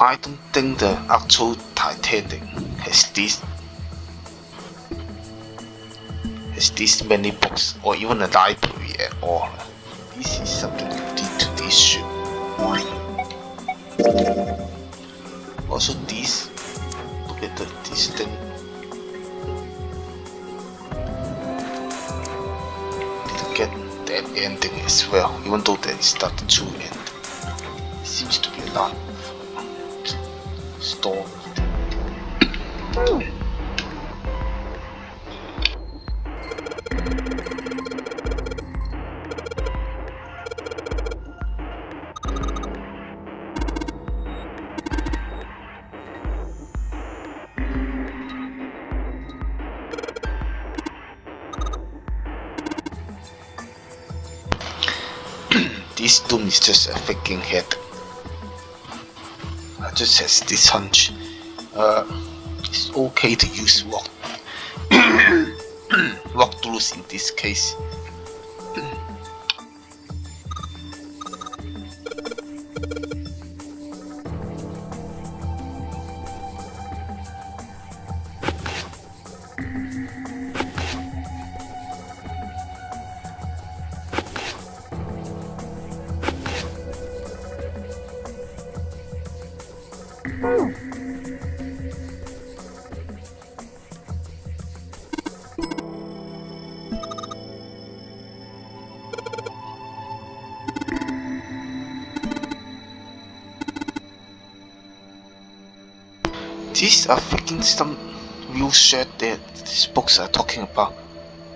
I don't think the actual Titanic has this many books or even a library at all. This is something unique to this ship. Also this, look at this thing. Didn't get that ending as well, even though that is not the true end. It seems to be a lot of story. This doom is just a freaking head. I just has this hunch. It's okay to use walkthroughs in this case. These are freaking some real shit that these books are talking about.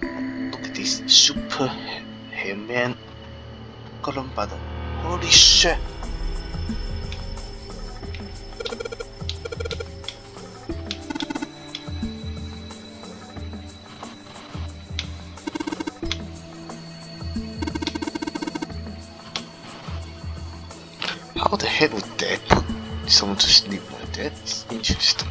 Look at this super He-Man column button. Holy shit! How the heck would that put someone to sleep like that? It's interesting.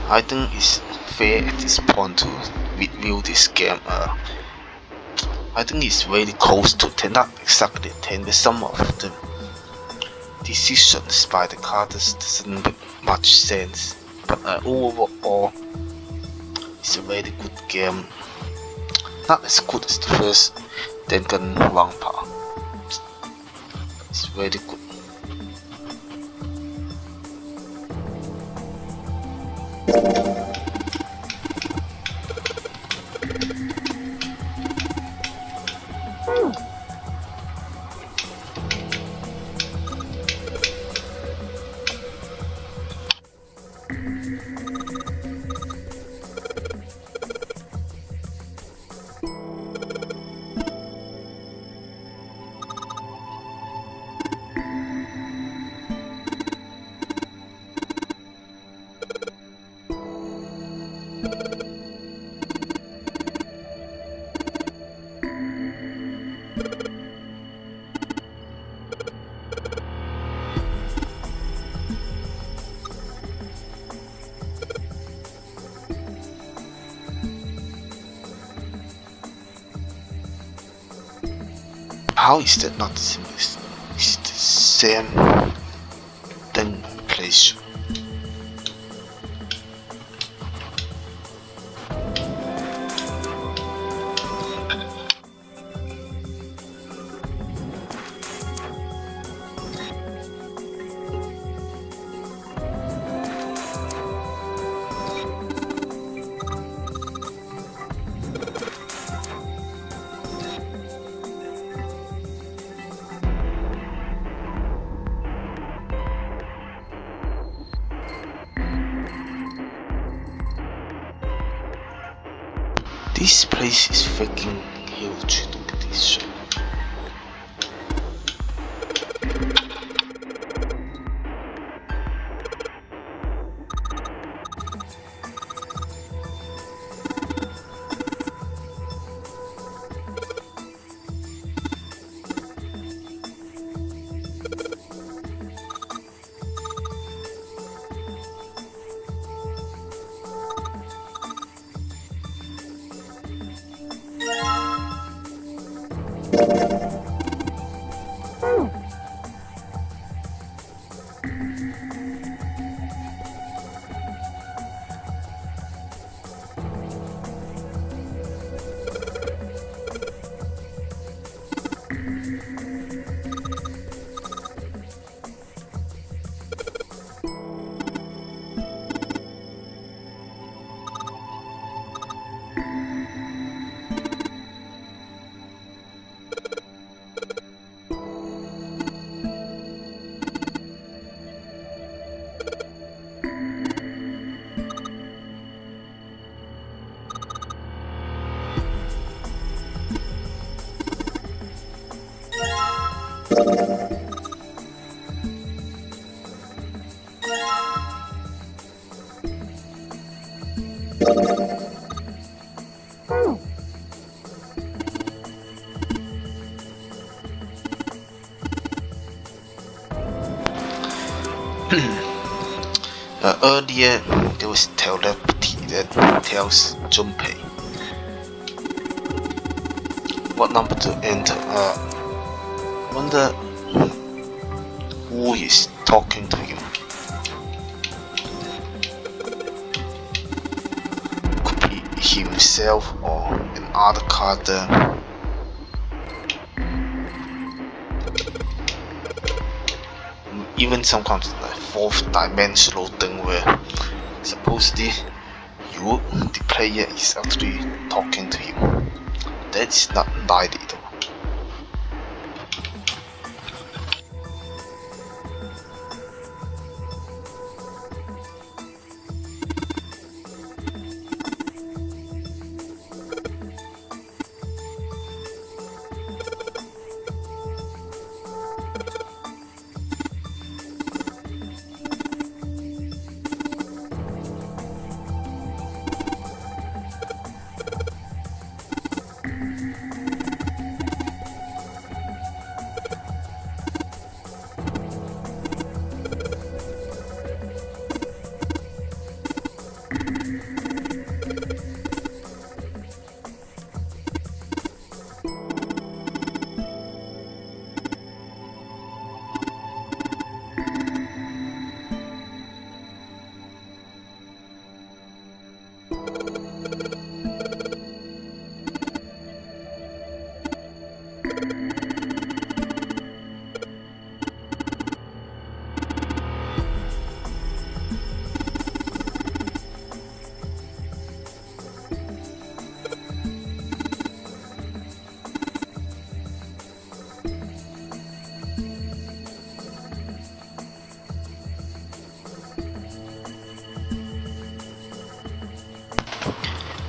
I think it's fair at this point to review this game. I think it's very close to 10, not exactly 10, but some of the decisions by the characters doesn't make much sense. But overall, it's a very good game. Not as good as the first Danganronpa. It's very good. How is that not the same? It's the same thing place. This place is freaking huge. So earlier there was telepathy that tells Junpei what number to enter. Wonder who is talking to you. Could be himself or another character. Even some kind of like fourth dimensional thing where supposedly you, the player, is actually talking to you. That's not likely though.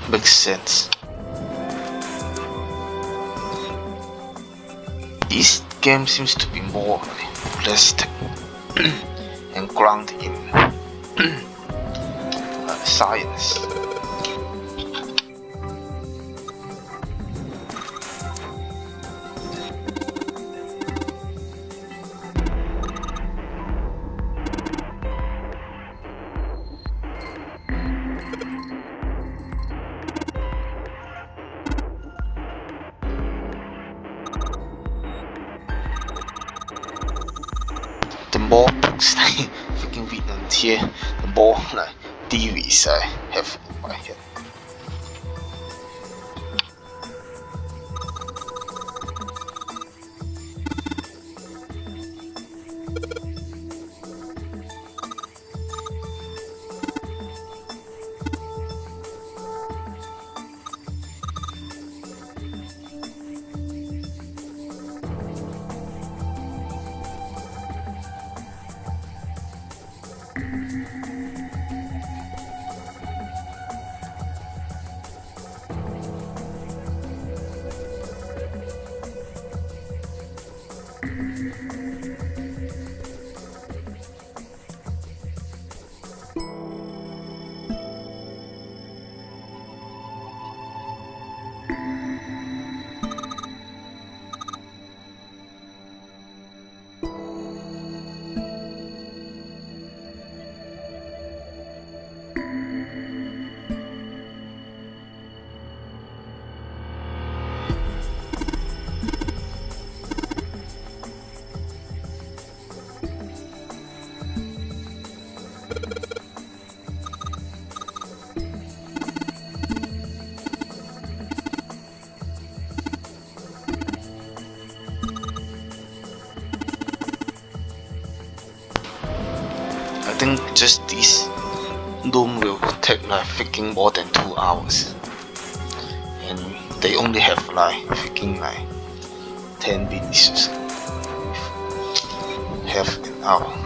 Makes sense. This game seems to be more realistic and grounded in science. The more books I freaking read until the more like theories I have in my head. think just this dome will take like freaking more than 2 hours, and they only have like freaking like 10 minutes, half an hour.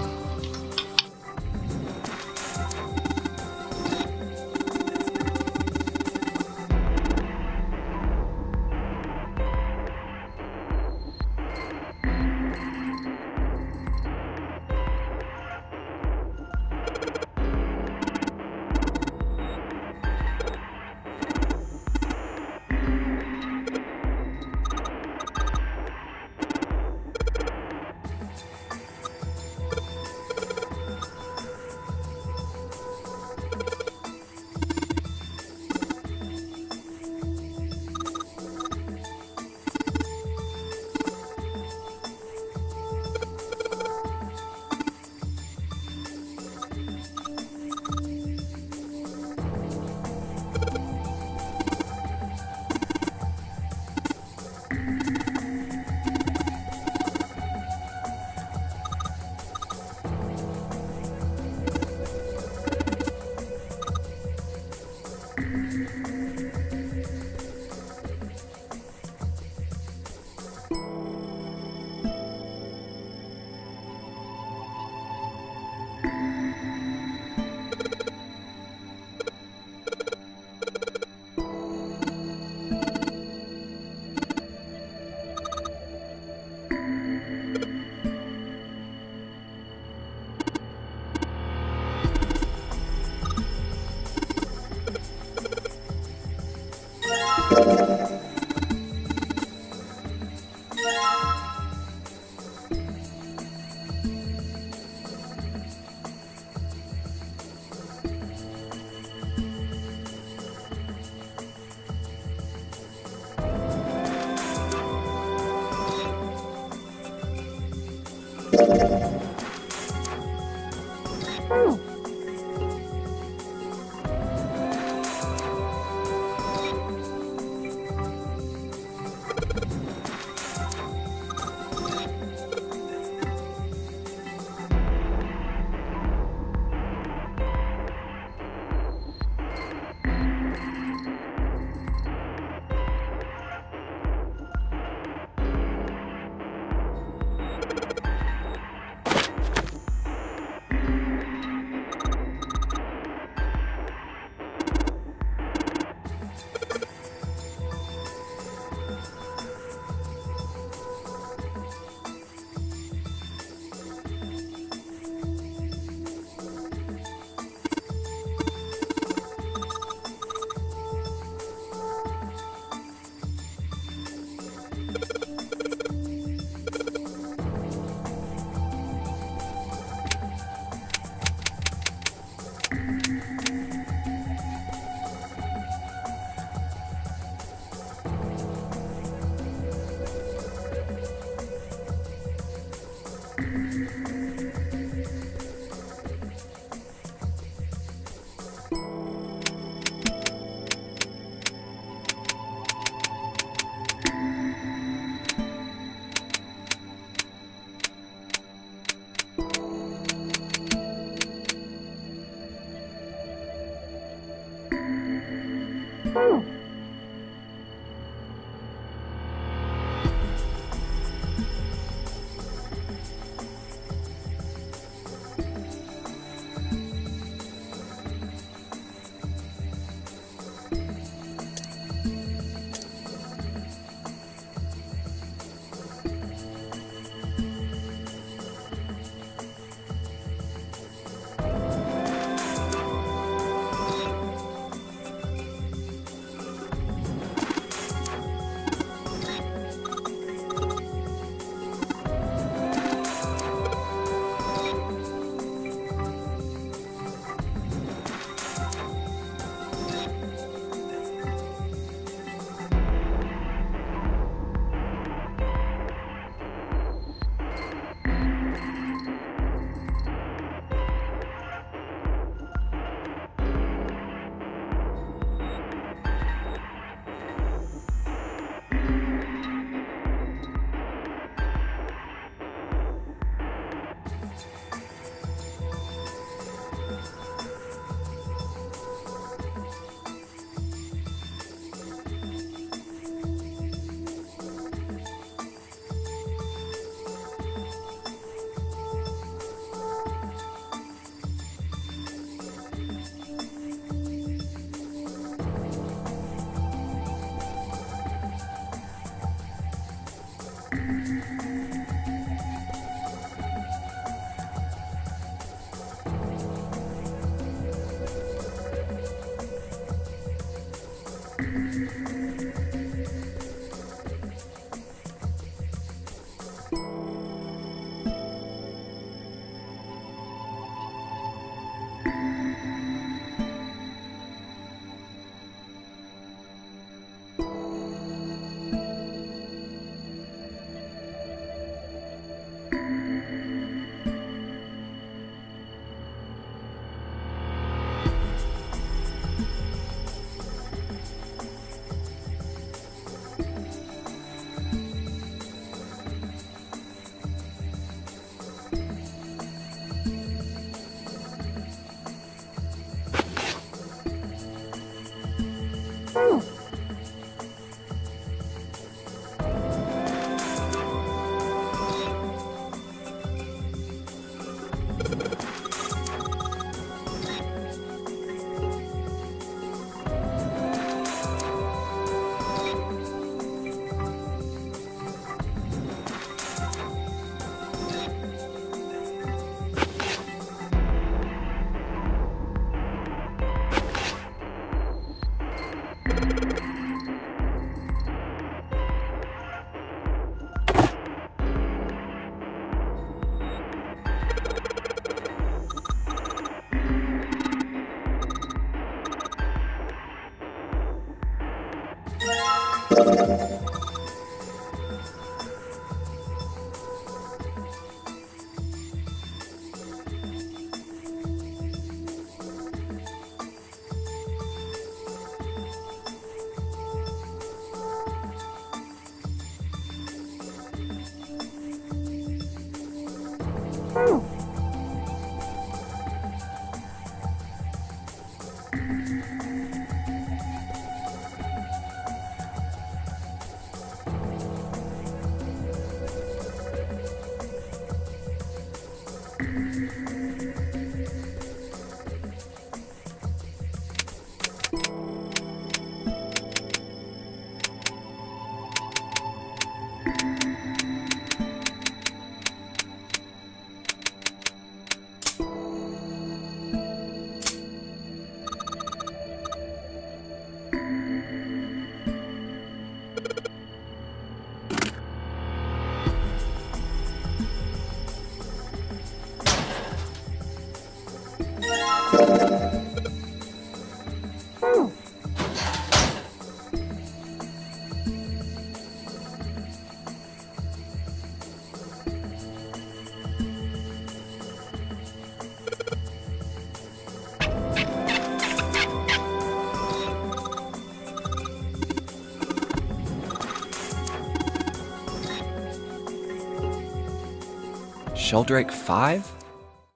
Sheldrake 5?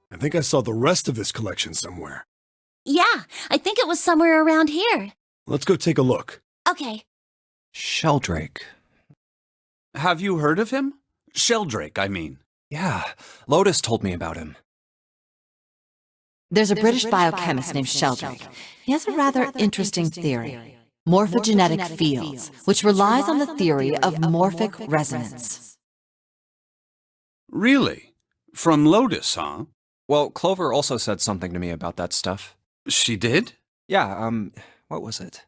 I think I saw the rest of this collection somewhere. Yeah, I think it was somewhere around here. Let's go take a look. Okay. Sheldrake. Have you heard of him? Sheldrake, I mean. Yeah, Lotus told me about him. There's a British biochemist named Sheldrake. He has a rather interesting theory. Morphogenetic fields, which relies on the theory of morphic resonance. Really? From Lotus, huh? Well, Clover also said something to me about that stuff. She did? Yeah, what was it?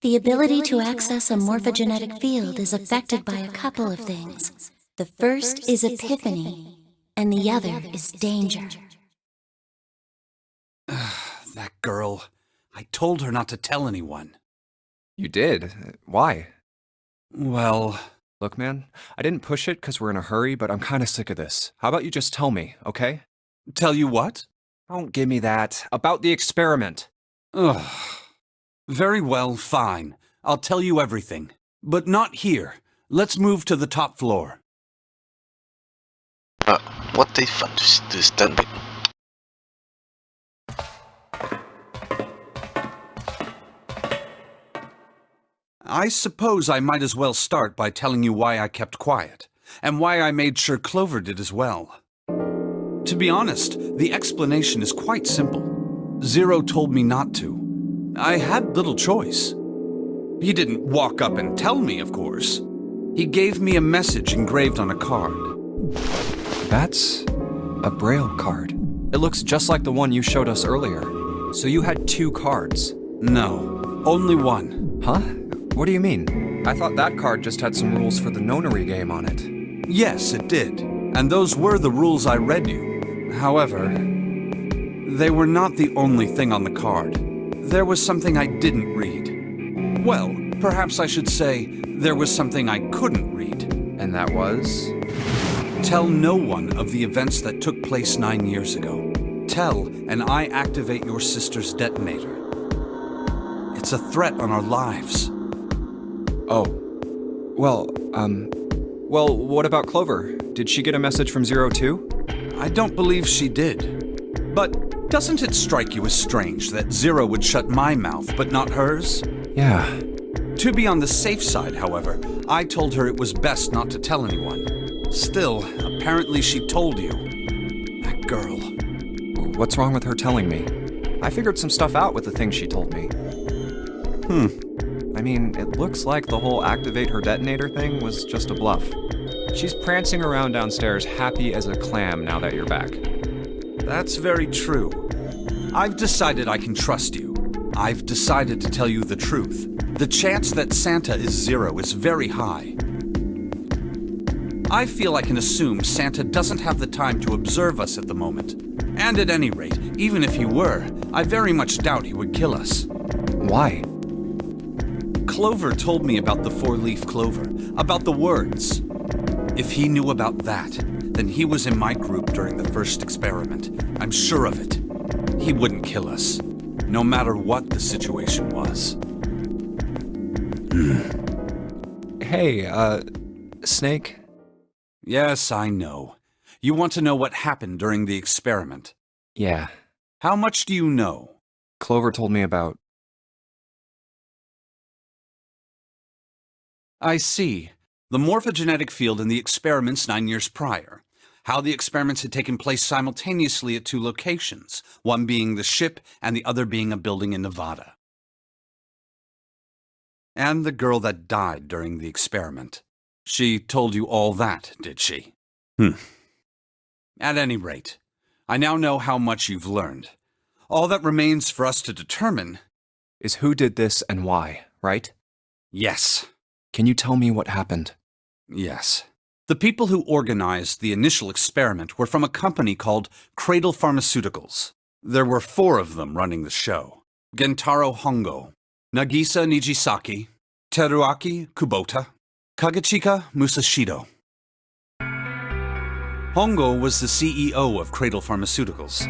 The ability to access a morphogenetic field is affected by a couple of things. The first is epiphany, and the other is danger. That girl. I told her not to tell anyone. You did? Why? Well... Look, man, I didn't push it because we're in a hurry, but I'm kind of sick of this. How about you just tell me, okay? Tell you what? Don't give me that. About the experiment. Ugh. Very well, fine. I'll tell you everything. But not here. Let's move to the top floor. What they found to stand by. I suppose I might as well start by telling you why I kept quiet, and why I made sure Clover did as well. To be honest, the explanation is quite simple. Zero told me not to. I had little choice. He didn't walk up and tell me, of course. He gave me a message engraved on a card. That's a Braille card. It looks just like the one you showed us earlier. So you had 2 cards? No, only one. Huh? What do you mean? I thought that card just had some rules for the nonary game on it. Yes, it did. And those were the rules I read you. However, they were not the only thing on the card. There was something I didn't read. Well, perhaps I should say, there was something I couldn't read. And that was? Tell no one of the events that took place 9 years ago. Tell, and I activate your sister's detonator. It's a threat on our lives. Oh. Well, what about Clover? Did she get a message from Zero too? I don't believe she did. But doesn't it strike you as strange that Zero would shut my mouth, but not hers? Yeah. To be on the safe side, however, I told her it was best not to tell anyone. Still, apparently she told you. That girl. What's wrong with her telling me? I figured some stuff out with the things she told me. I mean, it looks like the whole activate her detonator thing was just a bluff. She's prancing around downstairs happy as a clam now that you're back. That's very true. I've decided I can trust you. I've decided to tell you the truth. The chance that Santa is Zero is very high. I feel I can assume Santa doesn't have the time to observe us at the moment. And at any rate, even if he were, I very much doubt he would kill us. Why? Clover told me about the four-leaf clover, about the words. If he knew about that, then he was in my group during the first experiment. I'm sure of it. He wouldn't kill us, no matter what the situation was. Hey, Snake? Yes, I know. You want to know what happened during the experiment. Yeah. How much do you know? Clover told me about... I see. The morphogenetic field in the experiments 9 years prior. How the experiments had taken place simultaneously at 2 locations, one being the ship and the other being a building in Nevada. And the girl that died during the experiment. She told you all that, did she? At any rate, I now know how much you've learned. All that remains for us to determine is who did this and why, right? Yes. Can you tell me what happened? Yes. The people who organized the initial experiment were from a company called Cradle Pharmaceuticals. There were 4 of them running the show. Gentaro Hongo, Nagisa Nijisaki, Teruaki Kubota, Kagechika Musashido. Hongo was the CEO of Cradle Pharmaceuticals.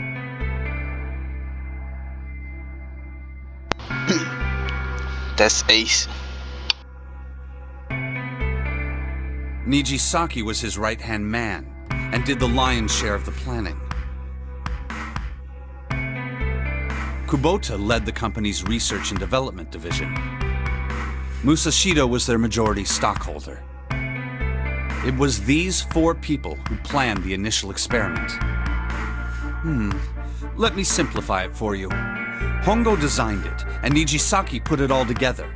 That's ace. Nijisaki was his right-hand man and did the lion's share of the planning. Kubota led the company's research and development division. Musashido was their majority stockholder. It was these 4 people who planned the initial experiment. Let me simplify it for you. Hongo designed it, and Nijisaki put it all together.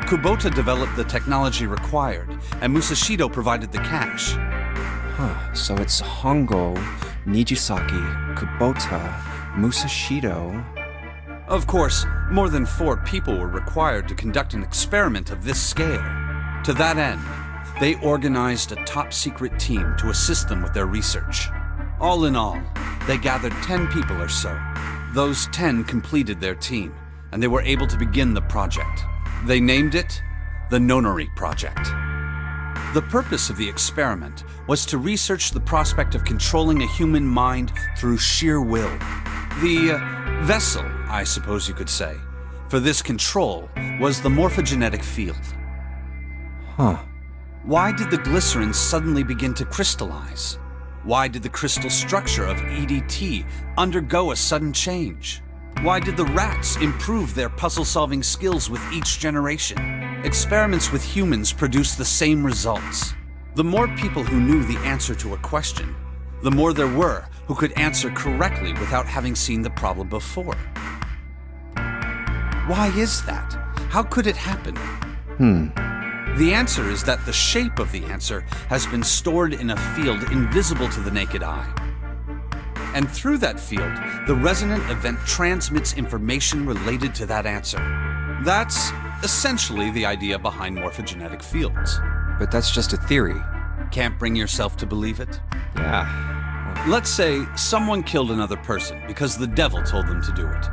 Kubota developed the technology required, and Musashido provided the cash. So it's Hongo, Nijisaki, Kubota, Musashido... Of course, more than 4 people were required to conduct an experiment of this scale. To that end, they organized a top-secret team to assist them with their research. All in all, they gathered 10 people or so. Those 10 completed their team, and they were able to begin the project. They named it the Nonary Project. The purpose of the experiment was to research the prospect of controlling a human mind through sheer will. The vessel, I suppose you could say, for this control was the morphogenetic field. Why did the glycerin suddenly begin to crystallize? Why did the crystal structure of EDT undergo a sudden change? Why did the rats improve their puzzle-solving skills with each generation? Experiments with humans produced the same results. The more people who knew the answer to a question, the more there were who could answer correctly without having seen the problem before. Why is that? How could it happen? The answer is that the shape of the answer has been stored in a field invisible to the naked eye. And through that field, the resonant event transmits information related to that answer. That's essentially the idea behind morphogenetic fields. But that's just a theory. Can't bring yourself to believe it? Yeah. Let's say someone killed another person because the devil told them to do it.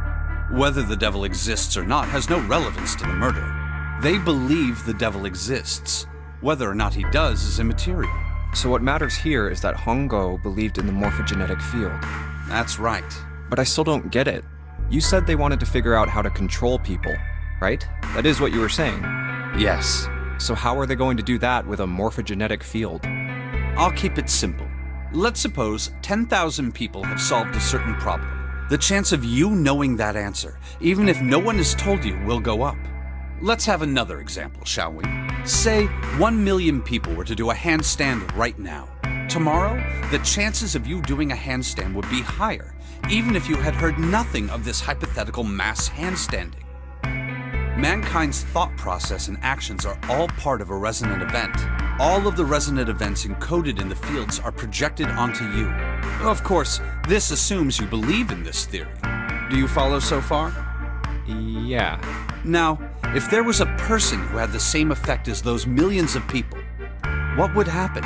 Whether the devil exists or not has no relevance to the murder. They believe the devil exists. Whether or not he does is immaterial. So what matters here is that Hongo believed in the morphogenetic field. That's right. But I still don't get it. You said they wanted to figure out how to control people, right? That is what you were saying. Yes. So how are they going to do that with a morphogenetic field? I'll keep it simple. Let's suppose 10,000 people have solved a certain problem. The chance of you knowing that answer, even if no one has told you, will go up. Let's have another example, shall we? Say 1 million people were to do a handstand right now. Tomorrow, the chances of you doing a handstand would be higher, even if you had heard nothing of this hypothetical mass handstanding. Mankind's thought process and actions are all part of a resonant event. All of the resonant events encoded in the fields are projected onto you. Of course, this assumes you believe in this theory. Do you follow so far? Yeah. Now, if there was a person who had the same effect as those millions of people, what would happen?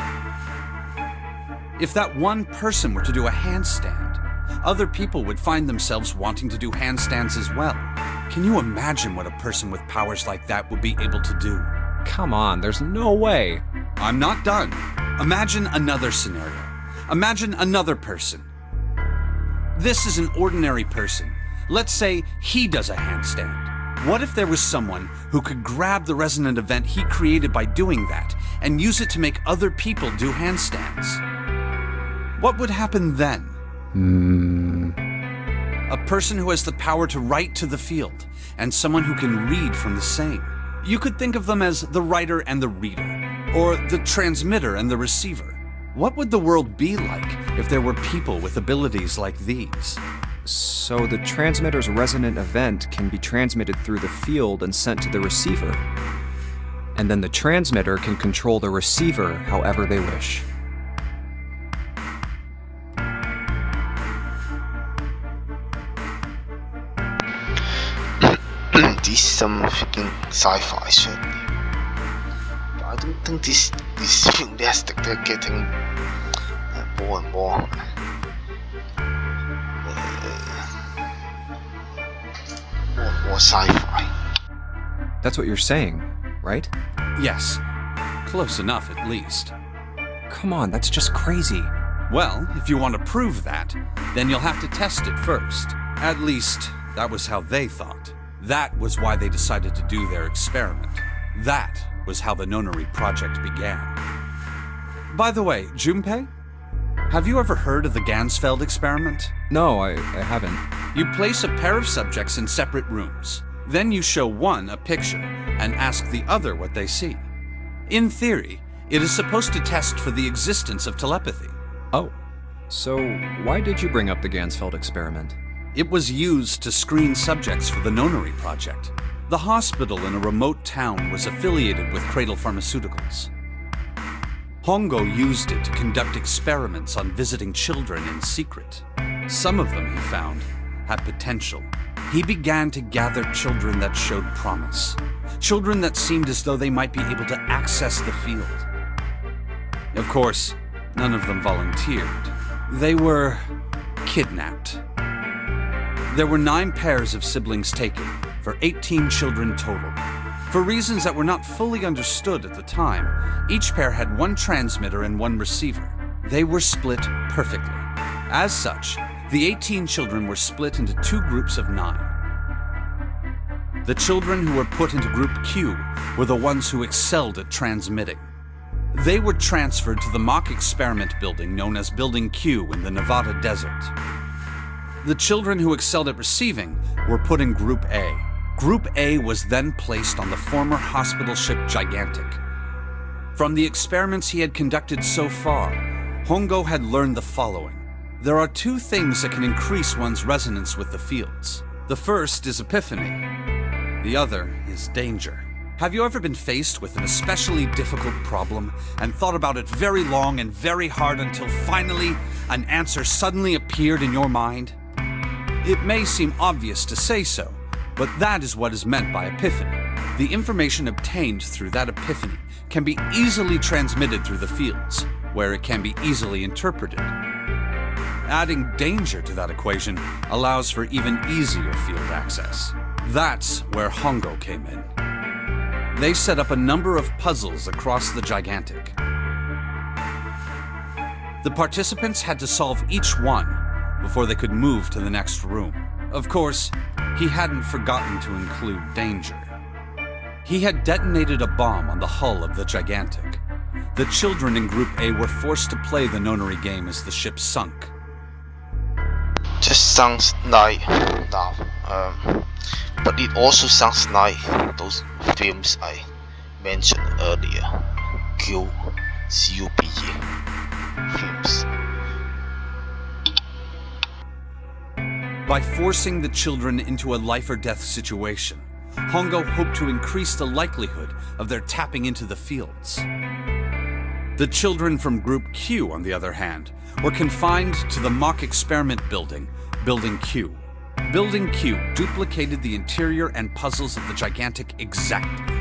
If that one person were to do a handstand, other people would find themselves wanting to do handstands as well. Can you imagine what a person with powers like that would be able to do? Come on, there's no way. I'm not done. Imagine another scenario. Imagine another person. This is an ordinary person. Let's say he does a handstand. What if there was someone who could grab the resonant event he created by doing that and use it to make other people do handstands? What would happen then? A person who has the power to write to the field, and someone who can read from the same. You could think of them as the writer and the reader, or the transmitter and the receiver. What would the world be like if there were people with abilities like these? So the transmitter's resonant event can be transmitted through the field and sent to the receiver. And then the transmitter can control the receiver however they wish. This is some freaking sci-fi shit. But I don't think this is realistic. They're getting more and more sci-fi. That's what you're saying, right? Yes, close enough at least. Come on, that's just crazy. Well, if you want to prove that, then you'll have to test it first. At least, that was how they thought. That was why they decided to do their experiment. That was how the Nonary project began. By the way, Junpei, have you ever heard of the Gansfeld experiment? No, I haven't. You place a pair of subjects in separate rooms. Then you show one a picture and ask the other what they see. In theory, it is supposed to test for the existence of telepathy. Oh, so why did you bring up the Gansfeld experiment? It was used to screen subjects for the Nonary project. The hospital in a remote town was affiliated with Cradle Pharmaceuticals. Hongo used it to conduct experiments on visiting children in secret. Some of them, he found, had potential. He began to gather children that showed promise. Children that seemed as though they might be able to access the field. Of course, none of them volunteered. They were kidnapped. There were 9 pairs of siblings taken, for 18 children total. For reasons that were not fully understood at the time, each pair had 1 transmitter and 1 receiver. They were split perfectly. As such, the 18 children were split into 2 groups of 9. The children who were put into Group Q were the ones who excelled at transmitting. They were transferred to the mock experiment building known as Building Q in the Nevada desert. The children who excelled at receiving were put in Group A. Group A was then placed on the former hospital ship Gigantic. From the experiments he had conducted so far, Hongo had learned the following. There are 2 things that can increase one's resonance with the fields. The first is epiphany. The other is danger. Have you ever been faced with an especially difficult problem and thought about it very long and very hard until finally an answer suddenly appeared in your mind? It may seem obvious to say so, but that is what is meant by epiphany. The information obtained through that epiphany can be easily transmitted through the fields, where it can be easily interpreted. Adding danger to that equation allows for even easier field access. That's where Hongo came in. They set up a number of puzzles across the Gigantic. The participants had to solve each one before they could move to the next room. Of course, he hadn't forgotten to include danger. He had detonated a bomb on the hull of the Gigantic. The children in Group A were forced to play the Nonary game as the ship sunk. Just sounds like now, but it also sounds like those films I mentioned earlier, CUPE films. By forcing the children into a life or death situation, Hongo hoped to increase the likelihood of their tapping into the fields. The children from Group Q, on the other hand, were confined to the mock experiment building, Building Q. Building Q duplicated the interior and puzzles of the Gigantic exactly.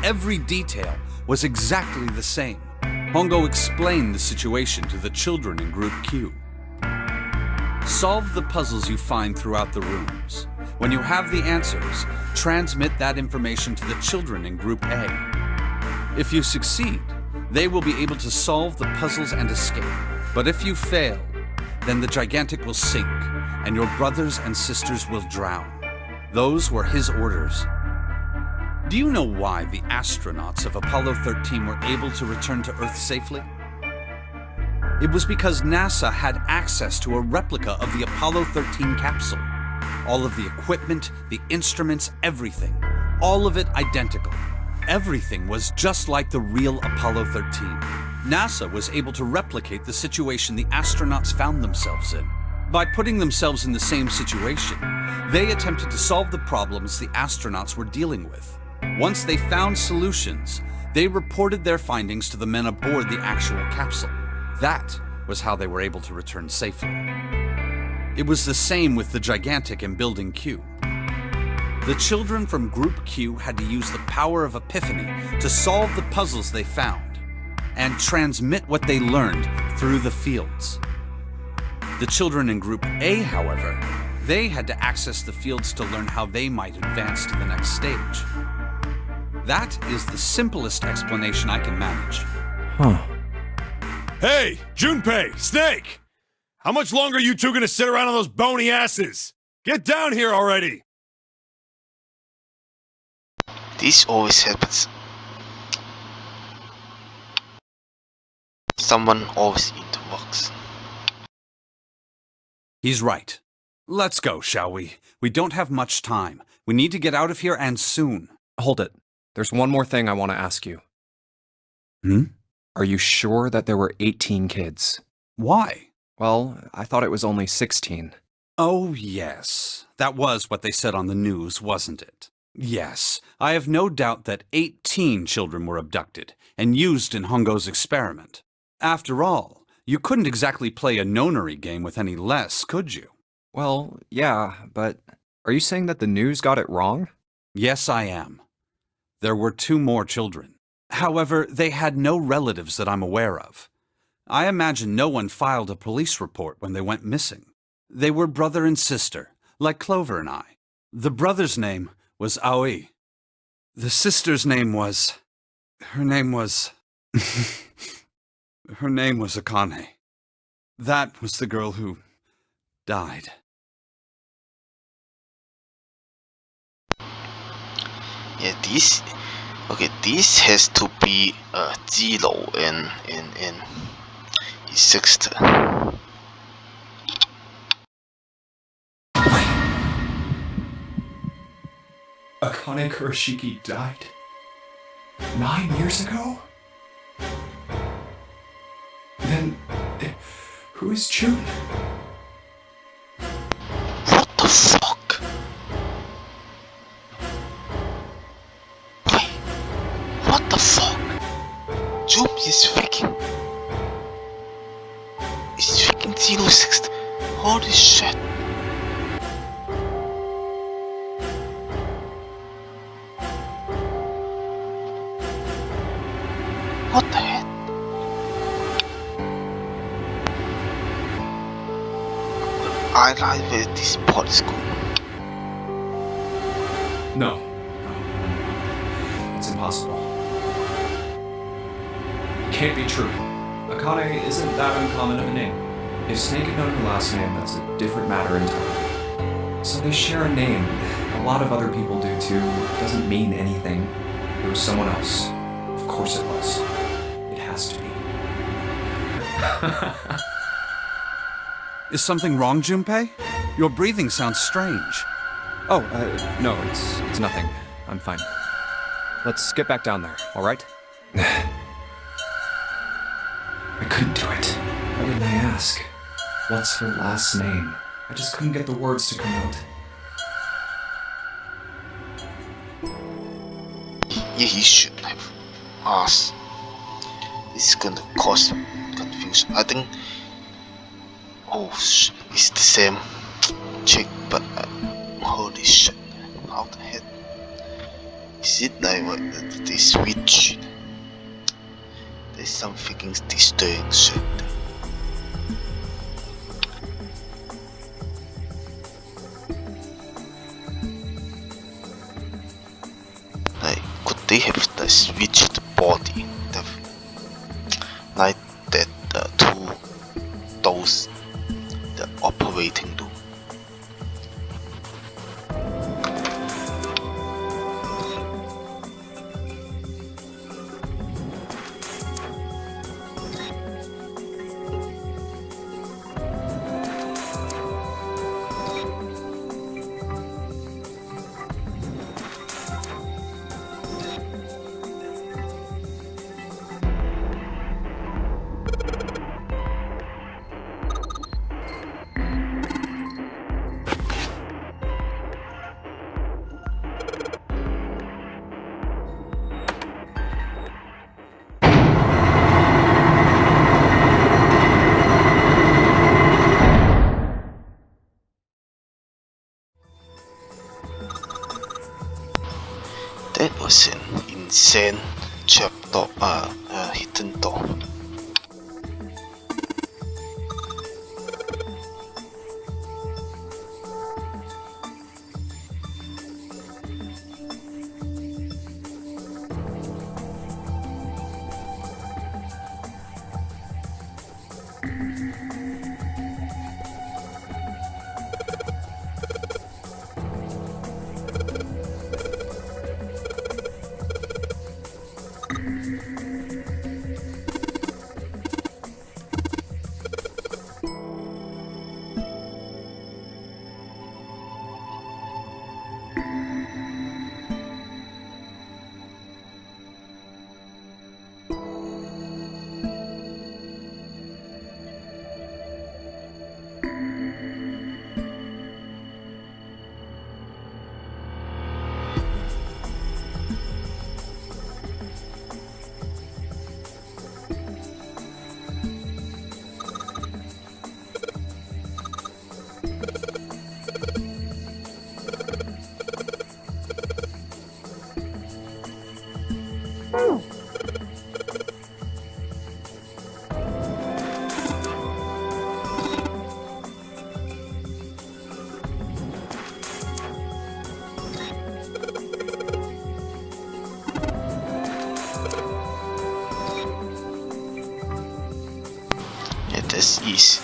Every detail was exactly the same. Hongo explained the situation to the children in Group Q. Solve the puzzles you find throughout the rooms. When you have the answers, transmit that information to the children in Group A. If you succeed, they will be able to solve the puzzles and escape. But if you fail, then the Gigantic will sink, and your brothers and sisters will drown. Those were his orders. Do you know why the astronauts of Apollo 13 were able to return to Earth safely? It was because NASA had access to a replica of the Apollo 13 capsule. All of the equipment, the instruments, everything. All of it identical. Everything was just like the real Apollo 13. NASA was able to replicate the situation the astronauts found themselves in. By putting themselves in the same situation, they attempted to solve the problems the astronauts were dealing with. Once they found solutions, they reported their findings to the men aboard the actual capsule. That was how they were able to return safely. It was the same with the Gigantic in Building Q. The children from Group Q had to use the power of epiphany to solve the puzzles they found and transmit what they learned through the fields. The children in Group A, however, they had to access the fields to learn how they might advance to the next stage. That is the simplest explanation I can manage. Huh. Hey, Junpei, Snake! How much longer are you two gonna sit around on those bony asses? Get down here already! This always happens. Someone always interrupts. He's right. Let's go, shall we? We don't have much time. We need to get out of here and soon. Hold it. There's one more thing I want to ask you. Hmm? Are you sure that there were 18 kids? Why? Well, I thought it was only 16. Oh, yes. That was what they said on the news, wasn't it? Yes, I have no doubt that 18 children were abducted and used in Hongo's experiment. After all, you couldn't exactly play a nonary game with any less, could you? Well, yeah, but are you saying that the news got it wrong? Yes, I am. There were 2 more children. However, they had no relatives that I'm aware of. I imagine no one filed a police report when they went missing. They were brother and sister, like Clover and I. The brother's name was Aoi. The sister's name was... Her name was Akane. That was the girl who died. Yeah, this has to be 0 in the sixth. Akane Kurashiki died 9 years ago? Then, who is June? What the fuck? Wait, what the fuck? June is freaking 06. Holy shit. What the heck? I like where this part is going. No. It's impossible. It can't be true. Akane isn't that uncommon of a name. If Snake had known her last name, that's a different matter entirely. So they share a name. A lot of other people do too. It doesn't mean anything. It was someone else. Of course it was. It has to be. Is something wrong, Junpei? Your breathing sounds strange. Oh, no, it's nothing. I'm fine. Let's get back down there, all right? I couldn't do it. Why didn't I ask? What's her last name? I just couldn't get the words to come out. Yeah, he should have asked. This is gonna cause confusion. I think. Oh shit, it's the same chick, but holy shit, how the heck is it like what this weird shit? There's some freaking disturbing shit. they have the switched body, like that to those the operating room. That was an insane trapdoor, hidden door. It is easy.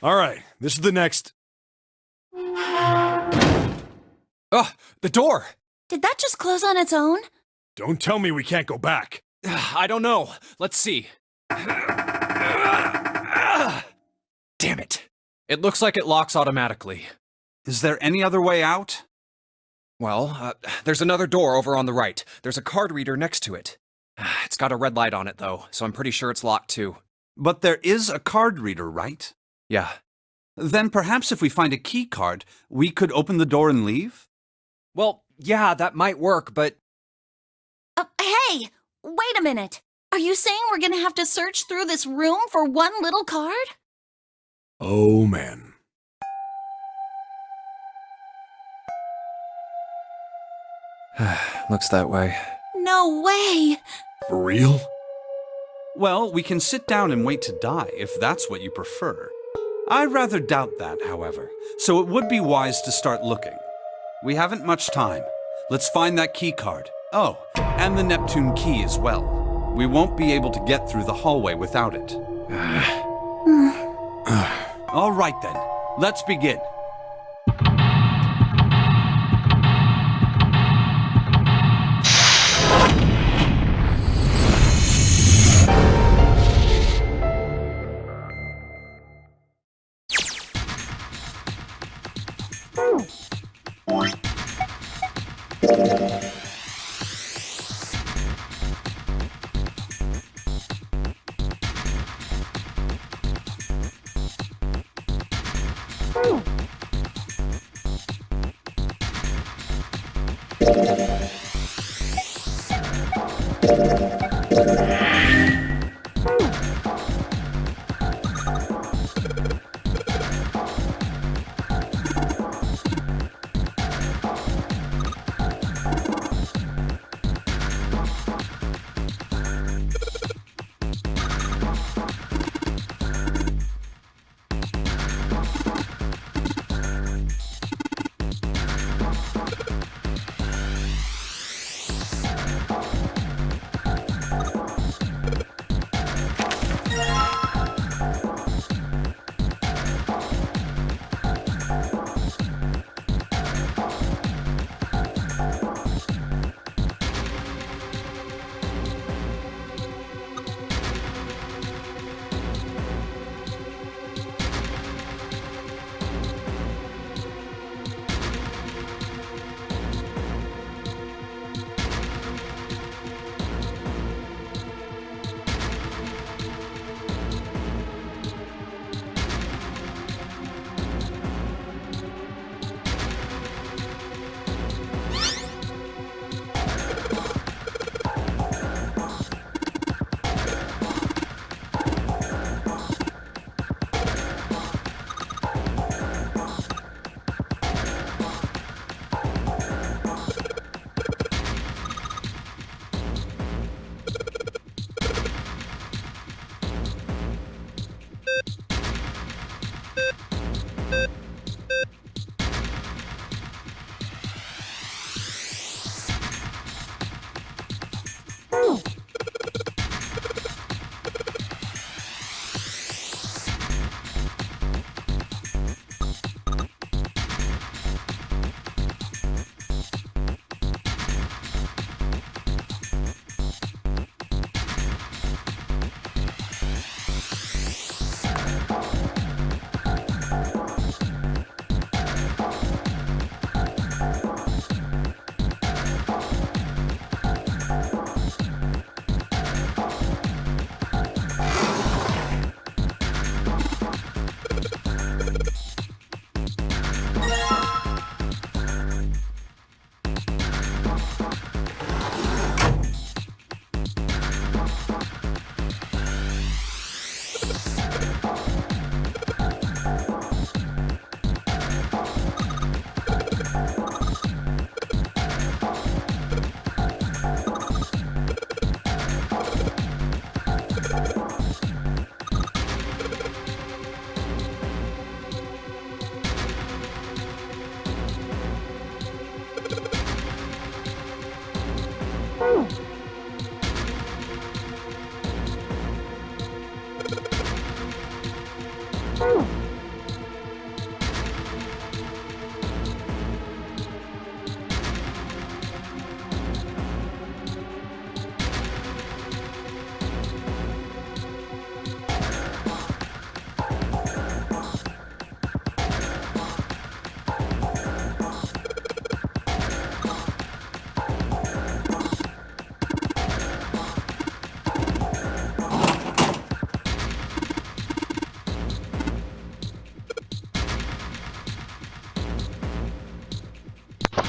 All right, this is the next. Ugh, the door! Did that just close on its own? Don't tell me we can't go back. I don't know. Let's see. Damn it. It looks like it locks automatically. Is there any other way out? Well, there's another door over on the right. There's a card reader next to it. It's got a red light on it, though, so I'm pretty sure it's locked, too. But there is a card reader, right? Yeah. Then perhaps if we find a key card, we could open the door and leave? Well, yeah, that might work, but... Hey! Wait a minute! Are you saying we're gonna have to search through this room for one little card? Oh, man. Looks that way. No way! For real? Well, we can sit down and wait to die, if that's what you prefer. I rather doubt that, however, so it would be wise to start looking. We haven't much time. Let's find that key card. Oh, and the Neptune key as well. We won't be able to get through the hallway without it. All right then, let's begin.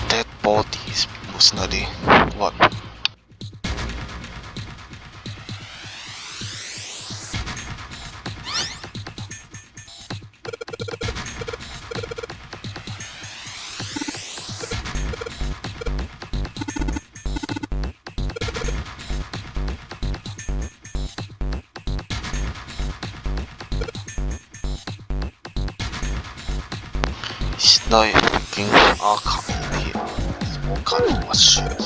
Dead bodies musnadi. What? It's no freaking archive here. It's all kind of shit.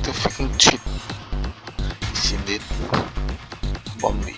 The freaking cheat is indeed Bombi.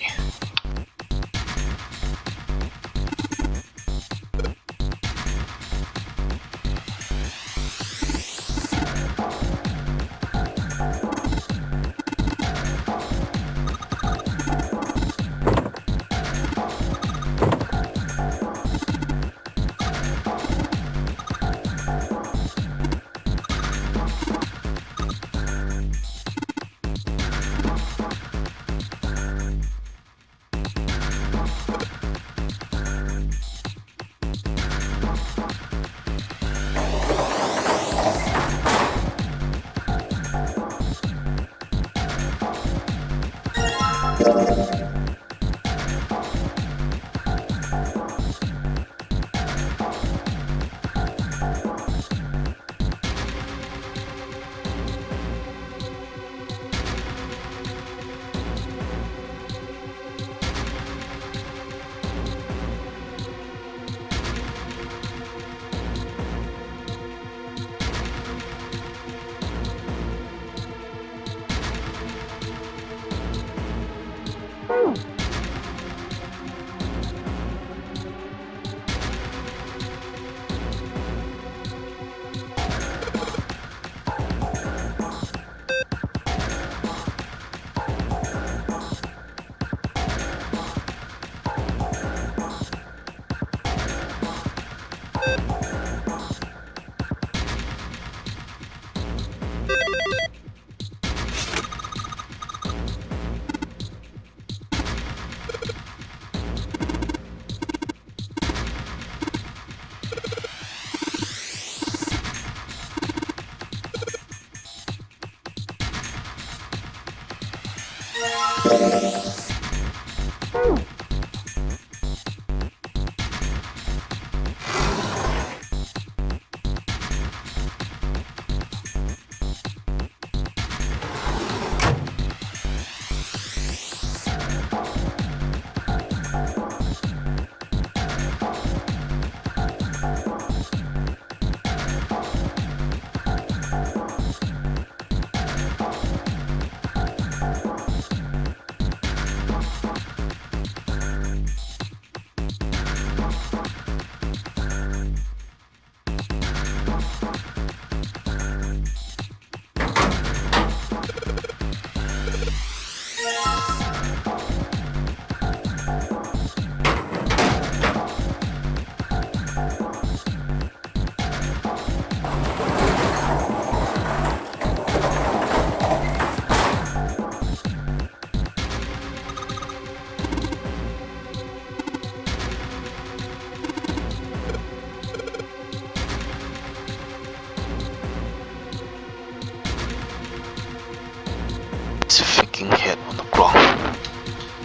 It's a freaking head on the ground.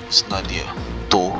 It's not there. Two.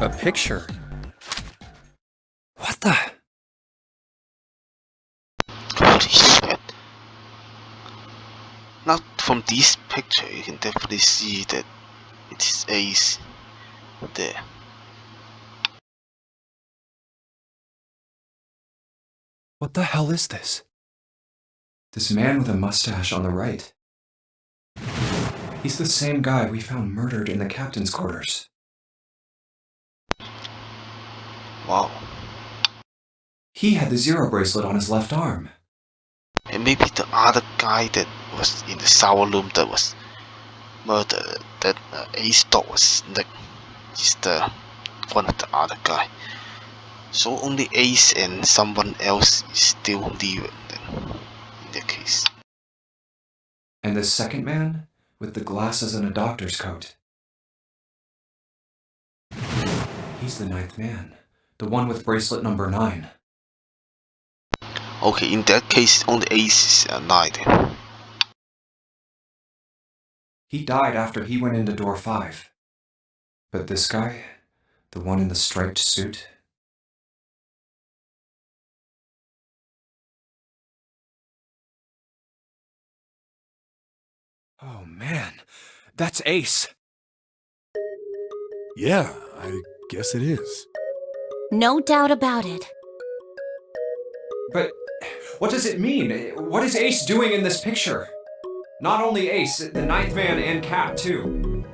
A picture? What the? Holy shit. Now from this picture you can definitely see that it is Ace there. What the hell is this? This man with a mustache on the right. He's the same guy we found murdered in the captain's quarters. Wow. He had the zero bracelet on his left arm. And maybe the other guy that was in the shower room that was murdered, that Ace thought was Nick, is the one of the other guy. So only Ace and someone else is still living then, in the case. And the second man with the glasses and a doctor's coat. He's the ninth man, the one with bracelet number 9. Okay, in that case only Ace is alive then. He died after he went into door 5. But this guy, the one in the striped suit, oh man, that's Ace. Yeah, I guess it is. No doubt about it. But what does it mean? What is Ace doing in this picture? Not only Ace, the ninth man and Cap too.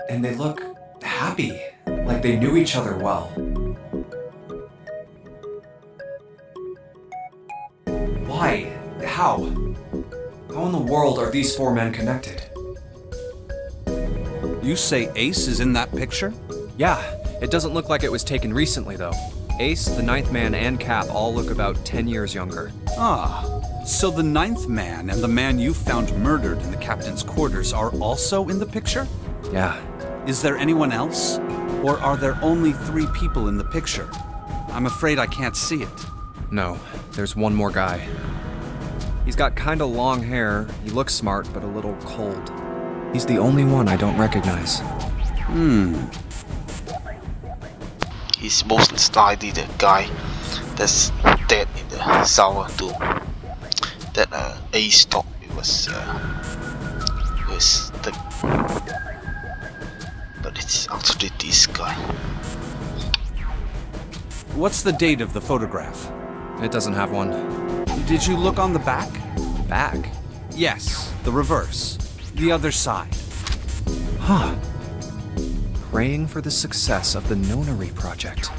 And they look happy, like they knew each other well. Why? How? How in the world are these 4 men connected? You say Ace is in that picture? Yeah, it doesn't look like it was taken recently though. Ace, the ninth man, and Cap all look about 10 years younger. Ah, so the ninth man and the man you found murdered in the captain's quarters are also in the picture? Yeah. Is there anyone else? Or are there only 3 people in the picture? I'm afraid I can't see it. No, there's one more guy. He's got kinda long hair, he looks smart but a little cold. He's the only one I don't recognize. He's most likely the guy that's dead in the shower room. That Ace thought it was the, but it's actually this guy. What's the date of the photograph? It doesn't have one. Did you look on the back? Back? Yes, the reverse. The other side. Huh. Praying for the success of the Nonary project.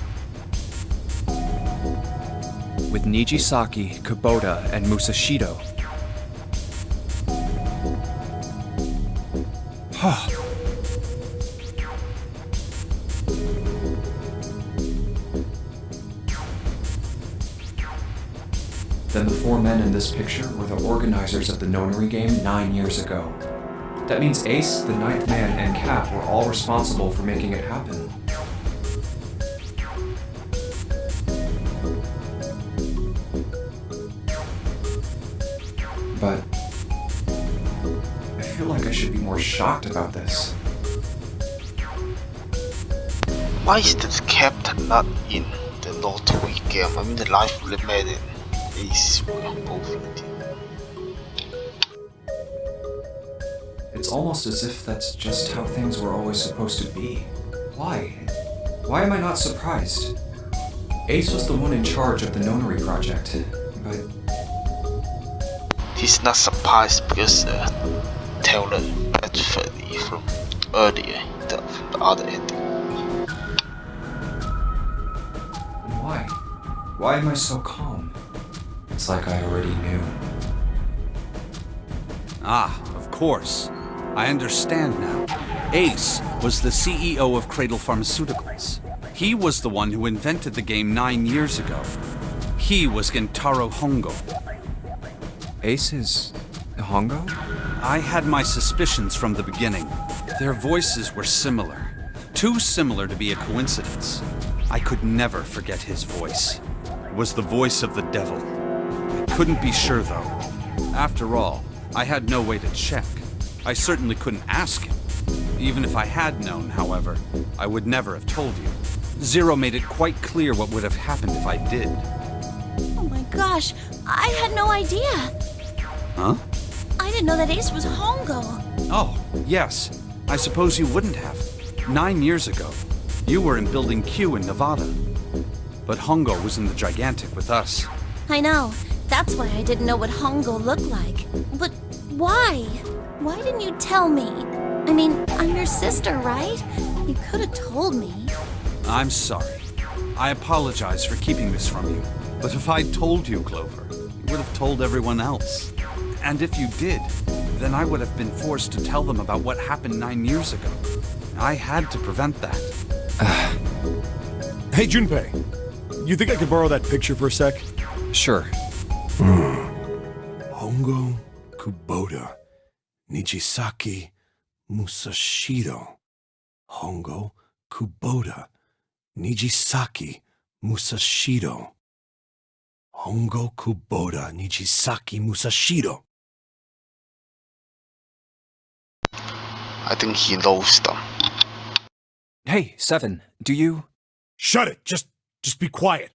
With Nijisaki, Kubota, and Musashido. Huh. Then the 4 men in this picture were the organizers of the Nonary game 9 years ago. That means Ace, the ninth man, and Cap were all responsible for making it happen. But I feel like I should be more shocked about this. Why is the captain not in the lottery game? I mean the life limit is both. It's almost as if that's just how things were always supposed to be. Why? Why am I not surprised? Ace was the one in charge of the Nonary project, but... He's not surprised because Taylor met Freddy from earlier, from the other ending. Why? Why am I so calm? It's like I already knew. Ah, of course. I understand now. Ace was the CEO of Cradle Pharmaceuticals. He was the one who invented the game 9 years ago. He was Gentaro Hongo. Ace is... Hongo? I had my suspicions from the beginning. Their voices were similar. Too similar to be a coincidence. I could never forget his voice. It was the voice of the devil. I couldn't be sure, though. After all, I had no way to check. I certainly couldn't ask him. Even if I had known, however, I would never have told you. Zero made it quite clear what would have happened if I did. Oh my gosh, I had no idea. Huh? I didn't know that Ace was Hongo. Oh, yes. I suppose you wouldn't have. 9 years ago, you were in Building Q in Nevada. But Hongo was in the Gigantic with us. I know. That's why I didn't know what Hongo looked like. But why? Why didn't you tell me? I mean, I'm your sister, right? You could have told me. I'm sorry. I apologize for keeping this from you. But if I'd told you, Clover, you would have told everyone else. And if you did, then I would have been forced to tell them about what happened 9 years ago. I had to prevent that. Hey, Junpei. You think I could borrow that picture for a sec? Sure. Hongo Kubota, Nijisaki Musashiro. Hongo Kubota, Nijisaki Musashiro. Hongo Kubota, Nijisaki Musashiro. I think he knows them. Hey, Seven, do you... Shut it! Just be quiet.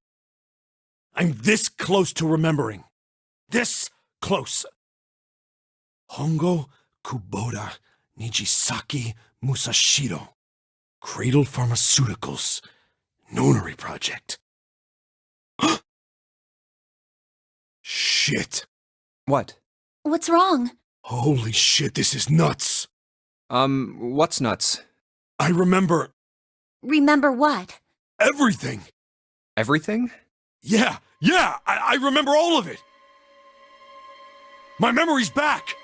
I'm this close to remembering. This close. Hongo Kubota Nijisaki Musashiro. Cradle Pharmaceuticals. Nonary project. Shit. What? What's wrong? Holy shit, this is nuts. What's nuts? I remember Remember what? everything. Everything? Yeah, I remember all of it. My memory's back.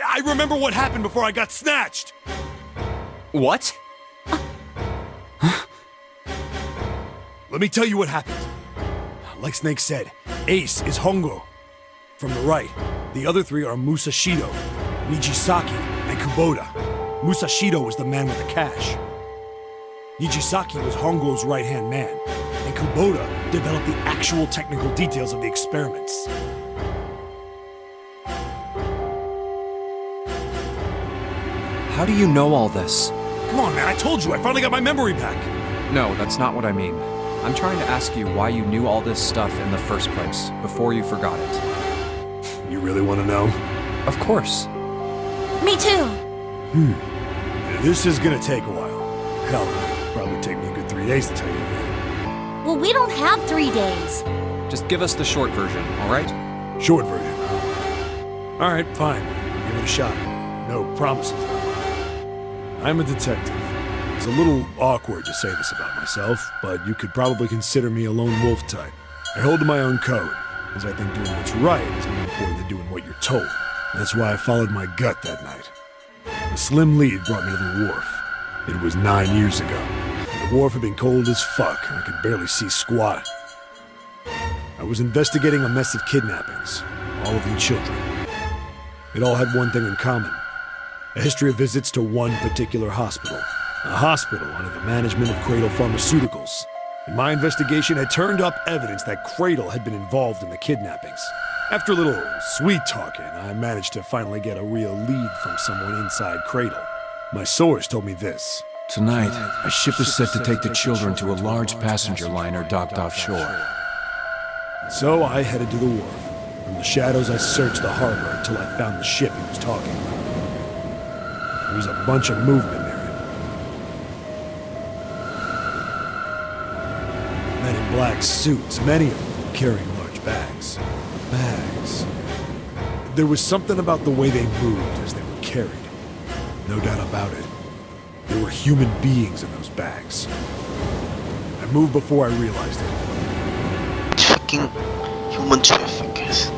I remember what happened before I got snatched. What? Let me tell you what happened. Like Snake said, Ace is Hongo. From the right, the other three are Musashido, Nijisaki, and Kubota. Musashido was the man with the cash. Nijisaki was Hongo's right-hand man, and Kubota developed the actual technical details of the experiments. How do you know all this? Come on, man, I told you, I finally got my memory back. No, that's not what I mean. I'm trying to ask you why you knew all this stuff in the first place, before you forgot it. You really want to know? Of course. Me too. This is gonna take a while. Hell, it'll probably take me a good 3 days to tell you everything. Well, we don't have 3 days. Just give us the short version, alright? Short version, huh? Alright, fine. I'll give it a shot. No promises, though. I'm a detective. It's a little awkward to say this about myself, but you could probably consider me a lone wolf type. I hold to my own code, because I think doing what's right is more important than doing what you're told. That's why I followed my gut that night. A slim lead brought me to the wharf. It was 9 years ago. The wharf had been cold as fuck, and I could barely see squat. I was investigating a mess of kidnappings, all of them children. It all had one thing in common. A history of visits to one particular hospital. A hospital under the management of Cradle Pharmaceuticals. And my investigation had turned up evidence that Cradle had been involved in the kidnappings. After a little sweet-talking, I managed to finally get a real lead from someone inside Cradle. My source told me this. Tonight, a ship is set to take the children to a large passenger liner docked offshore. So I headed to the wharf. From the shadows, I searched the harbor until I found the ship he was talking about. There was a bunch of movement near it. Men in black suits, many of them carrying large bags. Bags. There was something about the way they moved as they were carried. No doubt about it. There were human beings in those bags. I moved before I realized it. Fucking human traffickers.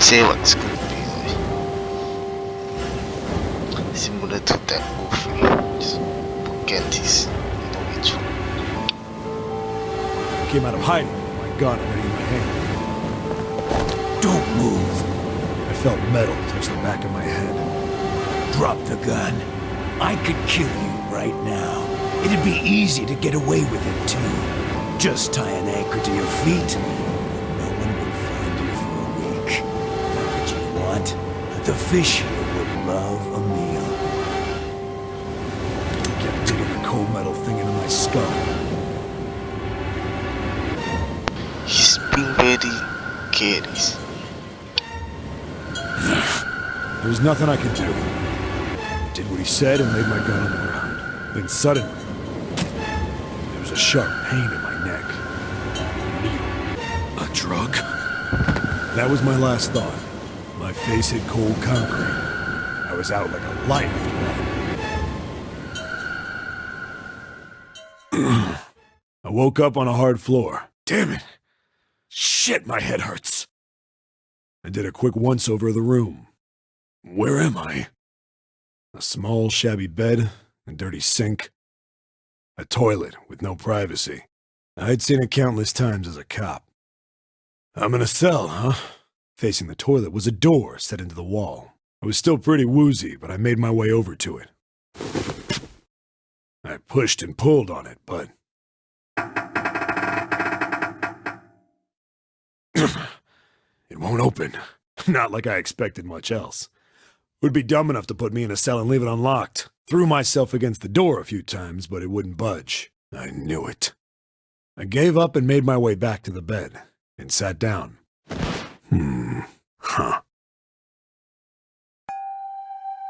Say what it's gonna be like. Similar to that movie. Just Bogantis. You know which one. I came out of hiding with my gun already in my hand. Don't move. I felt metal touch the back of my head. Drop the gun. I could kill you right now. It'd be easy to get away with it, too. Just tie an anchor to your feet. No one will find you for a week. Know what you want? The fish here would love a meal. I kept digging the cold metal thing into my skull. He's being very careless. There was nothing I could do. I did what he said and laid my gun on the ground. Then suddenly, there was a sharp pain in my neck. A needle. A drug? That was my last thought. My face hit cold concrete. I was out like a light after that. I woke up on a hard floor. Damn it! Shit, my head hurts. I did a quick once-over of the room. Where am I? A small, shabby bed, a dirty sink, a toilet with no privacy. I'd seen it countless times as a cop. I'm in a cell, huh? Facing the toilet was a door set into the wall. I was still pretty woozy, but I made my way over to it. I pushed and pulled on it, but... it won't open. Not like I expected much else. Would be dumb enough to put me in a cell and leave it unlocked. Threw myself against the door a few times, but it wouldn't budge. I knew it. I gave up and made my way back to the bed, and sat down.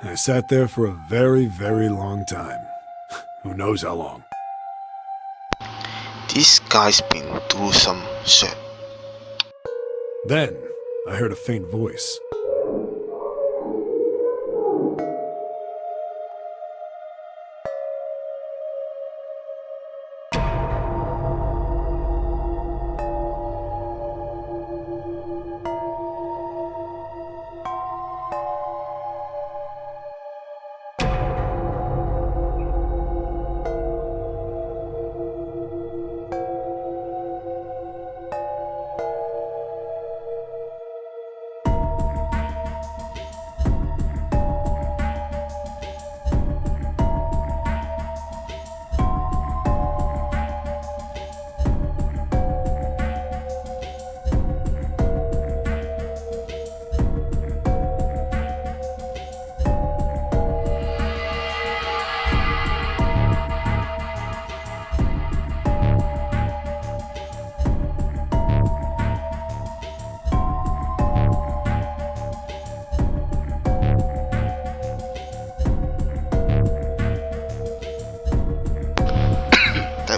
I sat there for a very, very long time. Who knows how long. This guy's been through some shit. Then, I heard a faint voice.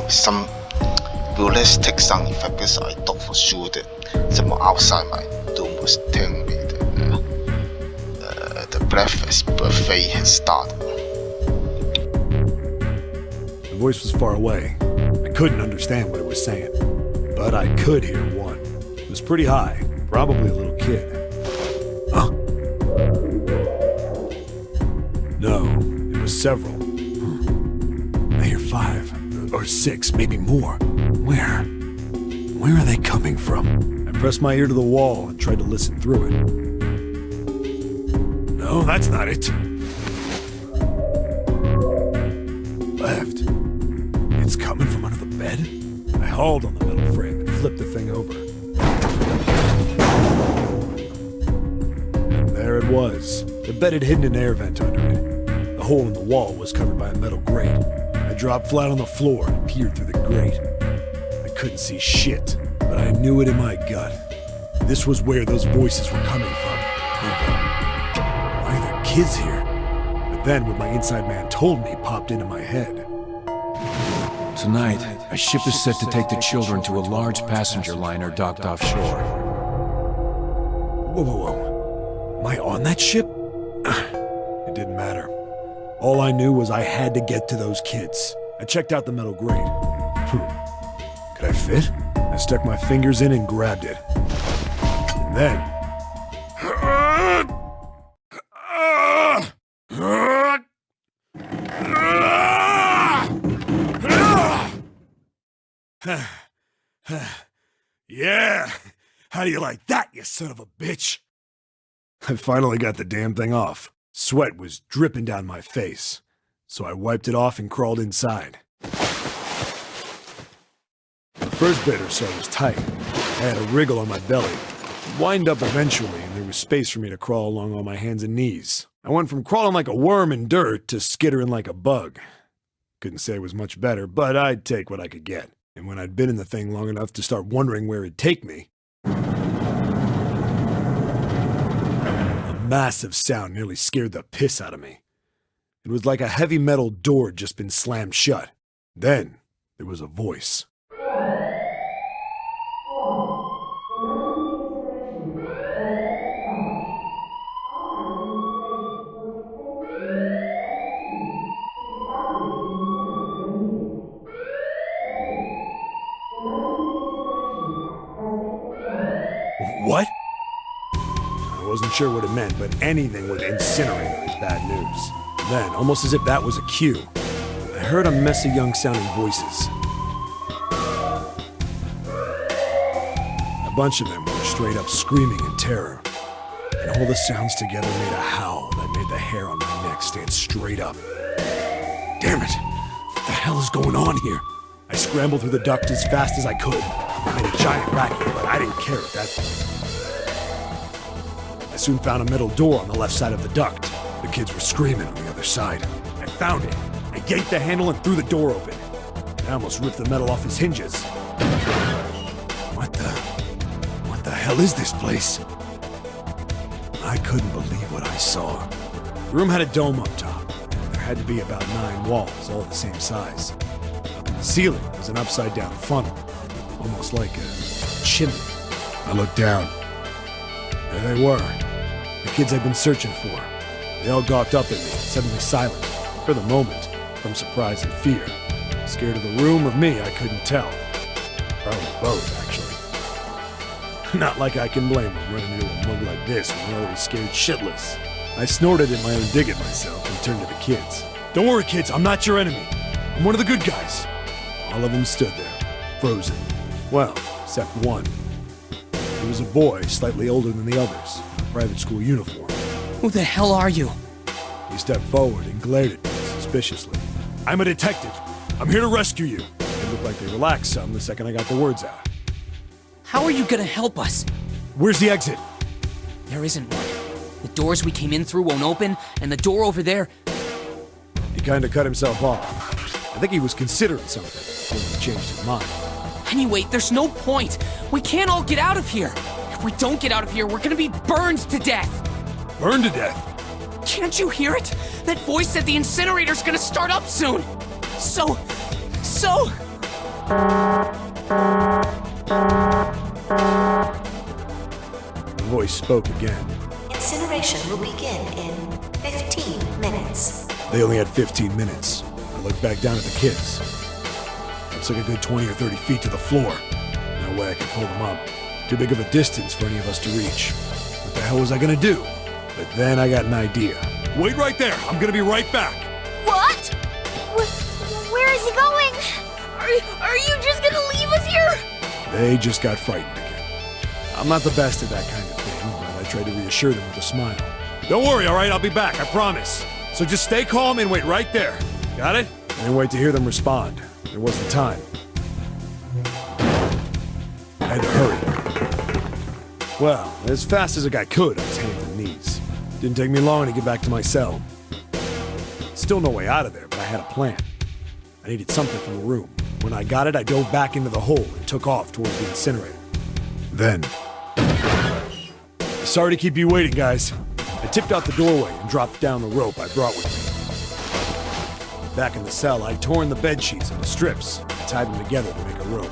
Some realistic sound effects. I thought for sure that someone outside my room was telling me that the breakfast buffet has started. The voice was far away. I couldn't understand what it was saying, but I could hear one. It was pretty high, probably a little kid. Huh? No, it was several. I hear 5. Or 6, maybe more. Where? Where are they coming from? I pressed my ear to the wall and tried to listen through it. No, that's not it. Left. It's coming from under the bed? I hauled on the metal frame and flipped the thing over. And there it was. The bed had hidden an air vent under it. The hole in the wall was covered by a metal grate. I dropped flat on the floor and peered through the grate. I couldn't see shit, but I knew it in my gut. This was where those voices were coming from. kids here. But then what my inside man told me popped into my head. Tonight, a ship is set to take the children to a large passenger liner docked offshore. Whoa, whoa, whoa. Am I on that ship? It didn't matter. All I knew was I had to get to those kids. I checked out the metal grate. Could I fit? I stuck my fingers in and grabbed it. And then... Yeah! How do you like that, you son of a bitch? I finally got the damn thing off. Sweat was dripping down my face, so I wiped it off and crawled inside. The first bit or so was tight. I had a wriggle on my belly. It wind up eventually, and there was space for me to crawl along on my hands and knees. I went from crawling like a worm in dirt to skittering like a bug. Couldn't say it was much better, but I'd take what I could get. And when I'd been in the thing long enough to start wondering where it'd take me, a massive sound nearly scared the piss out of me. It was like a heavy metal door had just been slammed shut. Then there was a voice. What? I wasn't sure what it meant, but anything with incinerator is bad news. Then, almost as if that was a cue, I heard a mess of young-sounding voices. A bunch of them were straight up screaming in terror, and all the sounds together made a howl that made the hair on my neck stand straight up. Damn it! What the hell is going on here? I scrambled through the duct as fast as I could. I made a giant racket, but I didn't care at that point. I soon found a metal door on the left side of the duct. The kids were screaming on the other side. I found it. I yanked the handle and threw the door open. I almost ripped the metal off its hinges. What the hell is this place? I couldn't believe what I saw. The room had a dome up top. There had to be about 9 walls, all the same size. Up in the ceiling was an upside-down funnel, almost like a chimney. I looked down. There they were, the kids I'd been searching for. They all gawked up at me, suddenly silent, for the moment, from surprise and fear. Scared of the room or me, I couldn't tell. Probably both, actually. Not like I can blame them running into a mug like this when they're already scared shitless. I snorted at my own dig at myself and turned to the kids. Don't worry, kids, I'm not your enemy. I'm one of the good guys. All of them stood there, frozen. Well, except one. He was a boy, slightly older than the others, in a private school uniform. Who the hell are you? He stepped forward and glared at me suspiciously. I'm a detective. I'm here to rescue you. It looked like they relaxed some the second I got the words out. How are you gonna help us? Where's the exit? There isn't one. The doors we came in through won't open, and the door over there... He kinda cut himself off. I think he was considering something before he changed his mind. Anyway, there's no point. We can't all get out of here. If we don't get out of here, we're gonna be burned to death. Burned to death? Can't you hear it? That voice said the incinerator's gonna start up soon. So... The voice spoke again. Incineration will begin in 15 minutes. They only had 15 minutes. I looked back down at the kids. Looks like a good 20 or 30 feet to the floor. No way I could pull them up. Too big of a distance for any of us to reach. What the hell was I gonna do? But then I got an idea. Wait right there! I'm gonna be right back! What? Where is he going? Are you just gonna leave us here? They just got frightened again. I'm not the best at that kind of thing, but I tried to reassure them with a smile. Don't worry, alright? I'll be back, I promise. So just stay calm and wait right there. Got it? I didn't wait to hear them respond. There wasn't time. I had to hurry. Well, as fast as I could on his hands and knees. Didn't take me long to get back to my cell. Still no way out of there, but I had a plan. I needed something from the room. When I got it, I dove back into the hole and took off towards the incinerator. Then... Sorry to keep you waiting, guys. I tipped out the doorway and dropped down the rope I brought with me. Back in the cell, I'd torn the bed sheets into strips and tied them together to make a rope.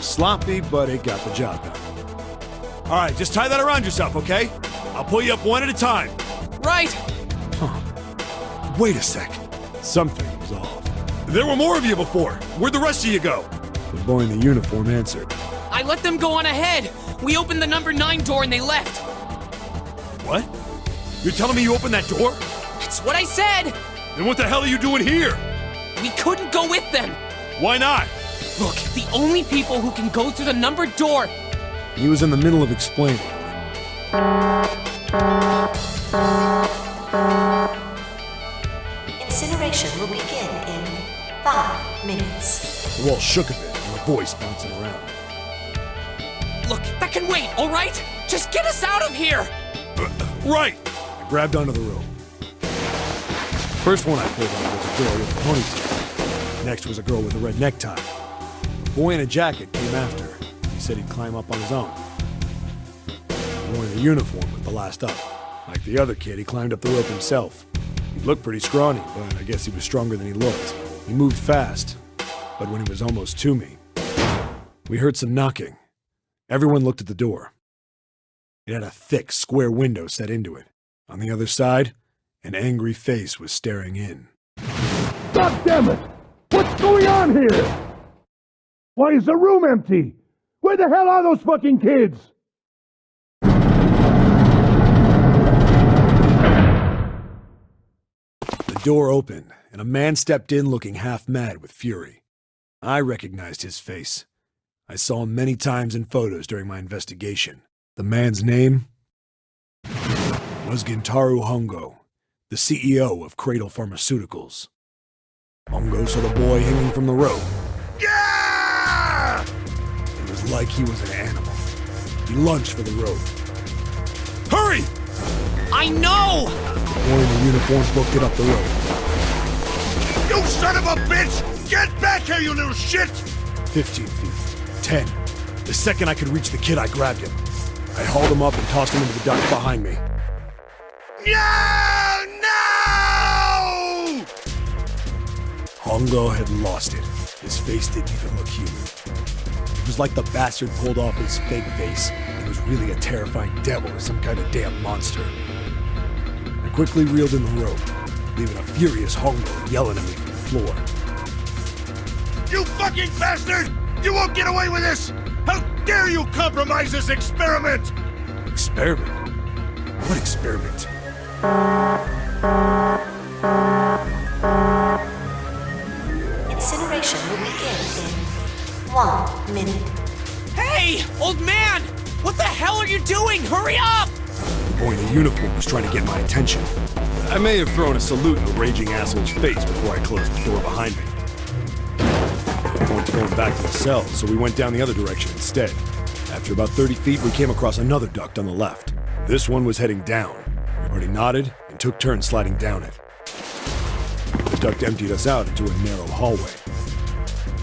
Sloppy, but it got the job done. All right, just tie that around yourself, okay? I'll pull you up one at a time. Right! Huh. Wait a sec. Something was off. There were more of you before. Where'd the rest of you go? The boy in the uniform answered. I let them go on ahead. We opened the number 9 door and they left. What? You're telling me you opened that door? That's what I said! Then what the hell are you doing here? We couldn't go with them. Why not? Look, the only people who can go through the numbered door... He was in the middle of explaining. Incineration will begin in 5 minutes. The wall shook a bit and a voice bouncing around. Look, that can wait, all right? Just get us out of here! Right! I grabbed onto the rope. First one I pulled on was a girl with a ponytail. Next was a girl with a red necktie. A boy in a jacket came after. He said he'd climb up on his own. The boy in the uniform was the last up. Like the other kid, he climbed up the rope himself. He looked pretty scrawny, but I guess he was stronger than he looked. He moved fast, but when he was almost to me, we heard some knocking. Everyone looked at the door. It had a thick, square window set into it. On the other side, an angry face was staring in. God damn it! What's going on here? Why is the room empty? Where the hell are those fucking kids? The door opened, and a man stepped in looking half mad with fury. I recognized his face. I saw him many times in photos during my investigation. The man's name was Gintaro Hongo, the CEO of Cradle Pharmaceuticals. Hongo saw the boy hanging from the rope. Yeah! It was like he was an animal. He lunged for the rope. Hurry! I know! The boy in the uniform booked it up the rope. You son of a bitch! Get back here, you little shit! 15 feet. 10. The second I could reach the kid, I grabbed him. I hauled him up and tossed him into the duct behind me. No! No! Hongo had lost it. His face didn't even look human. It was like the bastard pulled off his fake face. It was really a terrifying devil or some kind of damn monster. I quickly reeled in the rope, leaving a furious Hongo yelling at me from the floor. You fucking bastard! You won't get away with this! How dare you compromise this experiment! Experiment? What experiment? Incineration will begin in 1 minute. Hey, old man! What the hell are you doing? Hurry up! The boy in the uniform was trying to get my attention. I may have thrown a salute in the raging asshole's face before I closed the door behind me. No point going back to the cell, so we went down the other direction instead. After about 30 feet, we came across another duct on the left. This one was heading down. Everybody nodded and took turns sliding down it. The duct emptied us out into a narrow hallway.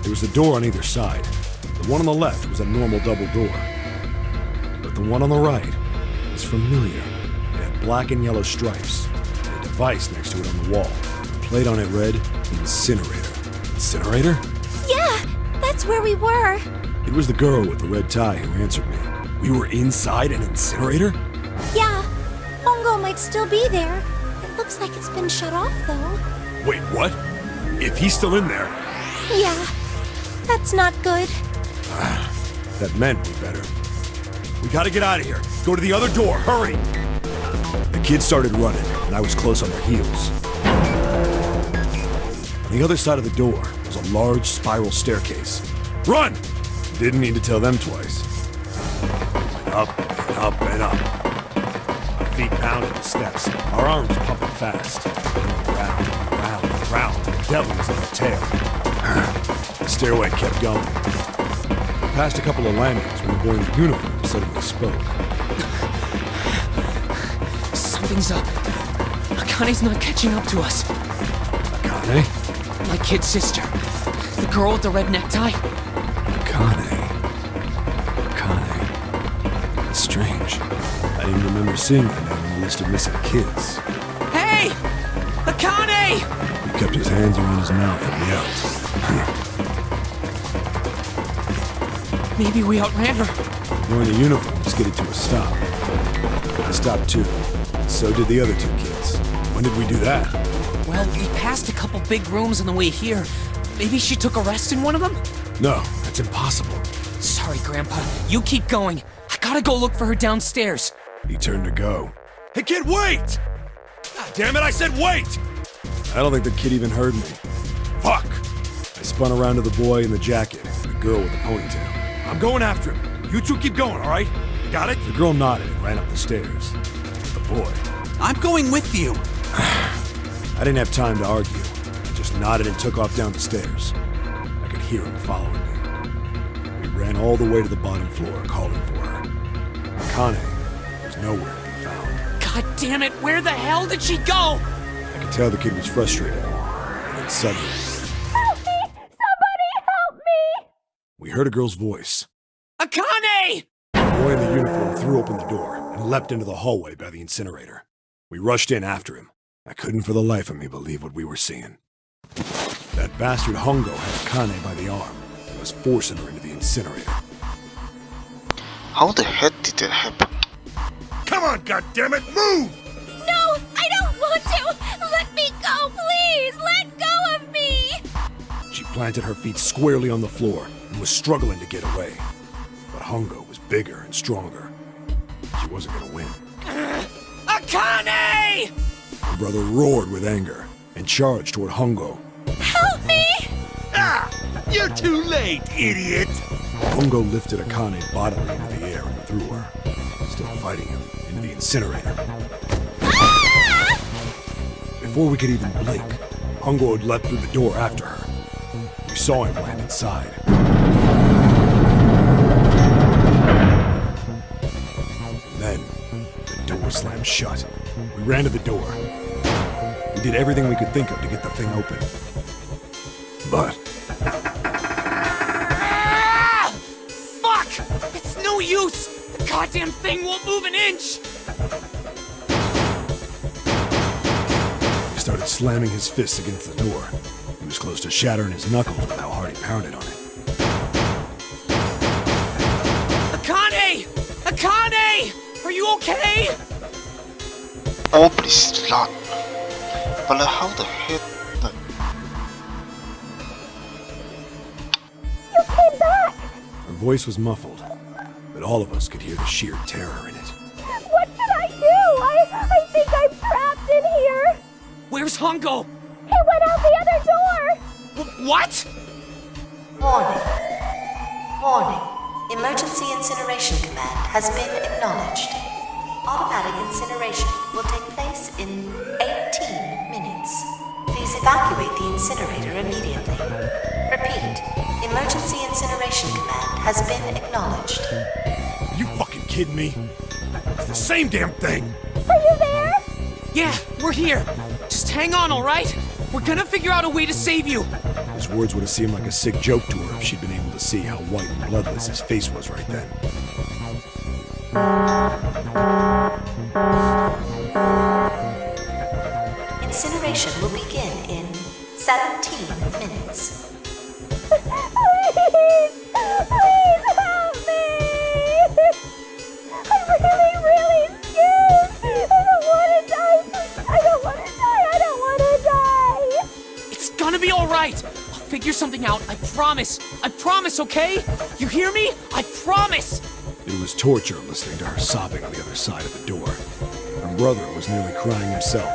There was a door on either side. The one on the left was a normal double door. But the one on the right was familiar. It had black and yellow stripes, and a device next to it on the wall. The plate on it read, Incinerator. Incinerator? Yeah, that's where we were. It was the girl with the red tie who answered me. We were inside an incinerator? Yeah, Hongo might still be there. It looks like it's been shut off, though. Wait, what? If he's still in there... Yeah, that's not good. That meant we better. We gotta get out of here. Go to the other door, hurry! The kids started running, and I was close on their heels. On the other side of the door was a large spiral staircase. Run! Didn't need to tell them twice. Went up and up and up. Our feet pounded the steps, our arms pumping fast. Round, round, round. The devil was in the tail. The stairway kept going. Past a couple of landings when the boy in the uniform suddenly spoke. Something's up. Akane's not catching up to us. Akane? My kid's sister. The girl with the red necktie. Akane. That's strange. I didn't remember seeing that name in the must have missing kids. Hey! Akane! He kept his hands around his mouth and yelled. Maybe we outran her. Wearing the uniform skidded to a stop. I stopped too. So did the other two kids. When did we do that? Well, we passed a couple big rooms on the way here. Maybe she took a rest in one of them? No, that's impossible. Sorry, Grandpa. You keep going. I gotta go look for her downstairs. He turned to go. Hey, kid, wait! God damn it, I said wait! I don't think the kid even heard me. Fuck! I spun around to the boy in the jacket and the girl with the ponytail. I'm going after him. You two keep going, all right? You got it? The girl nodded and ran up the stairs. The boy. I'm going with you. I didn't have time to argue. I just nodded and took off down the stairs. I could hear him following me. We ran all the way to the bottom floor, calling for her. Akane was nowhere to be found. God damn it, where the hell did she go? I could tell the kid was frustrated. And then suddenly... Help me! Somebody help me! We heard a girl's voice. Akane! The boy in the uniform threw open the door and leapt into the hallway by the incinerator. We rushed in after him. I couldn't for the life of me believe what we were seeing. That bastard Hongo had Akane by the arm and was forcing her into the incinerator. How the heck did that happen? Come on, goddammit, move! No, I don't want to! Let me go, please! Let go of me! She planted her feet squarely on the floor and was struggling to get away. But Hongo was bigger and stronger. She wasn't gonna win. Akane! Her brother roared with anger and charged toward Hongo. Help me! Ah! You're too late, idiot! Hongo lifted Akane bodily into the air and threw her, still fighting him, into the incinerator. Ah! Before we could even blink, Hongo had leapt through the door after her. We saw him land inside. And then, the door slammed shut. We ran to the door. We did everything we could think of to get the thing open. But... Ah! Fuck! It's no use! The goddamn thing won't move an inch! he started slamming his fists against the door. He was close to shattering his knuckles with how hard he pounded on it. Akane! Akane! Are you okay? Oh, please, Lord. But like, how the heck? Like, You came back! Her voice was muffled, but all of us could hear the sheer terror in it. What should I do? I think I'm trapped in here! Where's Hongo? He went out the other door! What? Warning. Warning. Emergency incineration command has been acknowledged. Automatic incineration will take place in 18 minutes. Please evacuate the incinerator immediately. Repeat. Emergency incineration command has been acknowledged. Are you fucking kidding me? It's the same damn thing! Are you there? Yeah, we're here. Just hang on, alright? We're gonna figure out a way to save you. His words would have seemed like a sick joke to her if she'd been able to see how white and bloodless his face was right then. Incineration will begin in 17 minutes. Please! Please help me! I'm really scared! I don't want to die! I don't want to die! I don't want to die! It's gonna be alright. I'll figure something out. I promise. I promise, okay? You hear me? I promise! It was torture listening to her sobbing on the other side of the door. Her brother was nearly crying himself.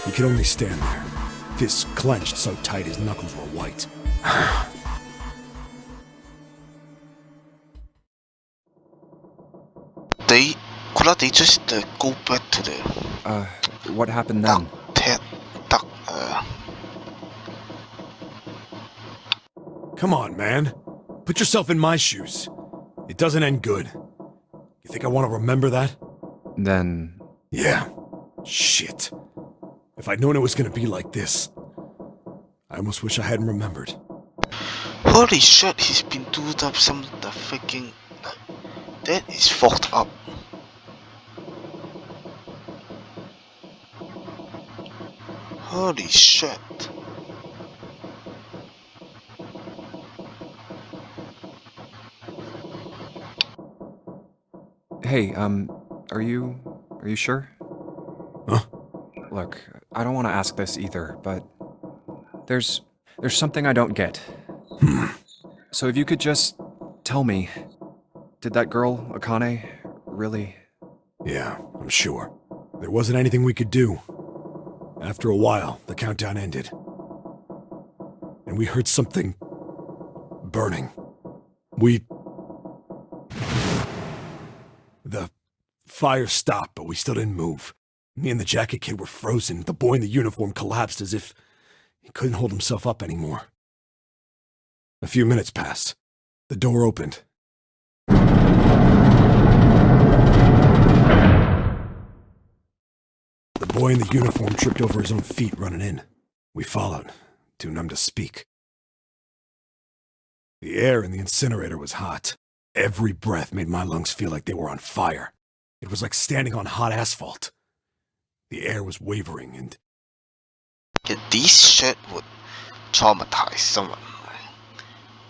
He could only stand there, fists clenched so tight his knuckles were white. Could not they just go back to the What happened then? Come on, man. Put yourself in my shoes. It doesn't end good. You think I want to remember that? Then... Yeah. Shit. If I'd known it was gonna be like this, I almost wish I hadn't remembered. Holy shit, he's been doing up some of the freaking... that is fucked up. Holy shit. Hey, are you sure? Huh? Look, I don't want to ask this either, but there's something I don't get. So if you could just tell me, did that girl, Akane, really... Yeah, I'm sure. There wasn't anything we could do. After a while, the countdown ended. And we heard something... burning. The fire stopped, but we still didn't move. Me and the jacket kid were frozen. The boy in the uniform collapsed as if he couldn't hold himself up anymore. A few minutes passed. The door opened. The boy in the uniform tripped over his own feet running in. We followed, too numb to speak. The air in the incinerator was hot. Every breath made my lungs feel like they were on fire. It was like standing on hot asphalt. The air was wavering and... Yeah, this shit would traumatize someone.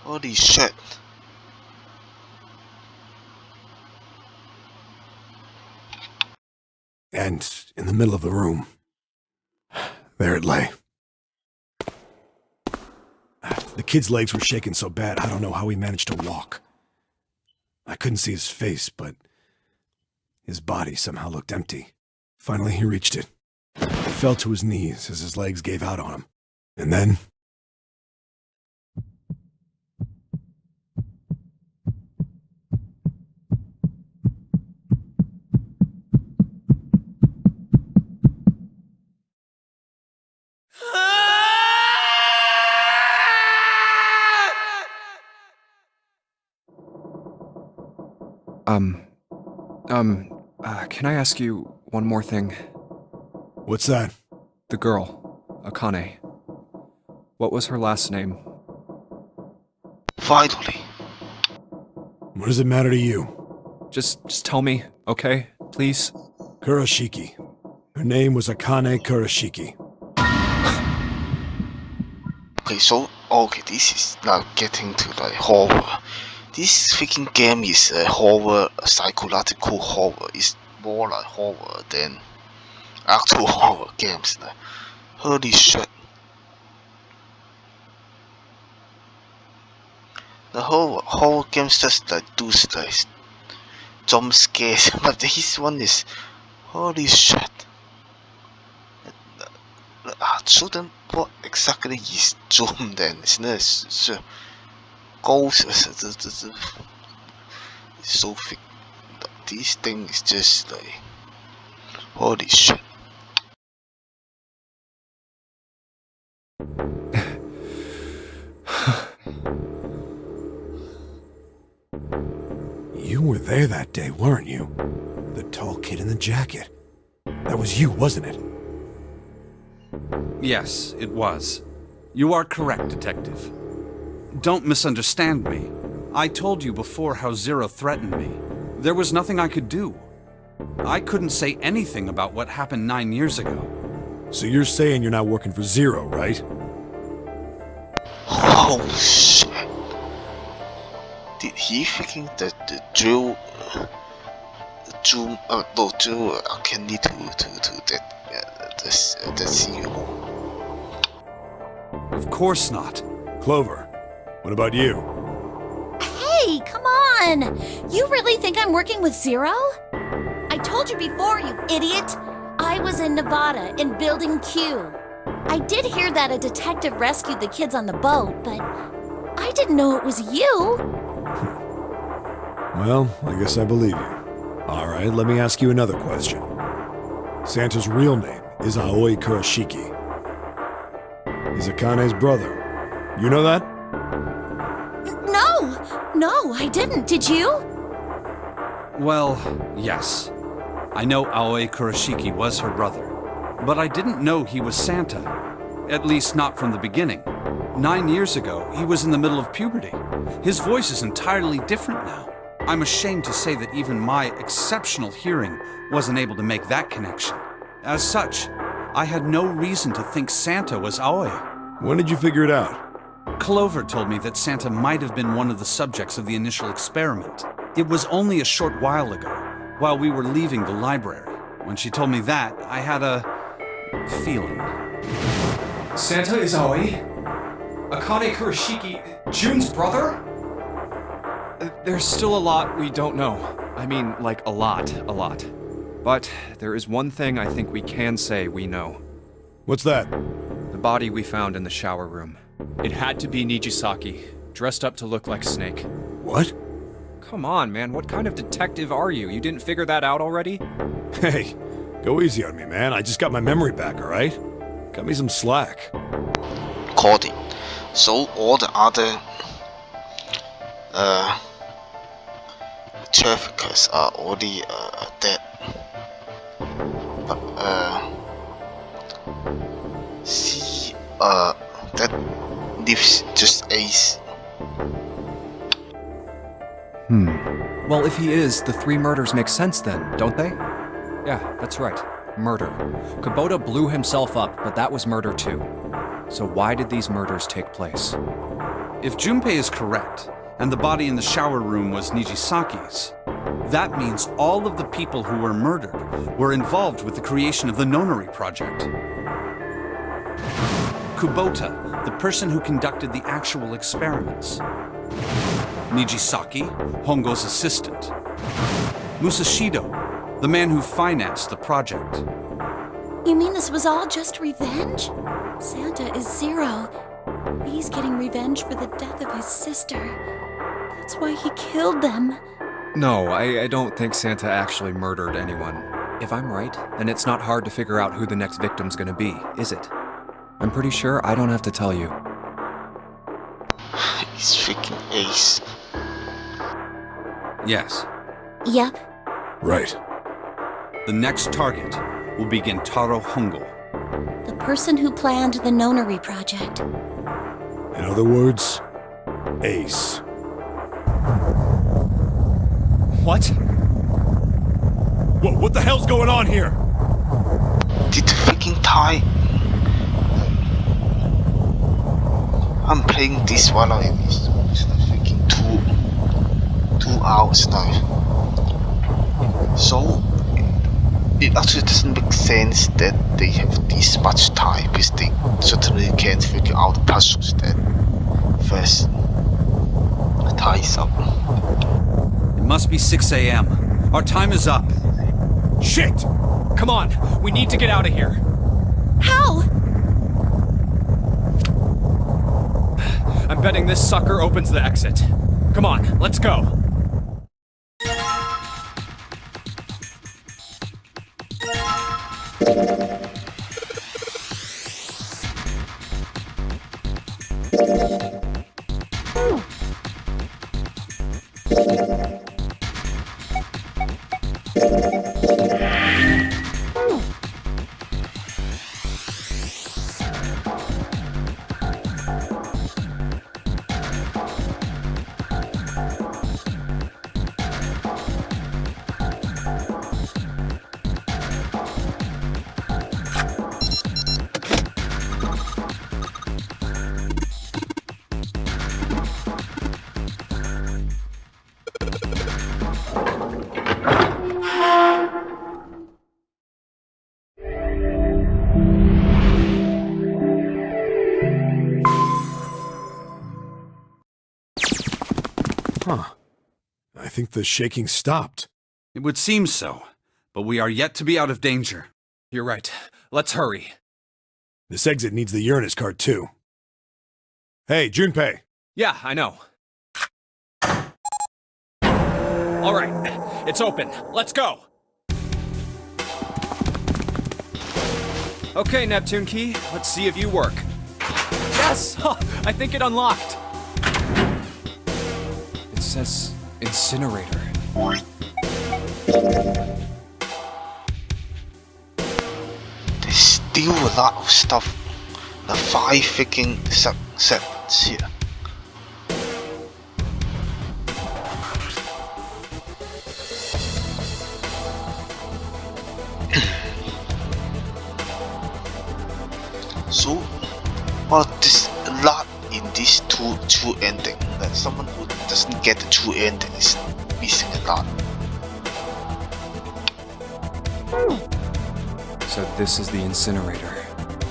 Holy shit. And in the middle of the room, there it lay. The kid's legs were shaking so bad, I don't know how he managed to walk. I couldn't see his face, but his body somehow looked empty. Finally, he reached it. He fell to his knees as his legs gave out on him. And then... can I ask you one more thing? What's that? The girl, Akane. What was her last name? Finally. What does it matter to you? Just tell me, okay? Please? Kurashiki. Her name was Akane Kurashiki. Okay, this is now getting to like horror. This freaking game is a horror, a psychological horror. It's more like horror than actual horror games. Like, holy shit. The horror games just like do like jump scares, but this one is holy shit. Shouldn't what exactly is jump then? Isn't it? So ghosts. It's so thick. This thing is just like holy shit. You were there that day, weren't you? The tall kid in the jacket. That was you, wasn't it? Yes, it was. You are correct, Detective. Don't misunderstand me. I told you before how Zero threatened me. There was nothing I could do. I couldn't say anything about what happened 9 years ago. So you're saying you're not working for Zero, right? Oh shit. Did he freaking the drill can lead to the CEO? Of course not. Clover, what about you? Hey, come on! You really think I'm working with Zero? I told you before, you idiot! I was in Nevada, in Building Q. I did hear that a detective rescued the kids on the boat, but I didn't know it was you! Well, I guess I believe you. Alright, let me ask you another question. Santa's real name is Aoi Kurashiki. He's Akane's brother. You know that? No, I didn't. Did you? Well, yes. I know Aoi Kurashiki was her brother, but I didn't know he was Santa. At least not from the beginning. 9 years ago, he was in the middle of puberty. His voice is entirely different now. I'm ashamed to say that even my exceptional hearing wasn't able to make that connection. As such, I had no reason to think Santa was Aoi. When did you figure it out? Clover told me that Santa might have been one of the subjects of the initial experiment. It was only a short while ago, while we were leaving the library. When she told me that, I had a feeling. Santa is Aoi? Akane Kurashiki, June's brother? There's still a lot we don't know. I mean, like a lot. But there is one thing I think we can say we know. What's that? The body we found in the shower room. It had to be Nijisaki, dressed up to look like Snake. What? Come on, man, what kind of detective are you? You didn't figure that out already? Hey, go easy on me, man. I just got my memory back, alright? Cut me some slack. Recording. So all the other traffickers are already dead. But see, that leaves just Ace. Well, if he is, the 3 murders make sense then, don't they? Yeah, that's right. Murder. Kubota blew himself up, but that was murder too. So why did these murders take place? If Junpei is correct, and the body in the shower room was Nijisaki's, that means all of the people who were murdered were involved with the creation of the Nonori project. Kubota, the person who conducted the actual experiments. Nijisaki, Hongo's assistant. Musashido, the man who financed the project. You mean this was all just revenge? Santa is Zero. He's getting revenge for the death of his sister. That's why he killed them. No, I don't think Santa actually murdered anyone. If I'm right, then it's not hard to figure out who the next victim's gonna be, is it? I'm pretty sure I don't have to tell you. He's freaking Ace. Yes. Yep. Right. The next target will be Gentaro Hongo. The person who planned the Nonori project. In other words, Ace. What? Whoa, what the hell's going on here? Did the freaking tie? I'm playing this while I was freaking 2 hours now. So it actually doesn't make sense that they have this much time because they certainly can't figure out the puzzles that first ties up. It must be 6 a.m. Our time is up. Shit! Come on, we need to get out of here. How? I'm betting this sucker opens the exit. Come on, let's go. Huh. I think the shaking stopped. It would seem so, but we are yet to be out of danger. You're right. Let's hurry. This exit needs the Uranus card too. Hey, Junpei. Yeah, I know. All right, it's open. Let's go. Okay, Neptune Key, let's see if you work. Yes! I think it unlocked. It says incinerator. There's still a lot of stuff. The 5 freaking sets here. So, well, there's a lot in this true ending. That someone who doesn't get the true ending is missing a lot. So this is the incinerator.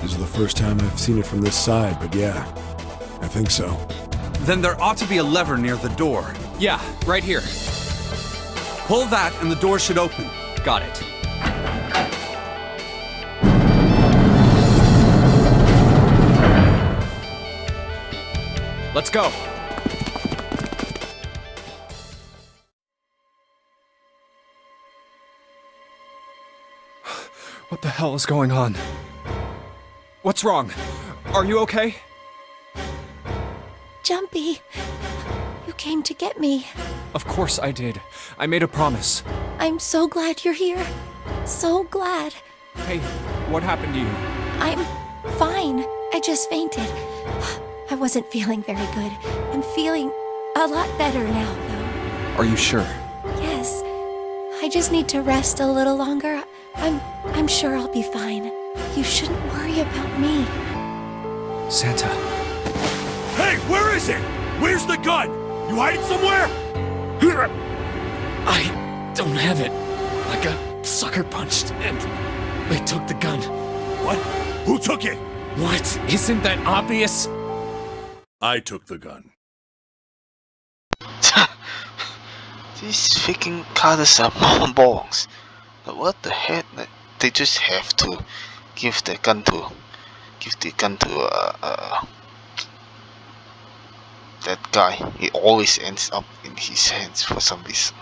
This is the first time I've seen it from this side, but yeah, I think so. Then there ought to be a lever near the door. Yeah, right here. Pull that and the door should open. Got it. Let's go. What the hell is going on? What's wrong? Are you okay? Jumpy, you came to get me. Of course I did. I made a promise. I'm so glad you're here. So glad. Hey, what happened to you? I'm fine. I just fainted. I wasn't feeling very good. I'm feeling a lot better now, though. Are you sure? Yes. I just need to rest a little longer. I'm sure I'll be fine. You shouldn't worry about me. Santa. Hey, where is it? Where's the gun? You hide somewhere? I don't have it. I got sucker punched and they took the gun. What? Who took it? What? Isn't that obvious? I took the gun. These freaking cutters are bongs. But what the heck? They just have to give the gun to that guy. It always ends up in his hands for some reason.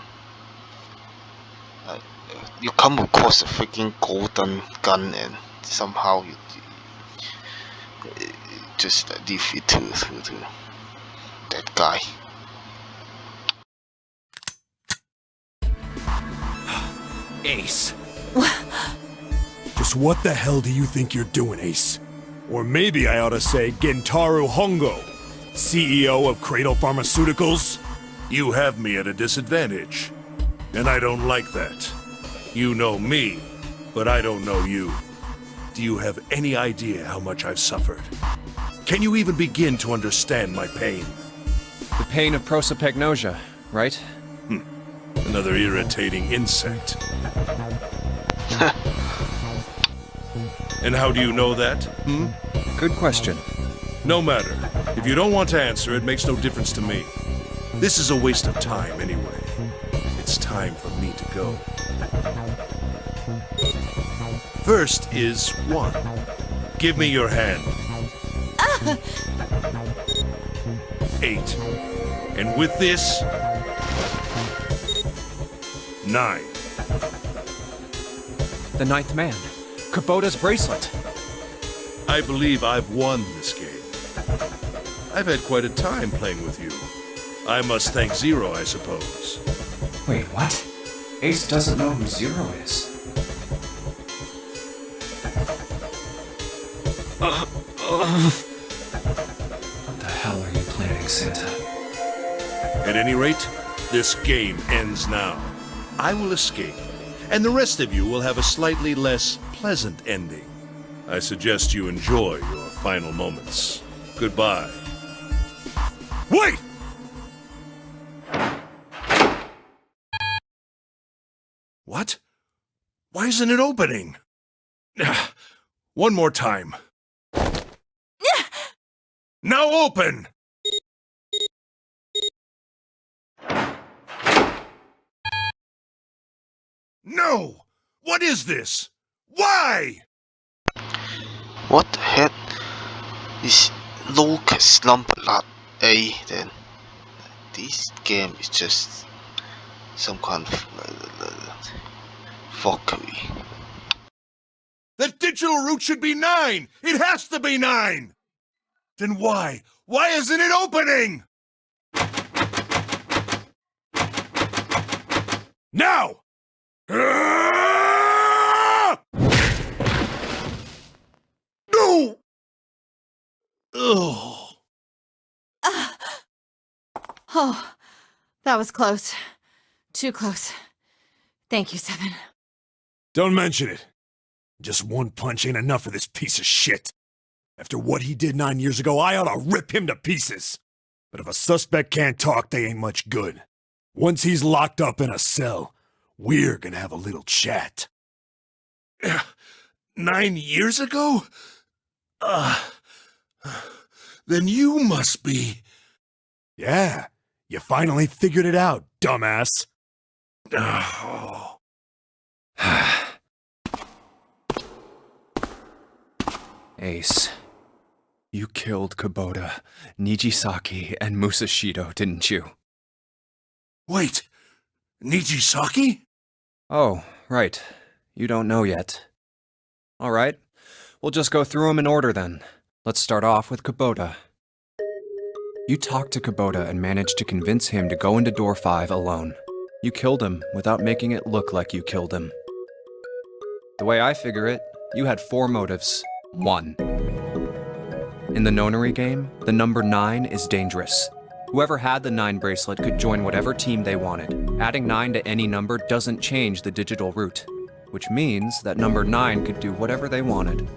You come across a freaking golden gun and somehow you just leave it to that guy. Ace. Just what the hell do you think you're doing, Ace? Or maybe I ought to say Gentaro Hongo, CEO of Cradle Pharmaceuticals? You have me at a disadvantage, and I don't like that. You know me, but I don't know you. Do you have any idea how much I've suffered? Can you even begin to understand my pain? The pain of prosopagnosia, right? Another irritating insect. And how do you know that? Good question. No matter. If you don't want to answer, it makes no difference to me. This is a waste of time anyway. It's time for me to go. First is 1. Give me your hand. 8. And with this, 9. The ninth man. Kubota's bracelet. I believe I've won this game. I've had quite a time playing with you. I must thank Zero, I suppose. Wait, what? Ace doesn't know who Zero is. What the hell are you planning, Santa? At any rate, this game ends now. I will escape, and the rest of you will have a slightly less pleasant ending. I suggest you enjoy your final moments. Goodbye. Wait! What? Why isn't it opening? One more time. Now open! No! What is this? Why? What the heck is Locust number lot A then? This game is just some kind of fuckery. The digital route should be 9! It has to be 9! Then why? Why isn't it opening? Now! No! Ugh. Oh, that was close. Too close. Thank you, VII. Don't mention it. Just one punch ain't enough for this piece of shit. After what he did 9 years ago, I ought to rip him to pieces. But if a suspect can't talk, they ain't much good. Once he's locked up in a cell, we're gonna have a little chat. 9 years ago? Then you must be... Yeah, you finally figured it out, dumbass. Oh. Ace, you killed Kubota, Nijisaki, and Musashido, didn't you? Wait, Nijisaki? Oh, right. You don't know yet. All right, we'll just go through them in order then. Let's start off with Kubota. You talked to Kubota and managed to convince him to go into door 5 alone. You killed him without making it look like you killed him. The way I figure it, you had 4 motives. 1. In the nonary game, the number 9 is dangerous. Whoever had the 9 bracelet could join whatever team they wanted. Adding 9 to any number doesn't change the digital route, which means that number 9 could do whatever they wanted.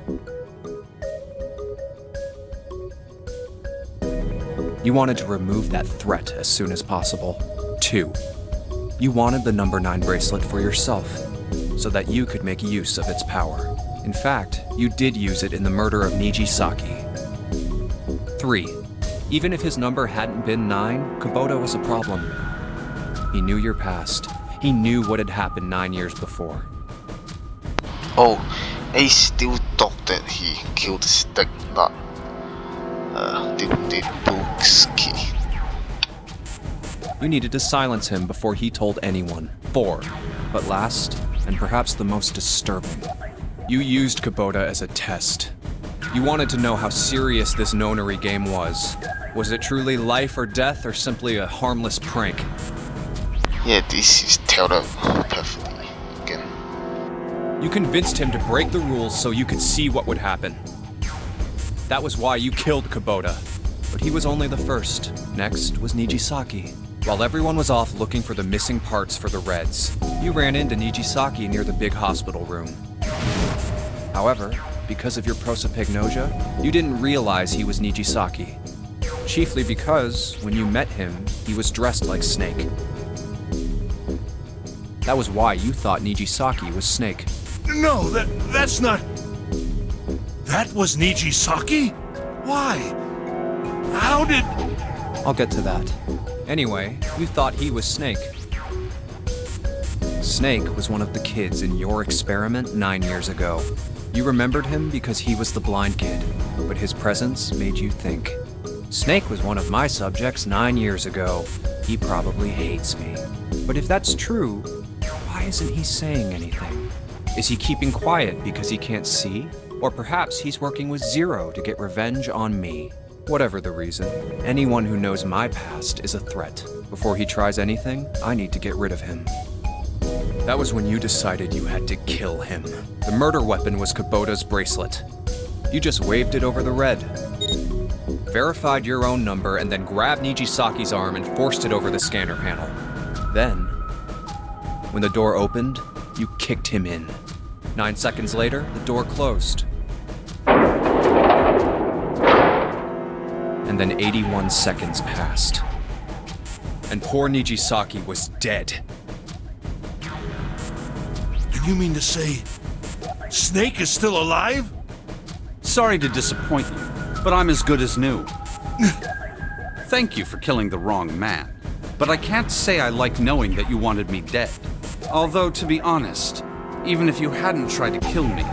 You wanted to remove that threat as soon as possible. 2. You wanted the number 9 bracelet for yourself, so that you could make use of its power. In fact, you did use it in the murder of Nijisaki. 3. Even if his number hadn't been 9, Kubota was a problem. He knew your past. He knew what had happened 9 years before. Oh, Ace still thought that he killed Stick, not did Bookski. You needed to silence him before he told anyone. 4. But last, and perhaps the most disturbing, you used Kubota as a test. You wanted to know how serious this nonary game was. Was it truly life or death, or simply a harmless prank? Yeah, this is tailored perfectly again. You convinced him to break the rules so you could see what would happen. That was why you killed Kubota. But he was only the first. Next was Nijisaki. While everyone was off looking for the missing parts for the Reds, you ran into Nijisaki near the big hospital room. However, because of your prosopagnosia, you didn't realize he was Nijisaki. Chiefly because, when you met him, he was dressed like Snake. That was why you thought Nijisaki was Snake. No, that's not... That was Nijisaki? Why? How did... I'll get to that. Anyway, you thought he was Snake. Snake was one of the kids in your experiment 9 years ago. You remembered him because he was the blind kid, but his presence made you think. Snake was one of my subjects 9 years ago. He probably hates me. But if that's true, why isn't he saying anything? Is he keeping quiet because he can't see? Or perhaps he's working with Zero to get revenge on me. Whatever the reason, anyone who knows my past is a threat. Before he tries anything, I need to get rid of him. That was when you decided you had to kill him. The murder weapon was Kubota's bracelet. You just waved it over the red. Verified your own number and then grabbed Nijisaki's arm and forced it over the scanner panel. Then, when the door opened, you kicked him in. 9 seconds later, the door closed. And then 81 seconds passed. And poor Nijisaki was dead. Do you mean to say... Snake is still alive? Sorry to disappoint you, but I'm as good as new. Thank you for killing the wrong man, but I can't say I like knowing that you wanted me dead. Although, to be honest, even if you hadn't tried to kill me,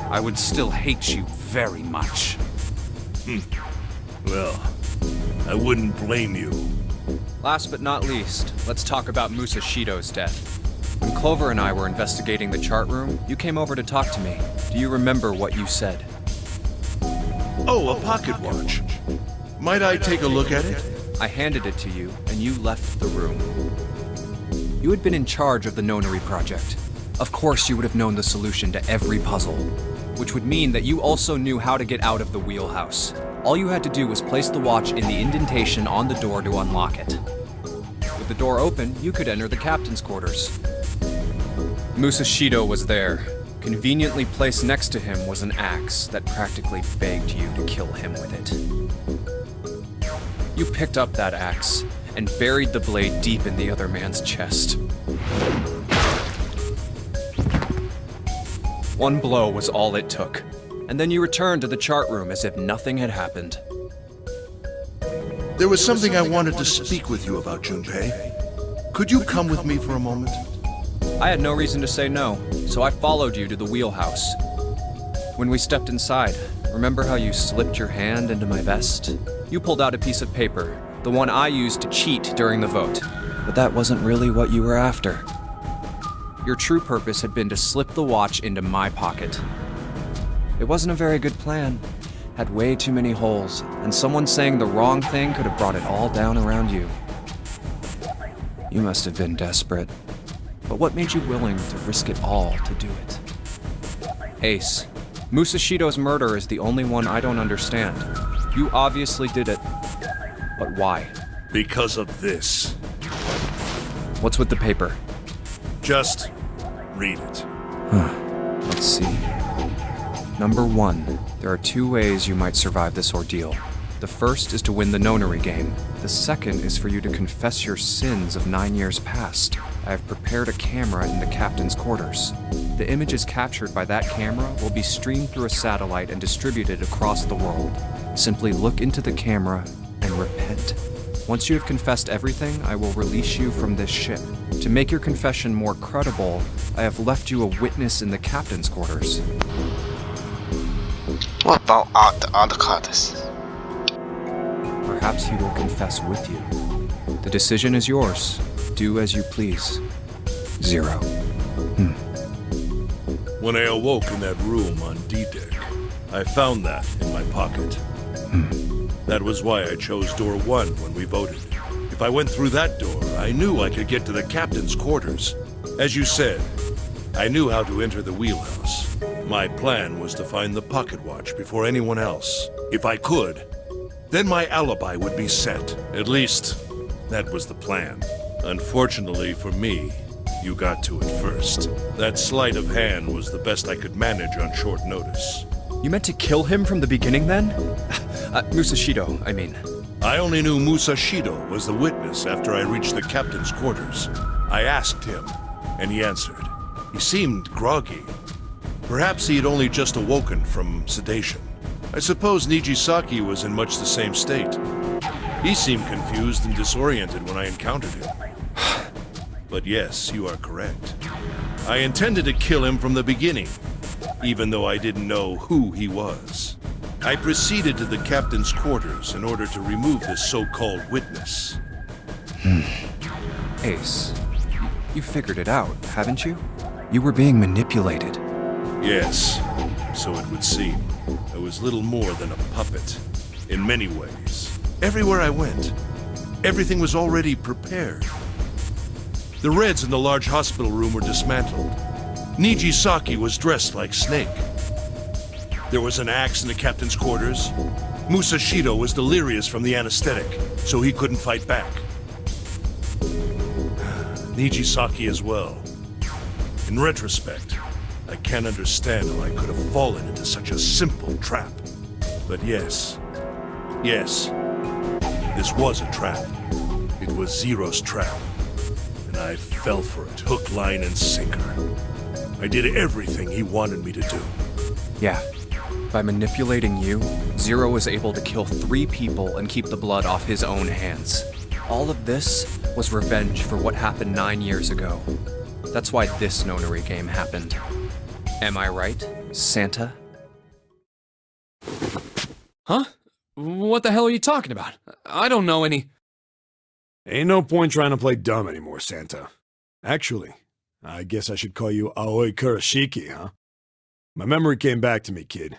I would still hate you very much. Well, I wouldn't blame you. Last but not least, let's talk about Musashido's death. When Clover and I were investigating the chart room, you came over to talk to me. Do you remember what you said? Oh, a pocket watch. Might I take a look at it? I handed it to you, and you left the room. You had been in charge of the nonary project. Of course you would have known the solution to every puzzle, which would mean that you also knew how to get out of the wheelhouse. All you had to do was place the watch in the indentation on the door to unlock it. With the door open, you could enter the captain's quarters. Musashido was there, Conveniently placed next to him was an axe that practically begged you to kill him with it. You picked up that axe and buried the blade deep in the other man's chest. One blow was all it took, and then you returned to the chart room as if nothing had happened. There was something I wanted to speak with you about, Junpei. Could you come with me for a moment? I had no reason to say no, so I followed you to the wheelhouse. When we stepped inside, remember how you slipped your hand into my vest? You pulled out a piece of paper, the one I used to cheat during the vote. But that wasn't really what you were after. Your true purpose had been to slip the watch into my pocket. It wasn't a very good plan. Had way too many holes, and someone saying the wrong thing could have brought it all down around you. You must have been desperate. But what made you willing to risk it all to do it? Ace, Musashido's murder is the only one I don't understand. You obviously did it. But why? Because of this. What's with the paper? Just read it. Let's see. Number 1, there are 2 ways you might survive this ordeal. The first is to win the nonary game. The second is for you to confess your sins of 9 years past. I have prepared a camera in the captain's quarters. The images captured by that camera will be streamed through a satellite and distributed across the world. Simply look into the camera and repent. Once you have confessed everything, I will release you from this ship. To make your confession more credible, I have left you a witness in the captain's quarters. What about the other characters? Perhaps he will confess with you. The decision is yours. Do as you please. 0. When I awoke in that room on D-Deck, I found that in my pocket. That was why I chose door 1 when we voted. If I went through that door, I knew I could get to the captain's quarters. As you said, I knew how to enter the wheelhouse. My plan was to find the pocket watch before anyone else. If I could, then my alibi would be set. At least, that was the plan. Unfortunately for me, you got to it first. That sleight of hand was the best I could manage on short notice. You meant to kill him from the beginning then? Musashido, I mean. I only knew Musashido was the witness after I reached the captain's quarters. I asked him, and he answered. He seemed groggy. Perhaps he had only just awoken from sedation. I suppose Nijisaki was in much the same state. He seemed confused and disoriented when I encountered him. But yes, you are correct. I intended to kill him from the beginning, even though I didn't know who he was. I proceeded to the captain's quarters in order to remove this so-called witness. Ace, you figured it out, haven't you? You were being manipulated. Yes, so it would seem. I was little more than a puppet, in many ways. Everywhere I went, everything was already prepared. The Reds in the large hospital room were dismantled. Nijisaki was dressed like Snake. There was an axe in the captain's quarters. Musashido was delirious from the anesthetic, so he couldn't fight back. Nijisaki as well. In retrospect, I can't understand how I could have fallen into such a simple trap. But yes, this was a trap. It was Zero's trap. And I fell for it, hook, line, and sinker. I did everything he wanted me to do. Yeah. By manipulating you, Zero was able to kill 3 people and keep the blood off his own hands. All of this was revenge for what happened 9 years ago. That's why this nonary game happened. Am I right, Santa? Huh? What the hell are you talking about? I don't know any... Ain't no point trying to play dumb anymore, Santa. Actually, I guess I should call you Aoi Kurashiki, huh? My memory came back to me, kid.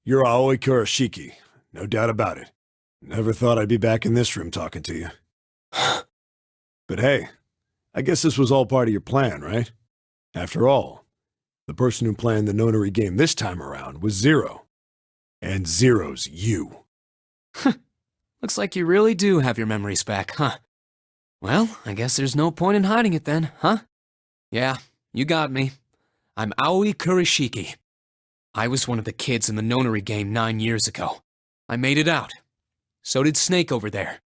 You're Aoi Kurashiki, no doubt about it. Never thought I'd be back in this room talking to you. But hey, I guess this was all part of your plan, right? After all, the person who planned the nonary game this time around was Zero. And Zero's you. Looks like you really do have your memories back, huh? Well, I guess there's no point in hiding it then, huh? Yeah, you got me. I'm Aoi Kurishiki. I was one of the kids in the nonary game 9 years ago. I made it out. So did Snake over there.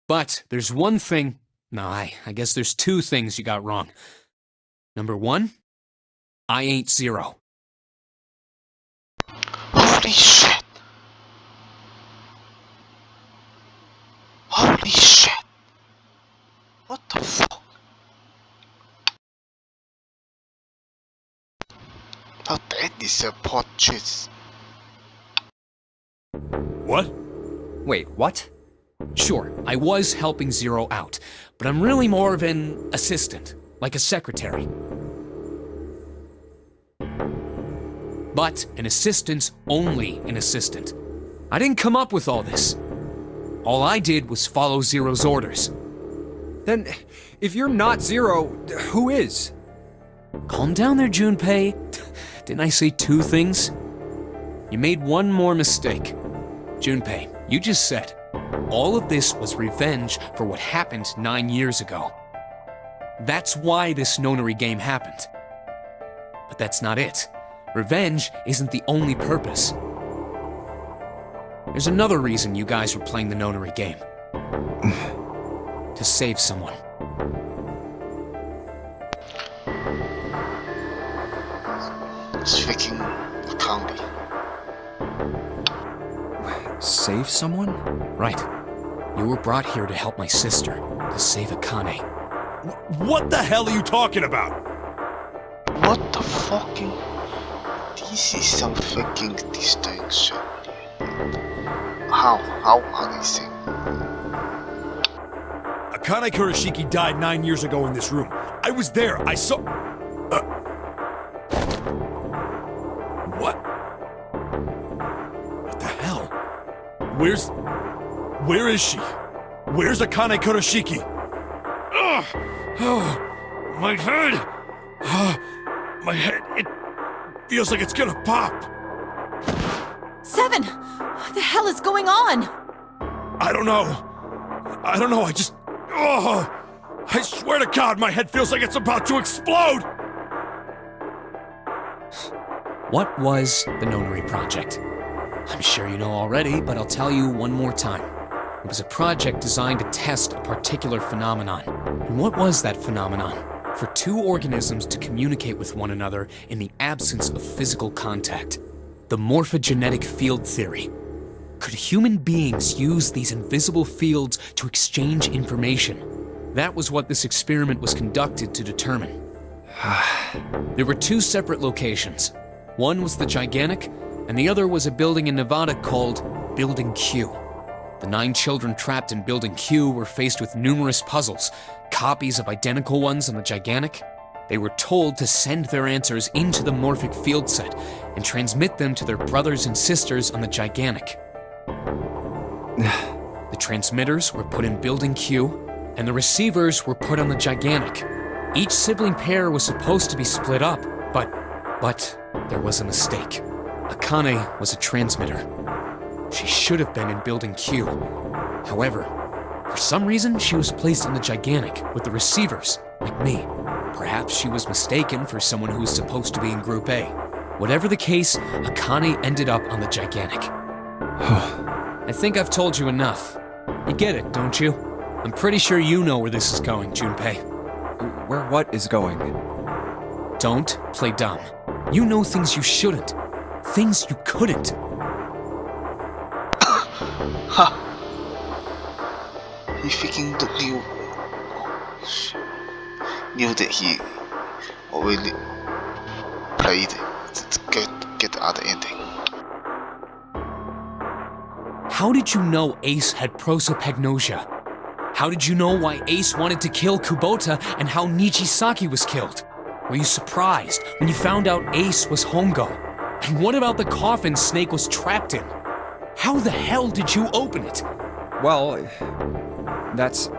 But there's one thing... No, I guess there's two things you got wrong. Number one, I ain't Zero. Holy shit! Holy shit! What the fuck? Now that is a plot twist. What? Wait, what? Sure, I was helping Zero out, but I'm really more of an assistant, like a secretary. But an assistant's only an assistant. I didn't come up with all this. All I did was follow Zero's orders. Then, if you're not Zero, who is? Calm down there, Junpei. Didn't I say two things? You made one more mistake. Junpei, you just said, all of this was revenge for what happened 9 years ago. That's why this nonary game happened. But that's not it. Revenge isn't the only purpose. There's another reason you guys were playing the nonary game. To save someone. Speaking calmly. Save someone? Right. You were brought here to help my sister, to save Akane. What the hell are you talking about? What the fucking... This is some fucking distinction. How amazing. Akane Kurishiki died 9 years ago in this room. I was there. I saw... What? What the hell? Where is she? Where's Akane Kurishiki? Ugh! Oh, my head! My head, it feels like it's gonna pop. VII! What the hell is going on? I don't know. I just... Oh! I swear to God, my head feels like it's about to explode! What was the Nonary Project? I'm sure you know already, but I'll tell you one more time. It was a project designed to test a particular phenomenon. And what was that phenomenon? For two organisms to communicate with one another in the absence of physical contact. The morphogenetic field theory. Could human beings use these invisible fields to exchange information? That was what this experiment was conducted to determine. There were two separate locations. One was the Gigantic, and the other was a building in Nevada called Building Q. The 9 children trapped in Building Q were faced with numerous puzzles, copies of identical ones on the Gigantic. They were told to send their answers into the morphic field set and transmit them to their brothers and sisters on the Gigantic. The transmitters were put in Building Q, and the receivers were put on the Gigantic. Each sibling pair was supposed to be split up, but there was a mistake. Akane was a transmitter. She should have been in Building Q. However, for some reason, she was placed on the Gigantic with the receivers, like me. Perhaps she was mistaken for someone who was supposed to be in Group A. Whatever the case, Akane ended up on the Gigantic. I think I've told you enough. You get it, don't you? I'm pretty sure you know where this is going, Junpei. Where what is going? Don't play dumb. You know things you shouldn't. Things you couldn't. Ha! He freaking knew. Knew that he already played to get the other ending. How did you know Ace had prosopagnosia? How did you know why Ace wanted to kill Kubota and how Nichisaki was killed? Were you surprised when you found out Ace was Hongo? And what about the coffin Snake was trapped in? How the hell did you open it? Well, that's...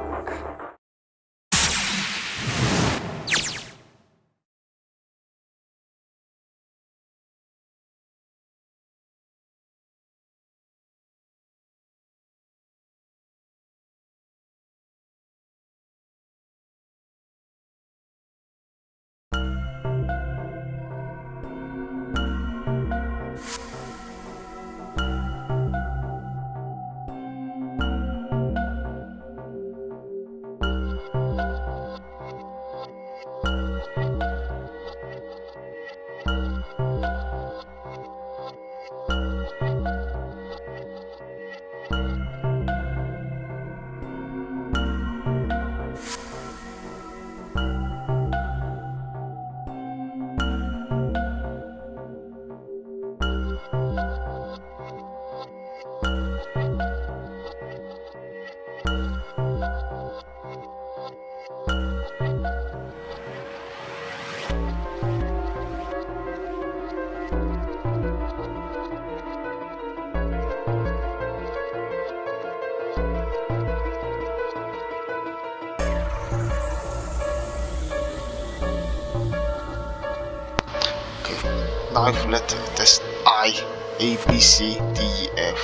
9 letter test I. A, B, C, D, E, F.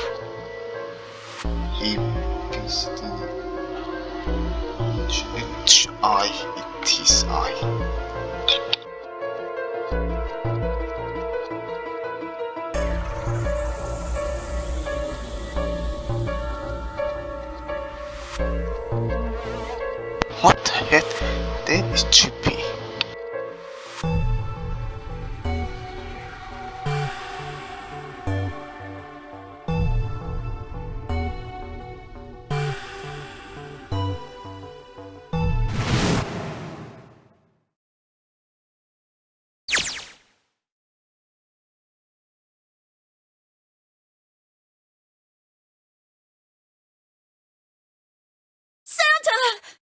A, B, C, D, H, I. It is I. What the heck? That is chippy. Santa!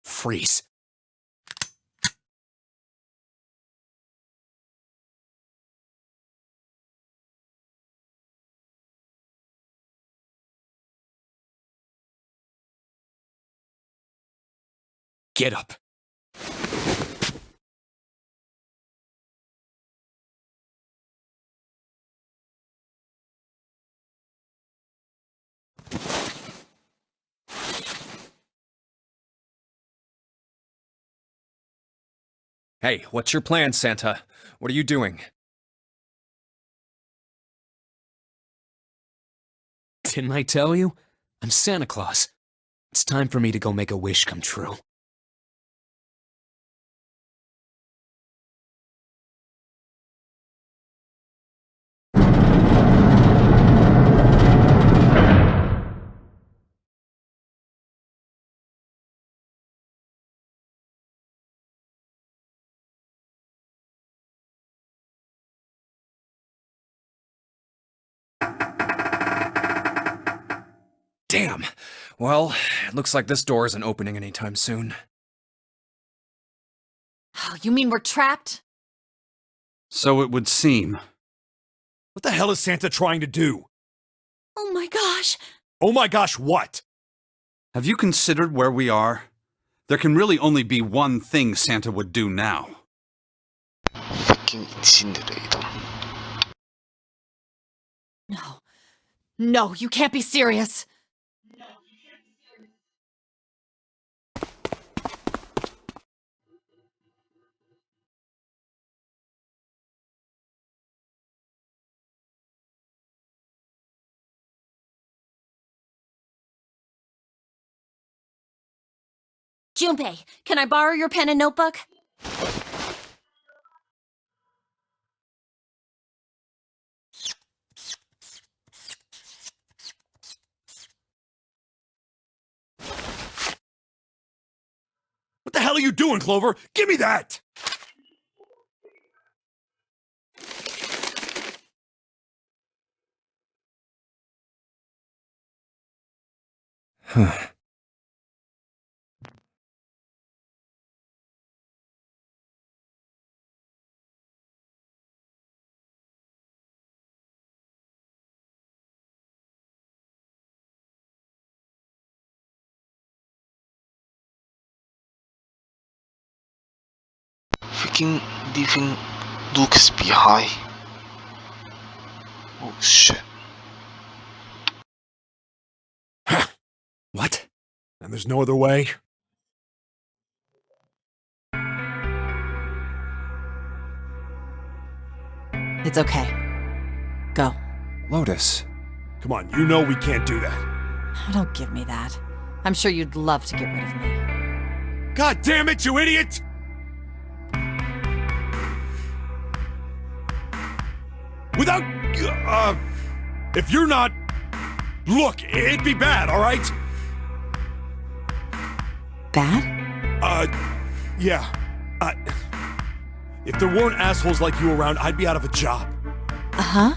Freeze. Get up. Hey, what's your plan, Santa? What are you doing? Didn't I tell you? I'm Santa Claus. It's time for me to go make a wish come true. Damn. Well, it looks like this door isn't opening anytime soon. Oh, you mean we're trapped? So it would seem. What the hell is Santa trying to do? Oh my gosh! Oh my gosh, what? Have you considered where we are? There can really only be one thing Santa would do now. Fucking incinerator. No. No, you can't be serious. Junpei, can I borrow your pen and notebook? What the hell are you doing, Clover? Give me that! Freaking leaving Lucas behind. Oh shit. What? And there's no other way? It's okay. Go. Lotus. Come on, you know we can't do that. Oh, don't give me that. I'm sure you'd love to get rid of me. God damn it, you idiot! Without... if you're not... Look, it'd be bad, alright? Bad? Yeah. If there weren't assholes like you around, I'd be out of a job. Uh-huh.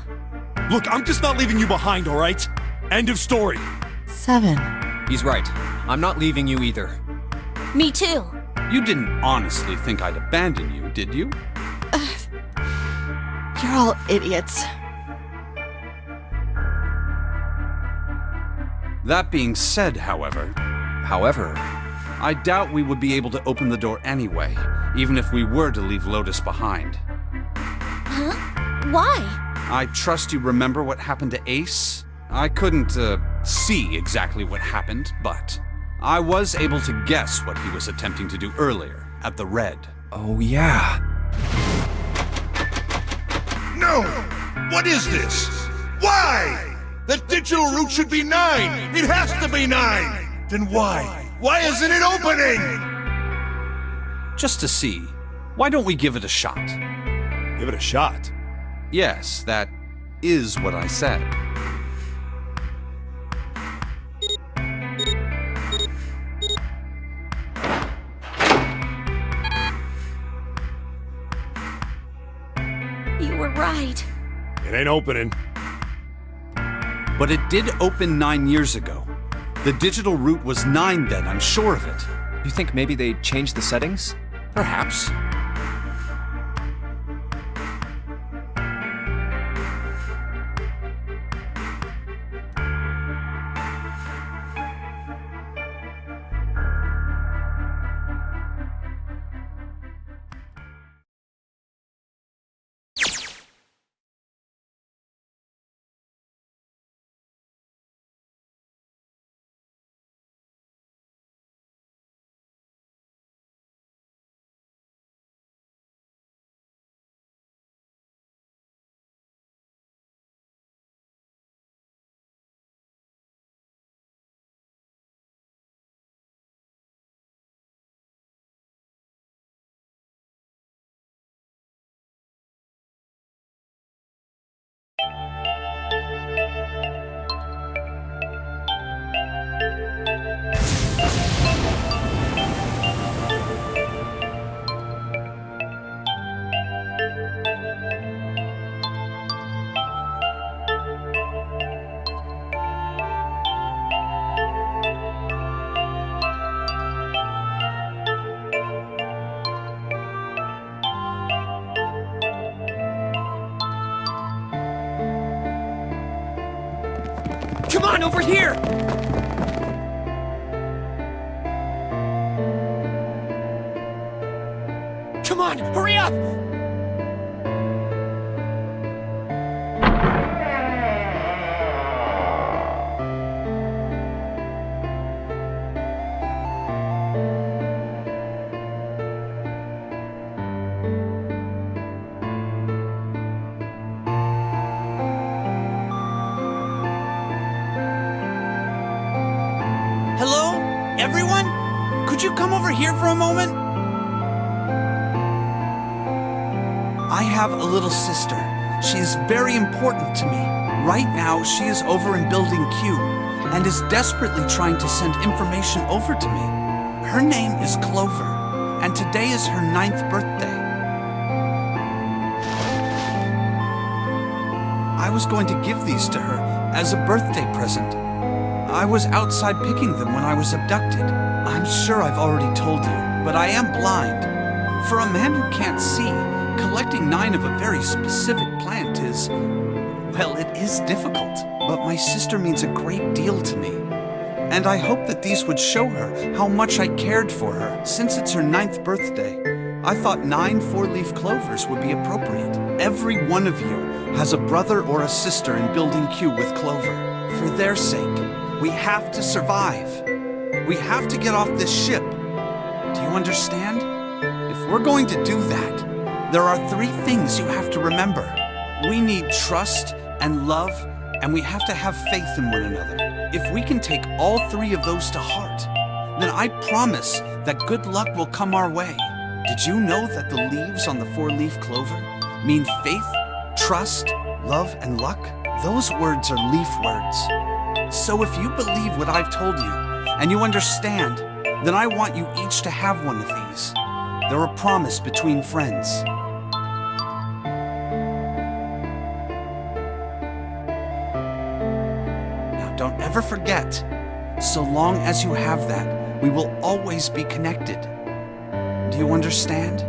Look, I'm just not leaving you behind, alright? End of story. 7. He's right. I'm not leaving you either. Me too. You didn't honestly think I'd abandon you, did you? You're all idiots. That being said, however... I doubt we would be able to open the door anyway, even if we were to leave Lotus behind. Huh? Why? I trust you remember what happened to Ace? I couldn't, see exactly what happened, but I was able to guess what he was attempting to do earlier at the Red. Oh, yeah. No! What is this? Why? The digital route should be 9! It has to be 9! Then why? Why isn't it opening? Just to see, why don't we give it a shot? Give it a shot. Yes, that is what I said. You were right. It ain't opening. But it did open 9 years ago. The digital route was 9 then, I'm sure of it. You think maybe they changed the settings? Perhaps. Come on, over here! Come on, hurry up! Hello? Everyone? Could you come over here for a moment? I have a little sister. She is very important to me. Right now, she is over in Building Q and is desperately trying to send information over to me. Her name is Clover, and today is her 9th birthday. I was going to give these to her as a birthday present. I was outside picking them when I was abducted. I'm sure I've already told you, but I am blind. For a man who can't see, collecting 9 of a very specific plant is, well, it is difficult. But my sister means a great deal to me. And I hope that these would show her how much I cared for her. Since it's her 9th birthday, I thought 9 4-leaf clovers would be appropriate. Every one of you has a brother or a sister in Building Q with Clover. For their sake, we have to survive. We have to get off this ship. Do you understand? If we're going to do that, there are 3 things you have to remember. We need trust and love, and we have to have faith in one another. If we can take all 3 of those to heart, then I promise that good luck will come our way. Did you know that the leaves on the 4-leaf clover mean faith, trust, love, and luck? Those words are leaf words. So if you believe what I've told you, and you understand, then I want you each to have one of these. They're a promise between friends. Now don't ever forget, so long as you have that, we will always be connected. Do you understand?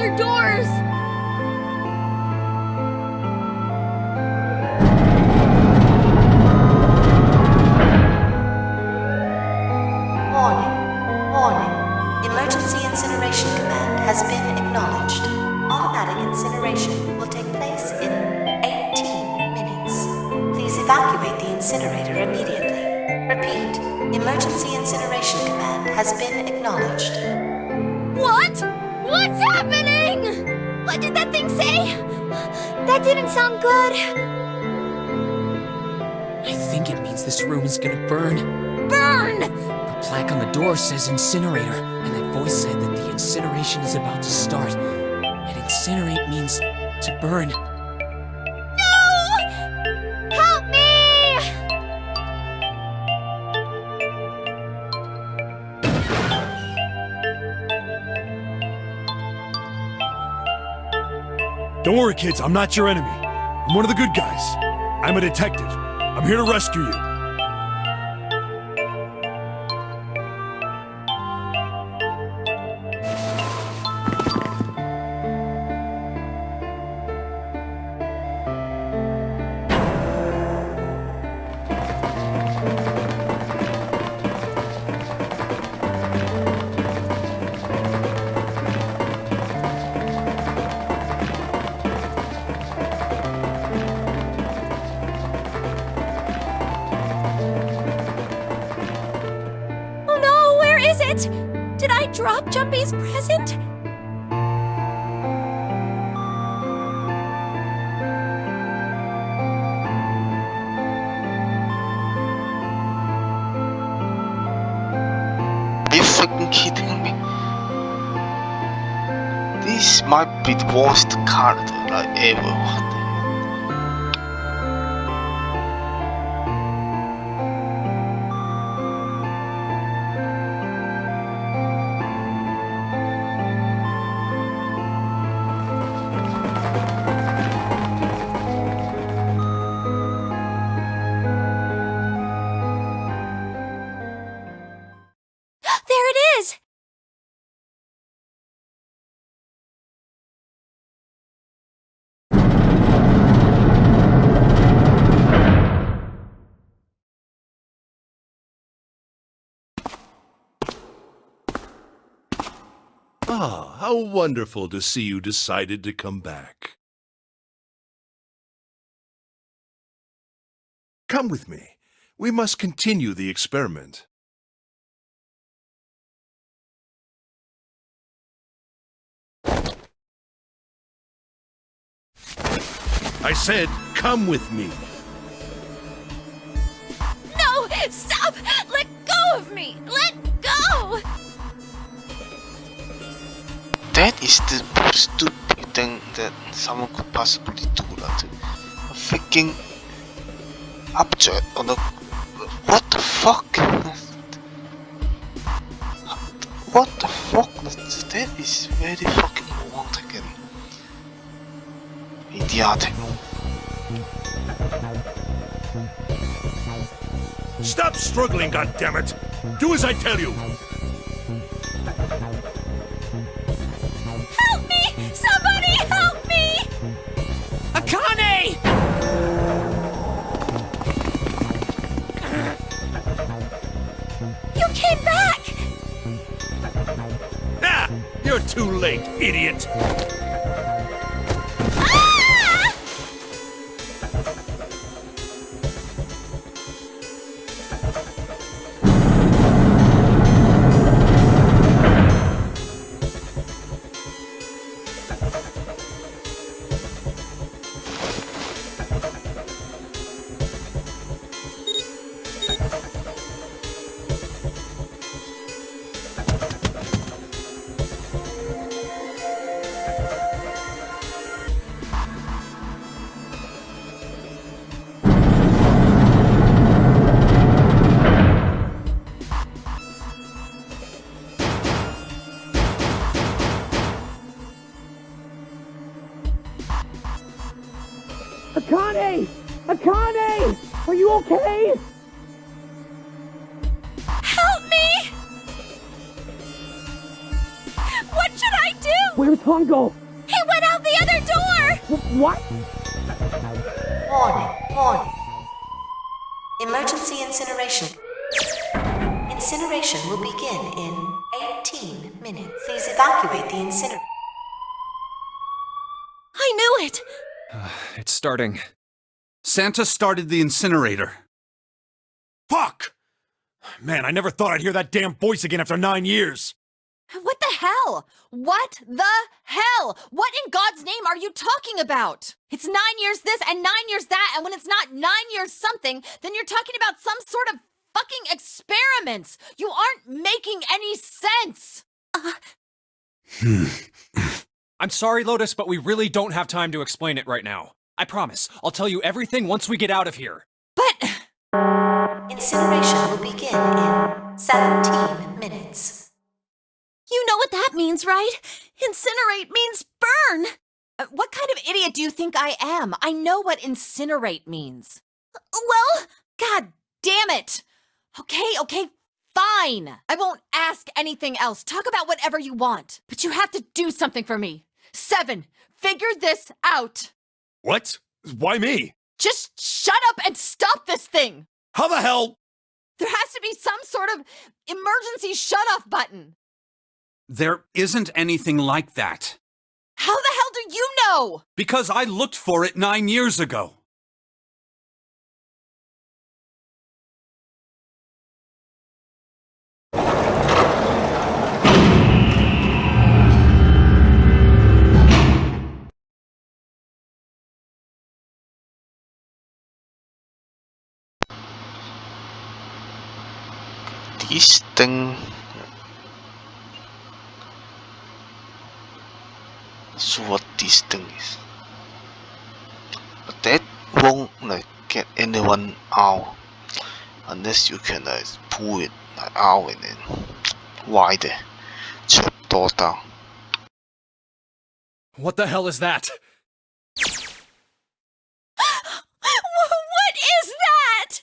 other doors! Warning. Warning. Emergency incineration command has been acknowledged. Automatic incineration will take place in 18 minutes. Please evacuate the incinerator immediately. Repeat. Emergency incineration command has been acknowledged. What? What's happening? What did that thing say? That didn't sound good. I think it means this room is gonna burn. Burn! The plaque on the door says incinerator, and that voice said that the incineration is about to start. And incinerate means to burn. No! Help me! Don't worry, kids, I'm not your enemy. I'm one of the good guys. I'm a detective. I'm here to rescue you. Oh no, where is it? Did I drop Jumpy's present? Are you freaking kidding me? This might be the worst character like ever. What the hell? There it is! Ah, how wonderful to see you decided to come back. Come with me. We must continue the experiment. I said, come with me. No! Stop! Let go of me! Let go! That is the most stupid thing that someone could possibly do. Like a freaking object on the. What the fuck? What the fuck? That is very fucking wrong again. Idiotic. Stop struggling, goddammit! Do as I tell you! Help me! Somebody help me! Akane! You came back! Ah! You're too late, idiot! Ah! Akane! Akane! Are you okay? Help me! What should I do? Where's Hongo? He went out the other door! What? Warning. Emergency incineration. Incineration will begin in 18 minutes. Please evacuate the incinerator. I knew it! It's starting. Santa started the incinerator. Fuck! Man, I never thought I'd hear that damn voice again after 9 years. What the hell? What the hell? What in God's name are you talking about? It's 9 years this and 9 years that, and when it's not 9 years something, then you're talking about some sort of fucking experiments. You aren't making any sense. I'm sorry, Lotus, but we really don't have time to explain it right now. I promise. I'll tell you everything once we get out of here. But Incineration will begin in 17 minutes. You know what that means, right? Incinerate means burn! what kind of idiot do you think I am? I know what incinerate means. Well, God damn it! Okay, fine. I won't ask anything else. Talk about whatever you want. But you have to do something for me. 7, figure this out. What? Why me? Just shut up and stop this thing. How the hell? There has to be some sort of emergency shut-off button. There isn't anything like that. How the hell do you know? Because I looked for it 9 years ago. This thing. So what this thing is? But that won't get anyone out unless you can pull it out and then wide trapdoor down. What the hell is that? what is that?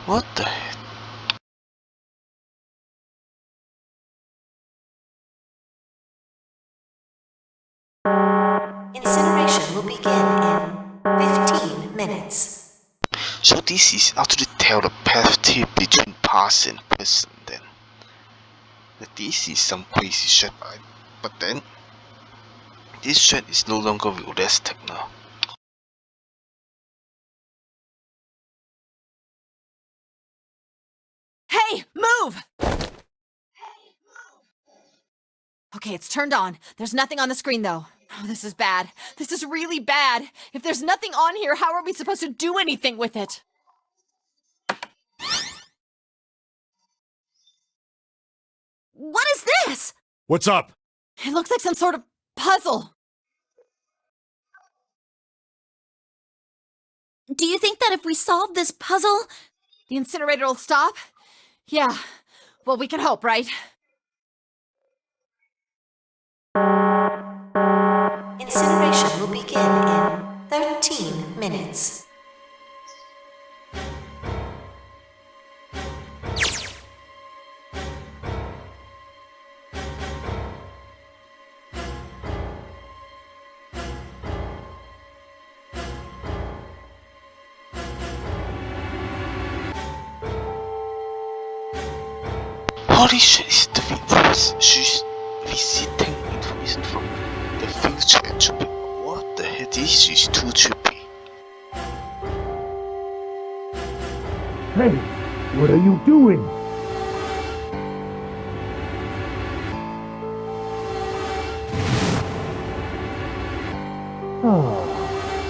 What the heck? Incineration will begin in 15 minutes. So this is actually telepathy between past and present then. This is some crazy shit, but then this shit is no longer realistic now. Hey, move! Okay, it's turned on. There's nothing on the screen, though. Oh, this is bad. This is really bad. If there's nothing on here, how are we supposed to do anything with it? What is this? What's up? It looks like some sort of puzzle. Do you think that if we solve this puzzle, the incinerator will stop? Yeah. Well, we can hope, right? Incineration will begin in 13 minutes. Holy shit, is the voice? She's visiting information from the future and trippy. What the heck? This is too trippy. Hey, what are you doing?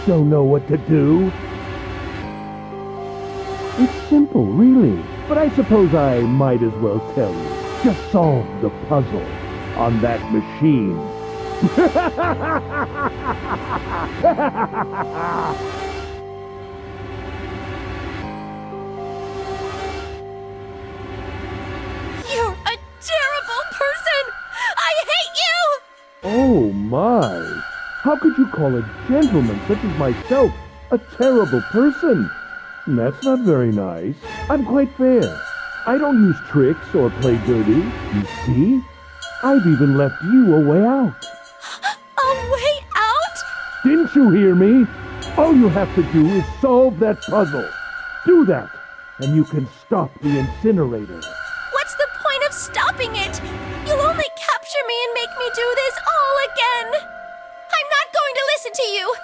Don't know what to do? It's simple, really. But I suppose I might as well tell you. Just solve the puzzle on that machine. You're a terrible person! I hate you! Oh my! How could you call a gentleman such as myself a terrible person? That's not very nice. I'm quite fair. I don't use tricks or play dirty. You see? I've even left you a way out. A way out? Didn't you hear me? All you have to do is solve that puzzle. Do that, and you can stop the incinerator. What's the point of stopping it? You'll only capture me and make me do this all again. I'm not going to listen to you.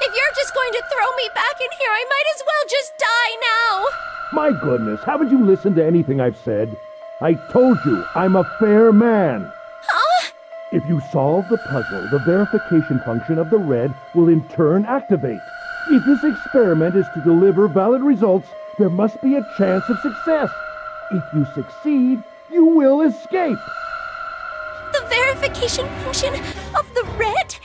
If you're just going to throw me back in here, I might as well just die now. My goodness, haven't you listened to anything I've said? I told you, I'm a fair man. Huh? If you solve the puzzle, the verification function of the red will in turn activate. If this experiment is to deliver valid results, there must be a chance of success. If you succeed, you will escape. The verification function of the red?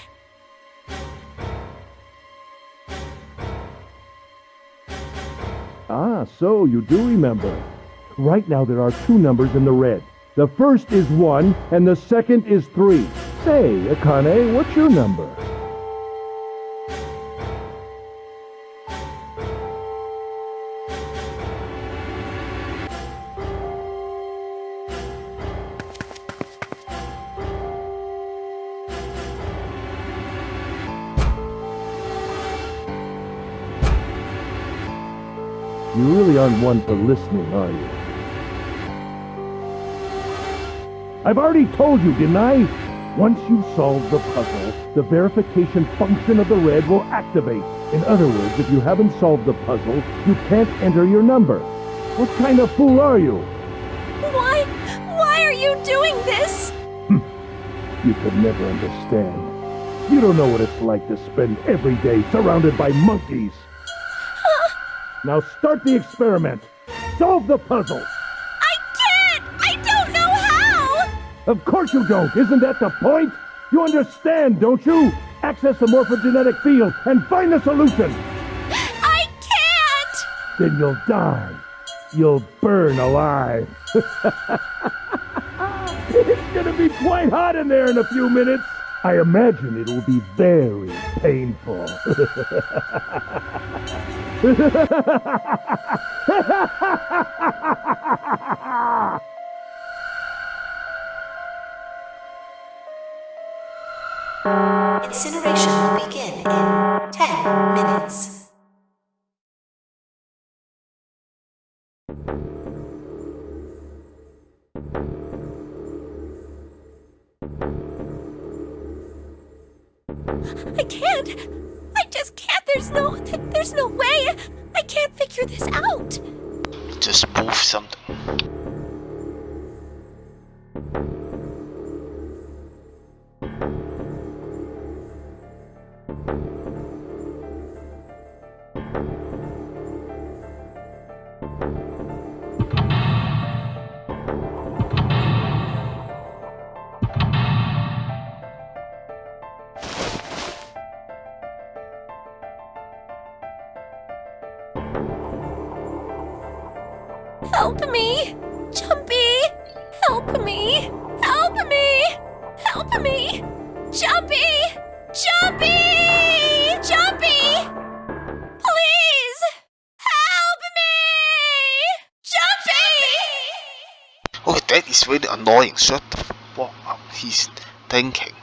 Ah, so you do remember. Right now there are two numbers in the red. The first is 1 and the second is 3. Say, Akane, what's your number? You really aren't one for listening, are you? I've already told you, didn't I? Once you solve the puzzle, the verification function of the red will activate. In other words, if you haven't solved the puzzle, you can't enter your number. What kind of fool are you? Why are you doing this? You could never understand. You don't know what it's like to spend every day surrounded by monkeys. Now start the experiment. Solve the puzzle. I can't! I don't know how! Of course you don't. Isn't that the point? You understand, don't you? Access the morphogenetic field and find the solution. I can't! Then you'll die. You'll burn alive. It's gonna be quite hot in there in a few minutes. I imagine it will be very painful. Incineration will begin in 10 minutes. I can't! I just can't! There's no way! I can't figure this out! Just move something. Help me! Jumpy! Help me! Help me! Help me! Jumpy! Jumpy! Jumpy! Please! Help me! Jumpy! Oh, that is really annoying. Shut the fuck up. He's thinking.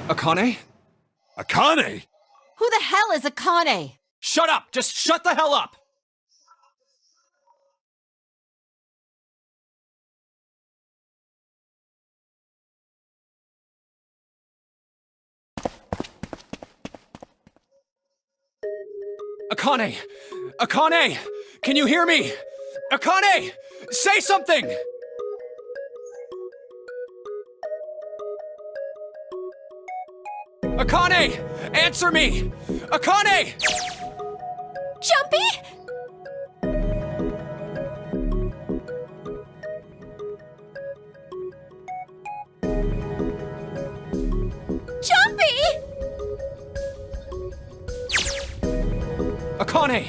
Akane? Akane? Who the hell is Akane? Shut up! Just shut the hell up! Akane! Akane! Can you hear me? Akane! Say something! Akane! Answer me! Akane! Jumpy? Akane!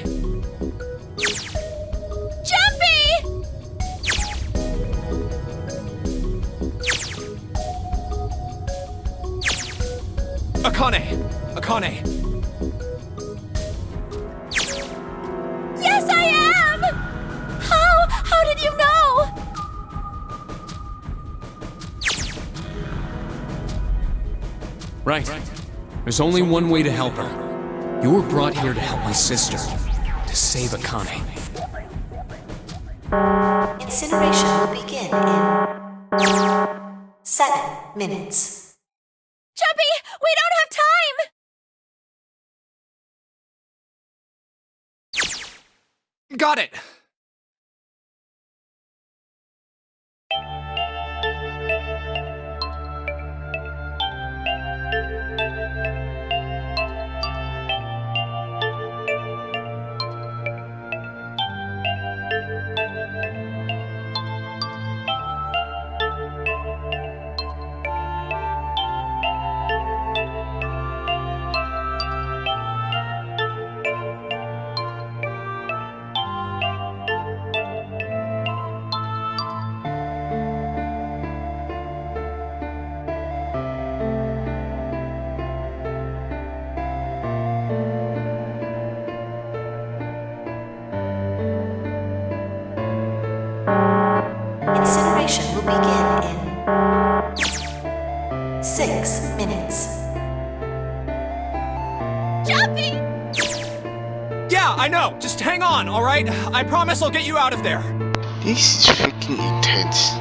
Jumpy! Akane! Akane! Yes, I am! How did you know? Right. There's only one way to help her. You were brought here to help my sister. To save Akane. Incineration will begin in 7 minutes. Jumpy, we don't have time! Got it! Incineration will begin in 6 minutes. Jumpy! Yeah, I know! Just hang on, alright? I promise I'll get you out of there. This is freaking intense.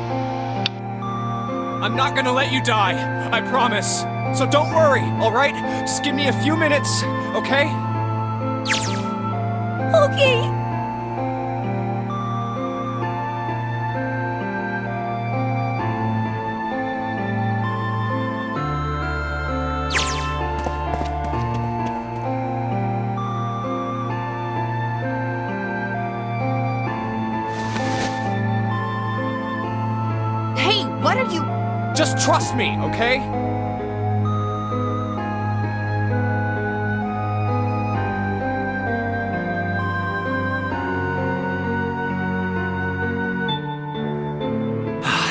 I'm not gonna let you die. I promise. So don't worry, alright? Just give me a few minutes, okay? Okay. Hey, what are you... Just trust me, okay?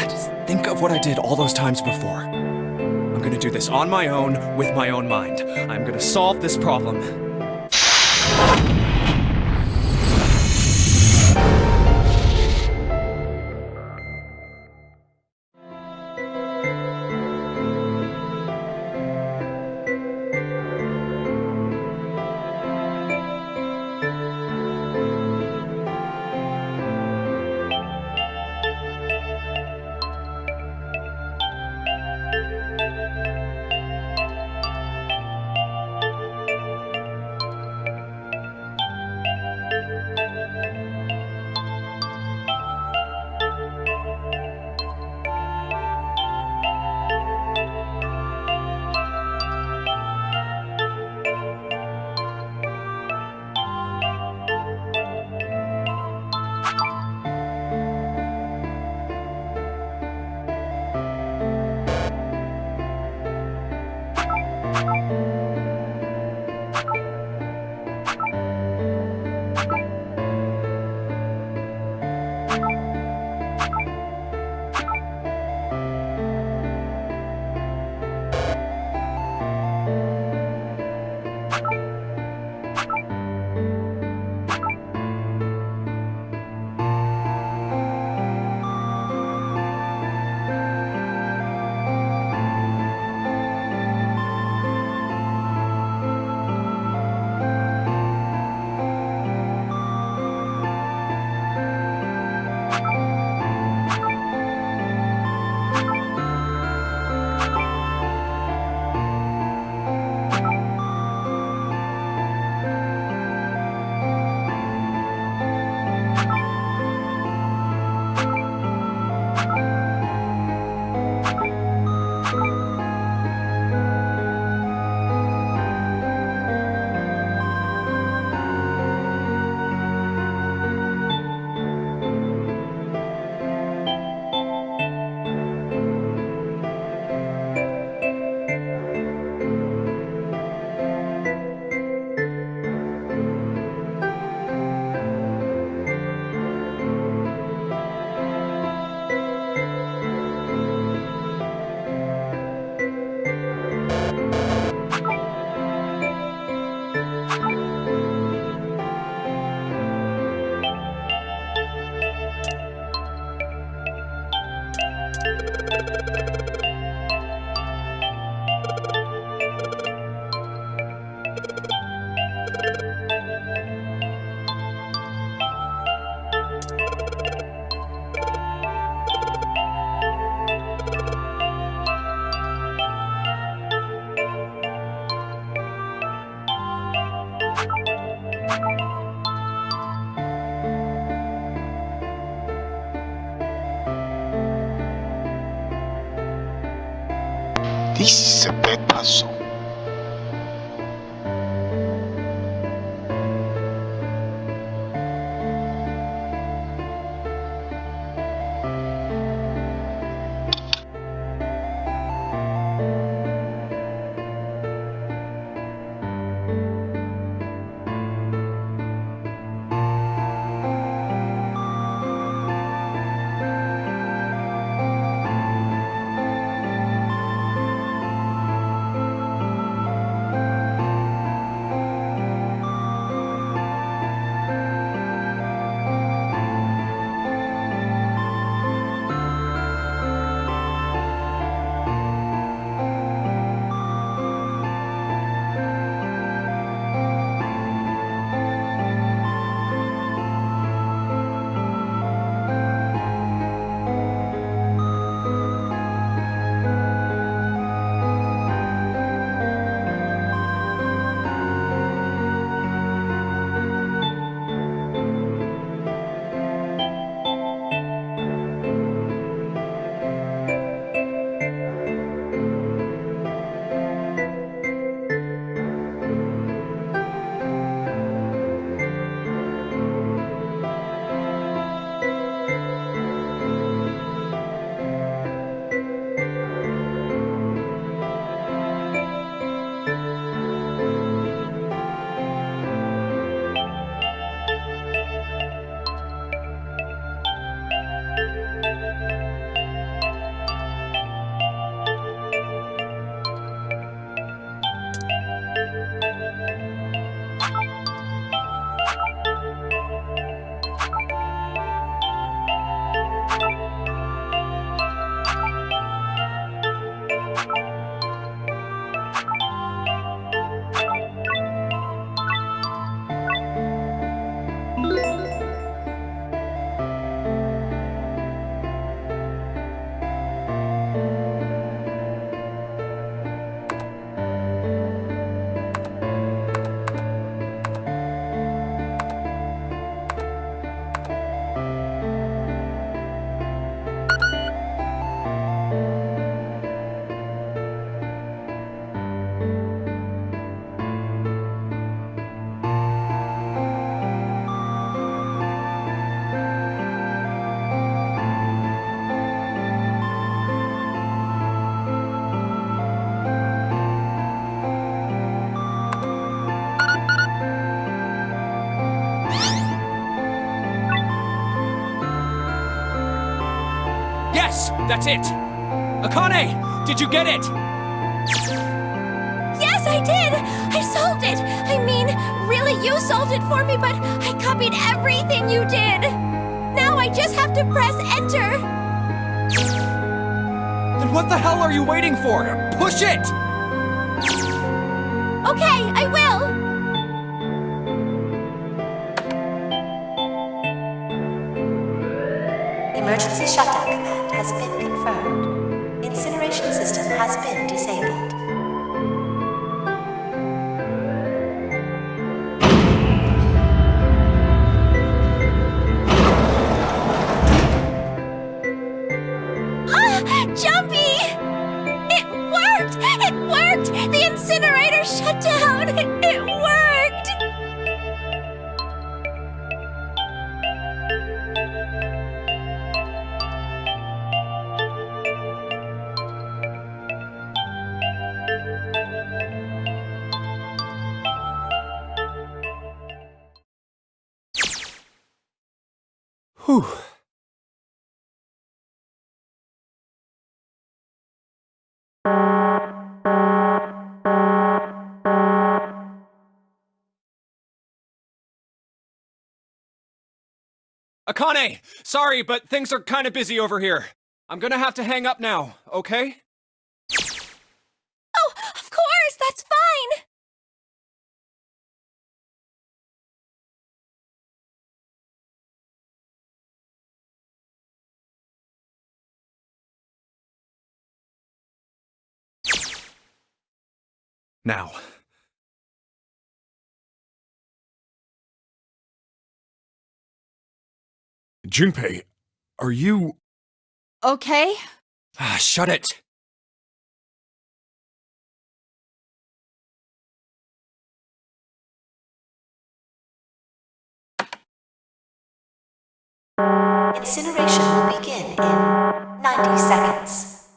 Just think of what I did all those times before. I'm gonna do this on my own, with my own mind. I'm gonna solve this problem. This is a bad puzzle. Yes, that's it! Akane, did you get it? Yes, I did! I solved it! I mean, really, you solved it for me, but I copied everything you did! Now I just have to press enter! Then what the hell are you waiting for? Push it! Okay, I will! Emergency shutdown command has been confirmed. Incineration system has been disabled. Jumpy! It worked! It worked! The incinerator shut down! It worked! Whew. Akane! Sorry, but things are kind of busy over here. I'm gonna have to hang up now, okay? Oh, of course! That's fine! Now. Junpei, are you... Okay? Ah, shut it! Incineration will begin in 90 seconds.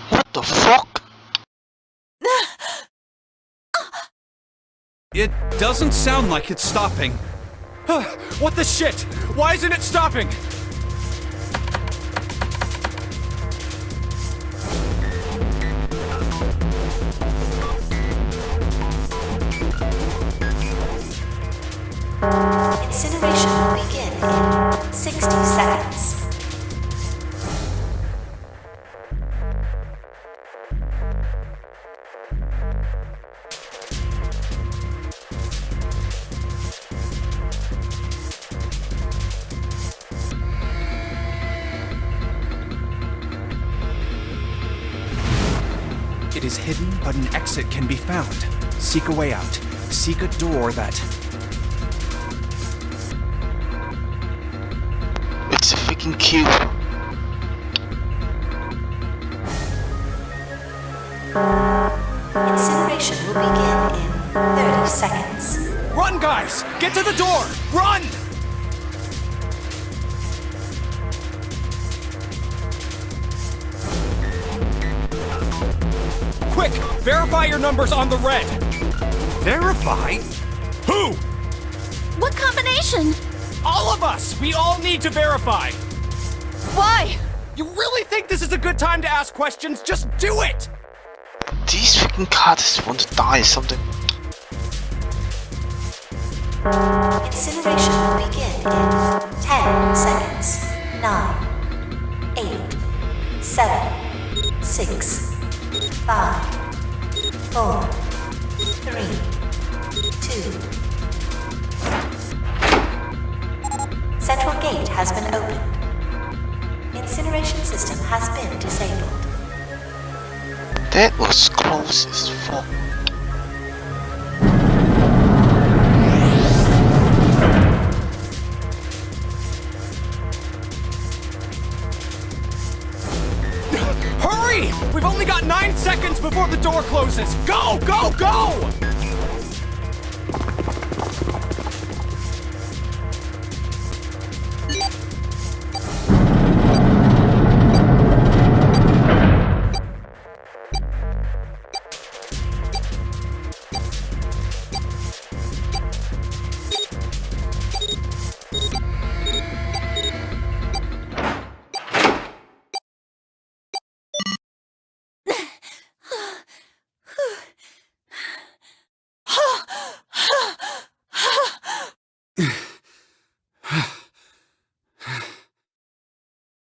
What the fuck? It doesn't sound like it's stopping. What the shit? Why isn't it stopping? Incineration will begin in 60 seconds. It is hidden, but an exit can be found. Seek a way out. Seek a door that... It's a freaking queue. Incineration will begin in 30 seconds. Run, guys! Get to the door! Run! Quick! Verify your numbers on the red! Verify? Who? What combination? All of us! We all need to verify! Why? You really think this is a good time to ask questions? Just do it! These freaking cards want to die or something. Incineration will begin in 10 seconds. 9, 8, 7, 6, 5, 4, 3, 2. Central gate has been opened. Incineration system has been disabled. That was close as fuck. Hurry! We've only got 9 seconds before the door closes! Go, go, go!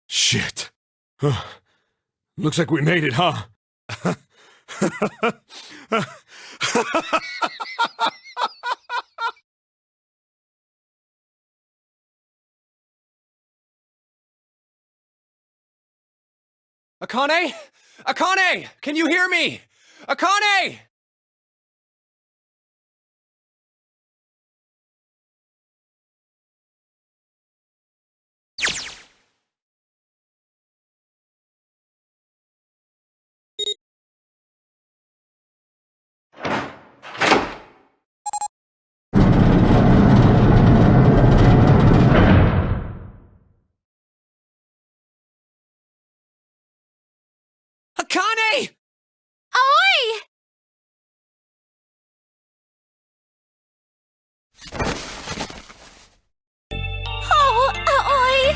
Shit. Looks like we made it, huh? Akane? Akane! Can you hear me? Akane! Akane! Oi! Oh, oi!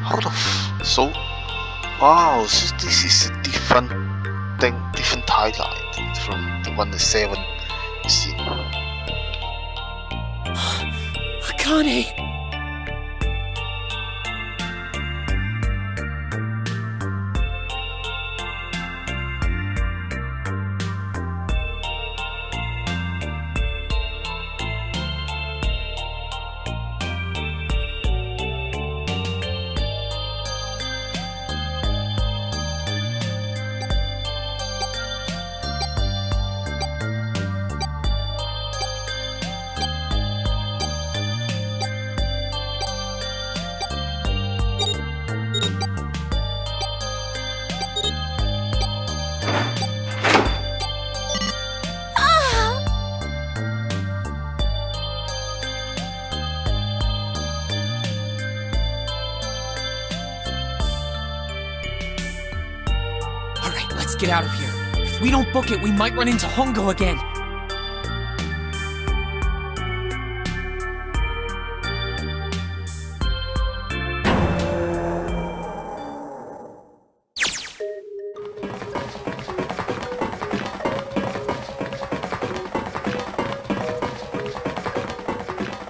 How the so? Wow, so this is a different thing, different timeline from the one the 7 scene. Akane! Let's get out of here. If we don't book it, we might run into Hongo again.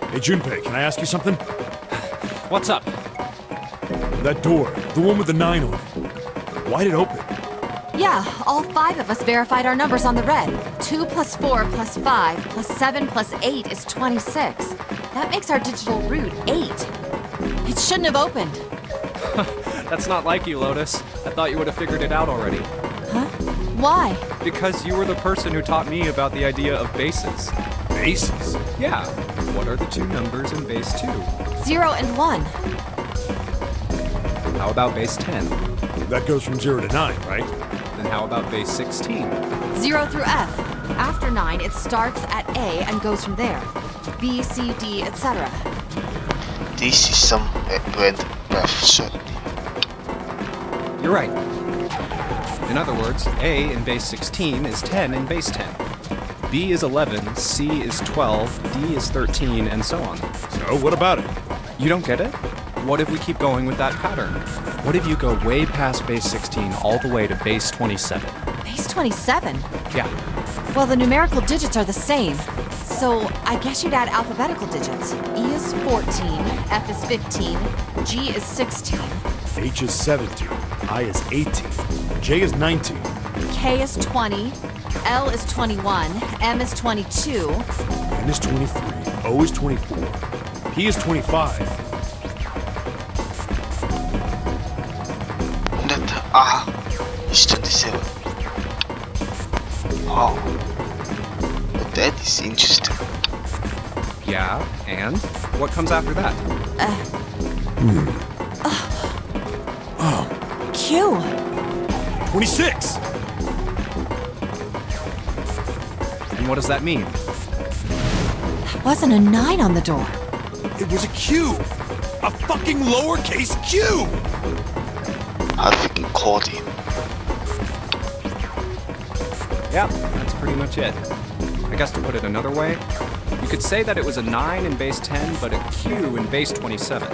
Hey, Junpei, can I ask you something? What's up? That door, the one with the 9 on it. Why'd it open? Yeah, all 5 of us verified our numbers on the red. 2 plus 4 plus 5 plus 7 plus 8 is 26. That makes our digital route 8. It shouldn't have opened. That's not like you, Lotus. I thought you would have figured it out already. Huh? Why? Because you were the person who taught me about the idea of bases. Bases? Yeah. What are the 2 numbers in base 2? 0 and 1. How about base 10? That goes from 0 to 9, right? Then how about base 16? 0 through F. After 9, it starts at A and goes from there. B, C, D, etc. This is some random path, certainly. You're right. In other words, A in base 16 is 10 in base 10. B is 11, C is 12, D is 13, and so on. So, what about it? You don't get it? What if we keep going with that pattern? What if you go way past base 16 all the way to base 27? Base 27? Yeah. Well, the numerical digits are the same. So, I guess you'd add alphabetical digits. E is 14, F is 15, G is 16. H is 17, I is 18, J is 19. K is 20, L is 21, M is 22. N is 23, O is 24, P is 25. That R is 27. Wow. But that is interesting. Yeah, and? What comes after that? Q. 26! And what does that mean? That wasn't a 9 on the door. It was a Q! A fucking lowercase q! How freaking caught him. Yep, that's pretty much it. I guess to put it another way, you could say that it was a 9 in base 10, but a Q in base 27.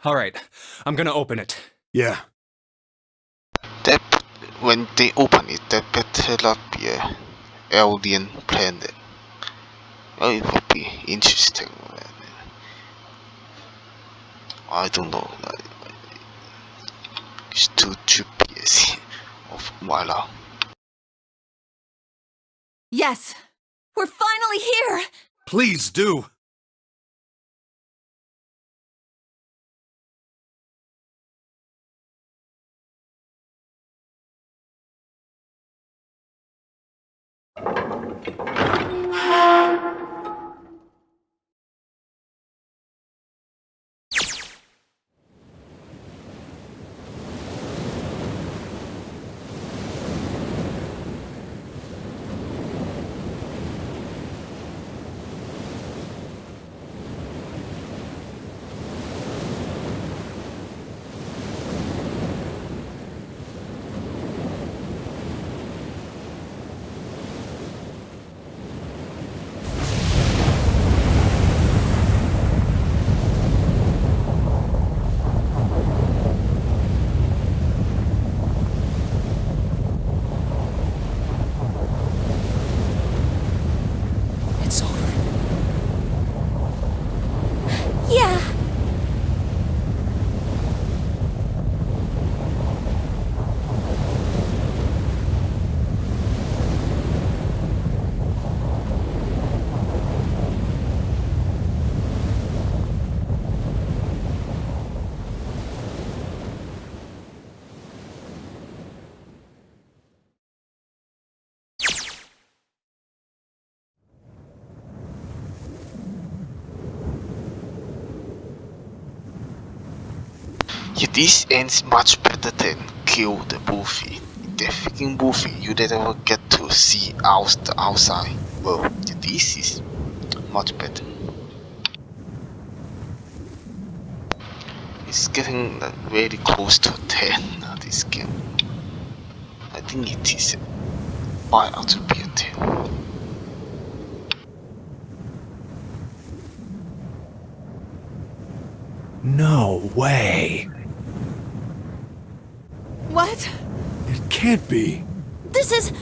All right, I'm gonna open it. Yeah. That, when they open it, that better not be a alien planet. Oh, it would be interesting. I don't know. It's too trippy of voila. Yes! We're finally here! Please do. Yeah, this ends much better than Kill the movie. In the freaking movie, you never get to see the outside world. Yeah, this is much better. It's getting very close to 10 this game. I think it is by out to be a 10. No way. What? It can't be. This is.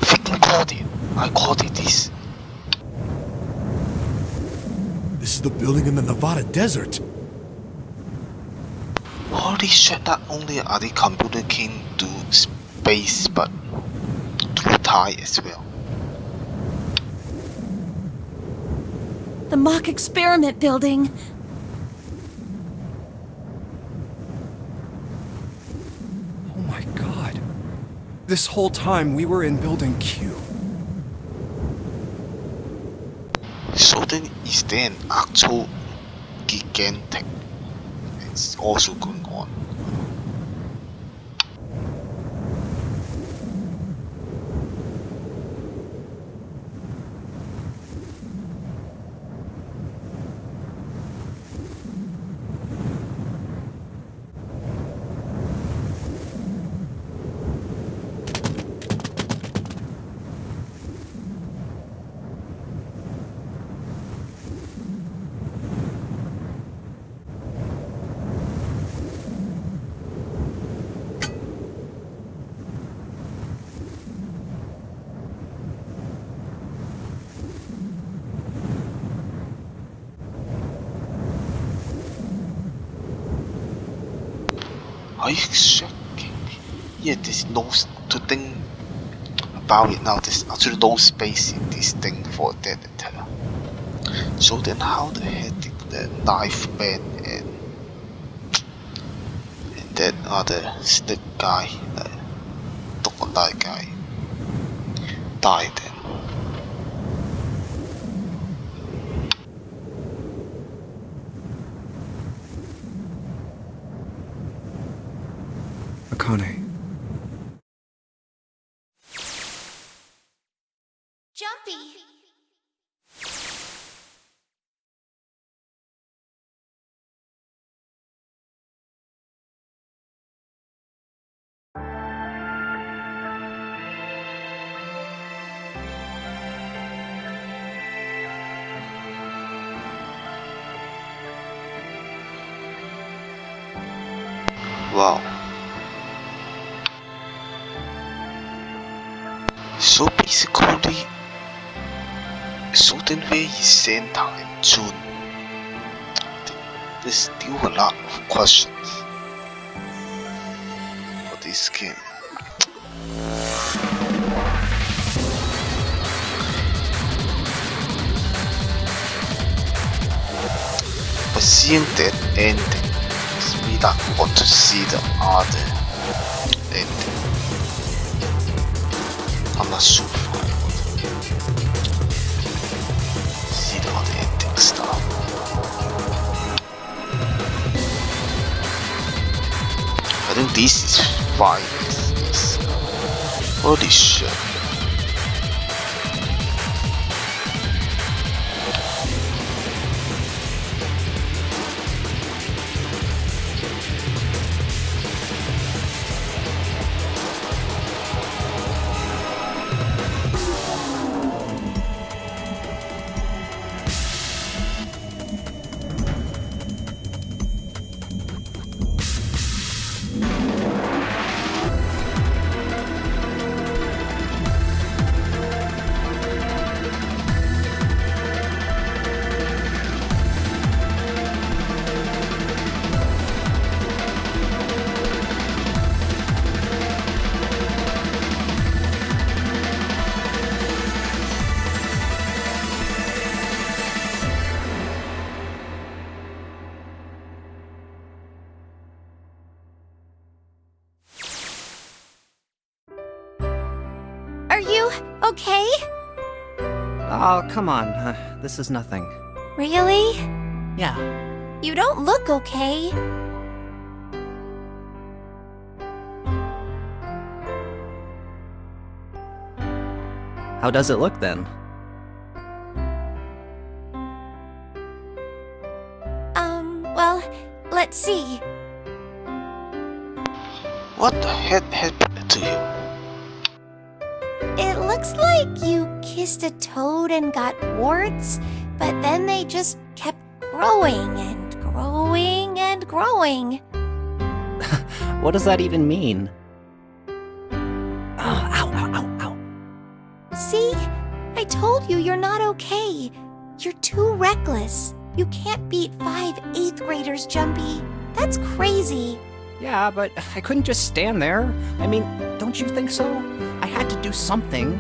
Freaking called it. I called it this. This is the building in the Nevada desert. Holy shit, not only are they communicating to space, but to time as well. The mock experiment building. Oh my god. This whole time we were in Building Q. So then is there an actual gigantic it's also going on? Are you checking? Yeah, there's no to think about it now. There's actually no space in this thing for that antenna. So then, how the heck did the knife man and that other stick guy, that guy, die then? Akane. Jumpy. Wow. So basically, certain way is Santa and June. There's still a lot of questions for this game. But seeing that ending makes me not want to see the other ending. I'm not super fine with it. See the other ending stuff. I think this is fine. Holy shit. Are you okay? Oh, come on. This is nothing. Really? Yeah. You don't look okay. How does it look then? Well, let's see. What the heck happened to you? It looks like you kissed a toad and got warts, but then they just kept growing and growing and growing. What does that even mean? Oh, ow, ow, ow, ow. See? I told you you're not okay. You're too reckless. You can't beat 5 8th graders, Jumpy. That's crazy. Yeah, but I couldn't just stand there. I mean, don't you think so? I had to do something.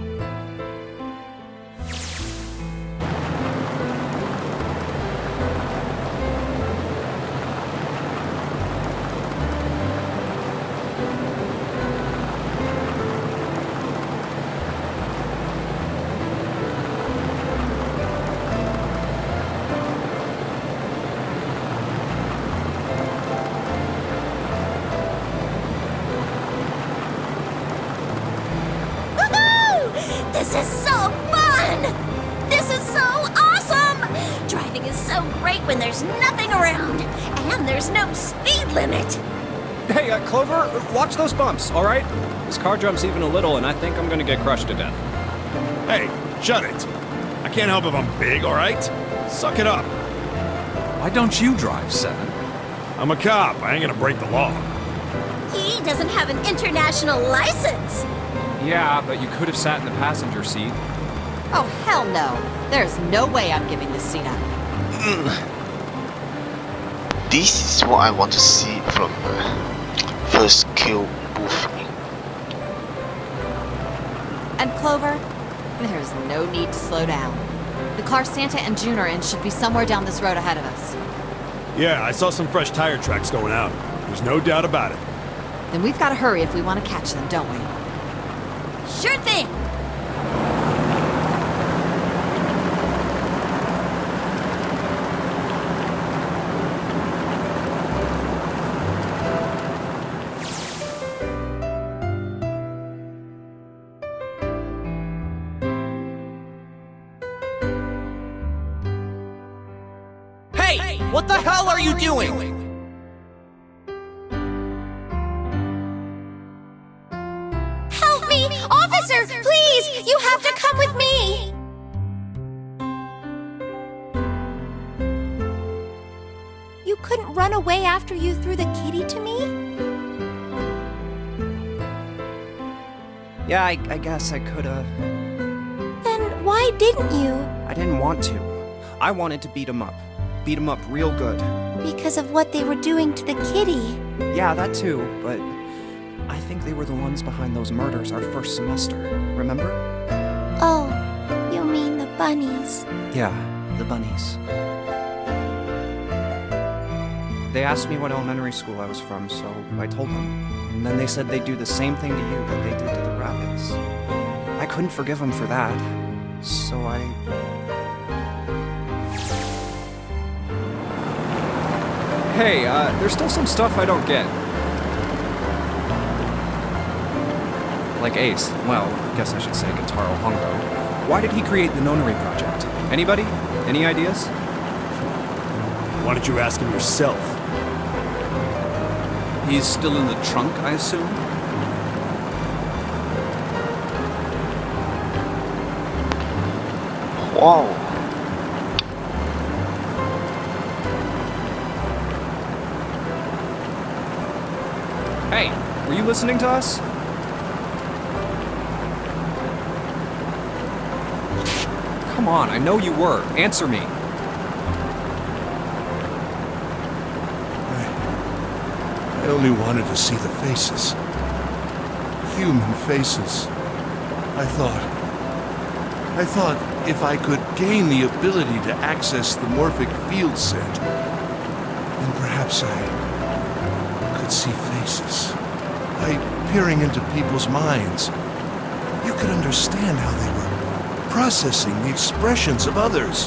This is so fun! This is so awesome! Driving is so great when there's nothing around, and there's no speed limit. Hey, Clover, watch those bumps, all right? This car jumps even a little, and I think I'm gonna get crushed to death. Hey, shut it. I can't help if I'm big, all right? Suck it up. Why don't you drive, Seven? I'm a cop. I ain't gonna break the law. He doesn't have an international license. Yeah, but you could have sat in the passenger seat. Oh, hell no. There's no way I'm giving this seat up. This is what I want to see from the first kill movie. And Clover, there's no need to slow down. The car Santa and June are in should be somewhere down this road ahead of us. Yeah, I saw some fresh tire tracks going out. There's no doubt about it. Then we've got to hurry if we want to catch them, don't we? Sure thing. Hey! What the hell are you doing? Help me! Officer, please! You have to come with me! You couldn't run away after you threw the kitty to me? Yeah, I guess I could've. Then why didn't you? I didn't want to. I wanted to beat him up. Beat him up real good. Because of what they were doing to the kitty. Yeah, that too, but I think they were the ones behind those murders our first semester. Remember? Oh, you mean the bunnies. Yeah, the bunnies. They asked me what elementary school I was from, so I told them. And then they said they'd do the same thing to you that they did to the rabbits. I couldn't forgive them for that, so I... Hey, there's still some stuff I don't get. Like Ace. Well, I guess I should say Gentaro Hongo. Why did he create the Nonary Project? Anybody? Any ideas? Why don't you ask him yourself? He's still in the trunk, I assume? Wow. Hey, were you listening to us? Come on, I know you were. Answer me. I only wanted to see the faces. Human faces. I thought if I could gain the ability to access the morphic field set, then perhaps I could see faces. By peering into people's minds, you could understand how they were processing the expressions of others.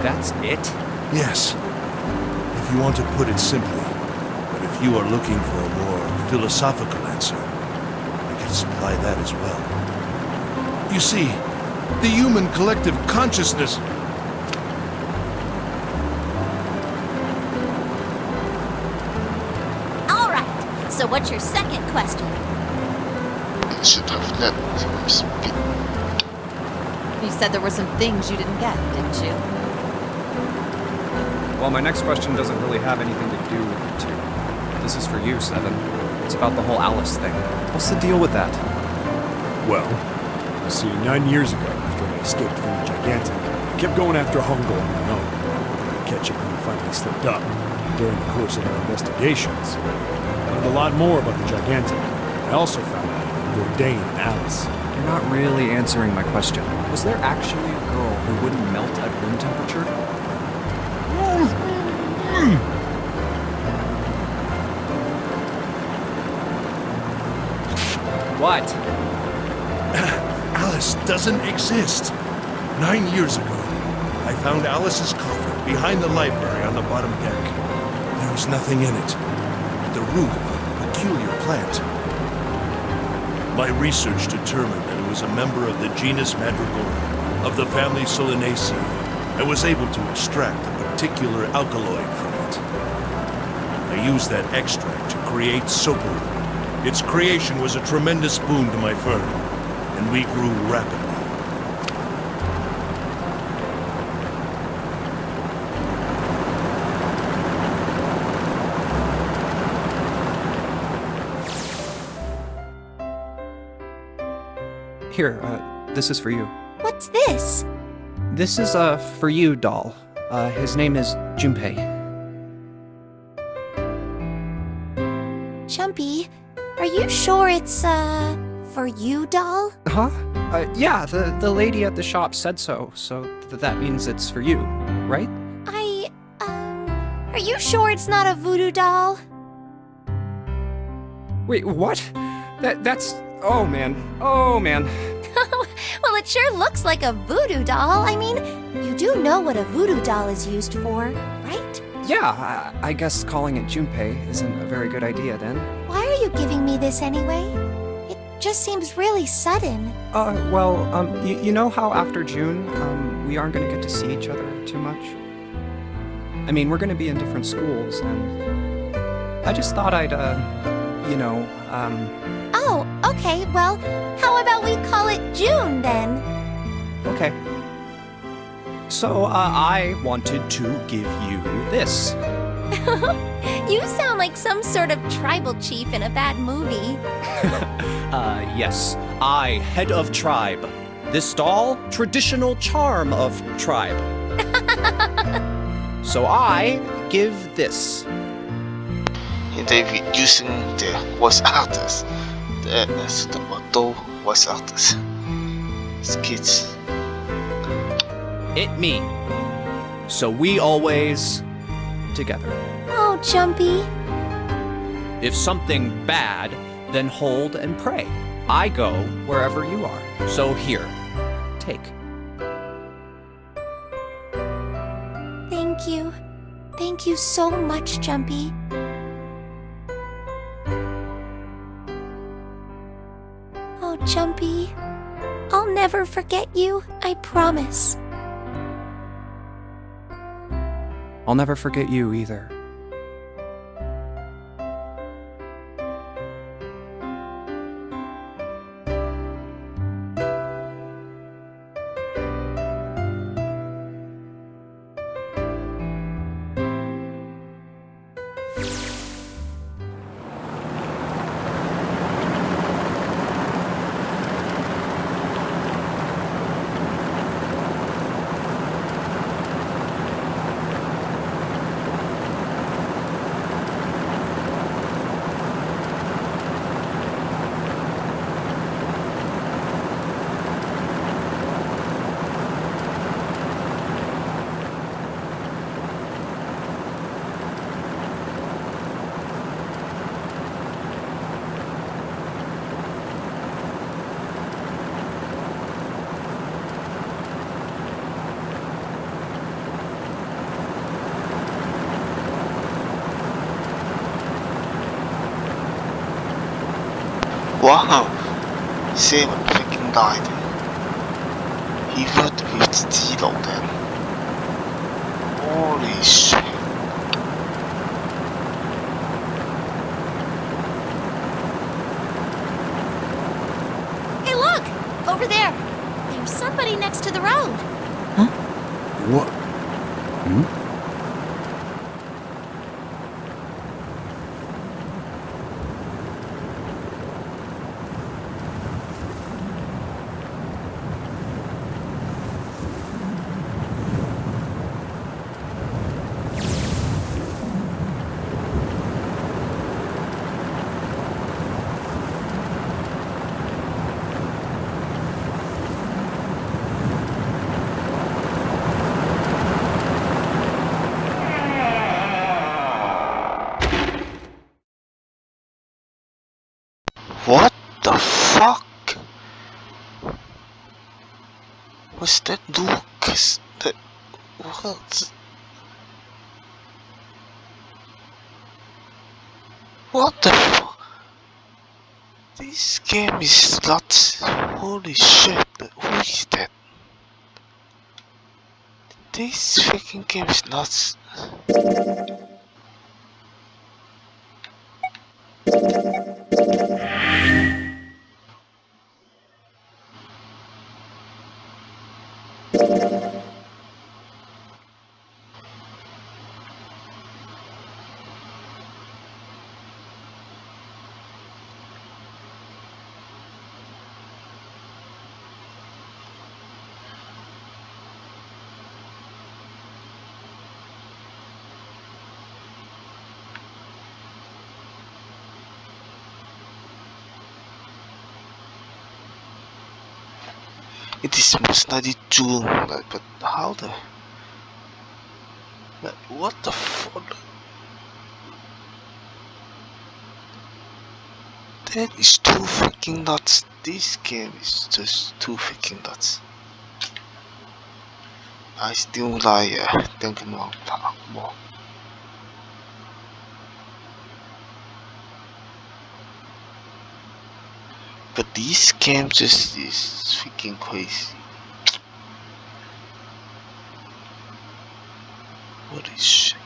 That's it? Yes, if you want to put it simply. But if you are looking for a more philosophical answer, I can supply that as well. You see, the human collective consciousness... All right, so what's your second question? I should have let him speak. You said there were some things you didn't get, didn't you? Well, my next question doesn't really have anything to do with you two. This is for you, Seven. It's about the whole Alice thing. What's the deal with that? Well, you see, 9 years ago, after I escaped from the Gigantic, I kept going after Hongo on my own. I catch him when he finally slipped up. During the course of our investigations, I learned a lot more about the Gigantic. I also found out about Bourdain and Alice. You're not really answering my question. Was there actually a girl who wouldn't melt at room temperature? What? Alice doesn't exist. 9 years ago, I found Alice's coffin behind the library on the bottom deck. There was nothing in it but the root of a peculiar plant. My research determined that it was a member of the genus Madrigal, of the family Solanaceae, and was able to extract a particular alkaloid from it. I used that extract to create Soparu. Its creation was a tremendous boon to my firm, and we grew rapidly. Here, this is for you. What's this? This is, for you, doll. His name is Junpei. Jumpy, are you sure it's, for you, doll? Huh? Yeah, the lady at the shop said so that means it's for you, right? Are you sure it's not a voodoo doll? Wait, what? That's... Oh, man. Oh, man. Well, it sure looks like a voodoo doll. I mean, you do know what a voodoo doll is used for, right? Yeah, I guess calling it Junpei isn't a very good idea then. Why are you giving me this anyway? It just seems really sudden. You know how after June, we aren't gonna get to see each other too much? I mean, we're gonna be in different schools, and I just thought I'd, Oh, okay, well, how about we call it June then? Okay. So, I wanted to give you this. You sound like some sort of tribal chief in a bad movie. Yes. I, head of tribe. This doll, traditional charm of tribe. So I give this. David using the voice actors. That's the auto voice actors. It's kids. It me. So we always together. Oh, Jumpy. If something bad, then hold and pray. I go wherever you are. So here, take. Thank you. Thank you so much, Jumpy. Oh, Jumpy. I'll never forget you, I promise. I'll never forget you either. Wow, Seven freaking died. He would with zero then. Holy shit. Hey, look! Over there! There's somebody next to the road. What? What the fuck? Was that Lucas? That what? What the fuck? This game is nuts. Holy shit, who is that? This freaking game is nuts. It is most likely June, like, but how the... Like, what the fuck? That is too freaking nuts. This game is just too freaking nuts. I still like Danganronpa more. But this game just is freaking crazy. What is shit?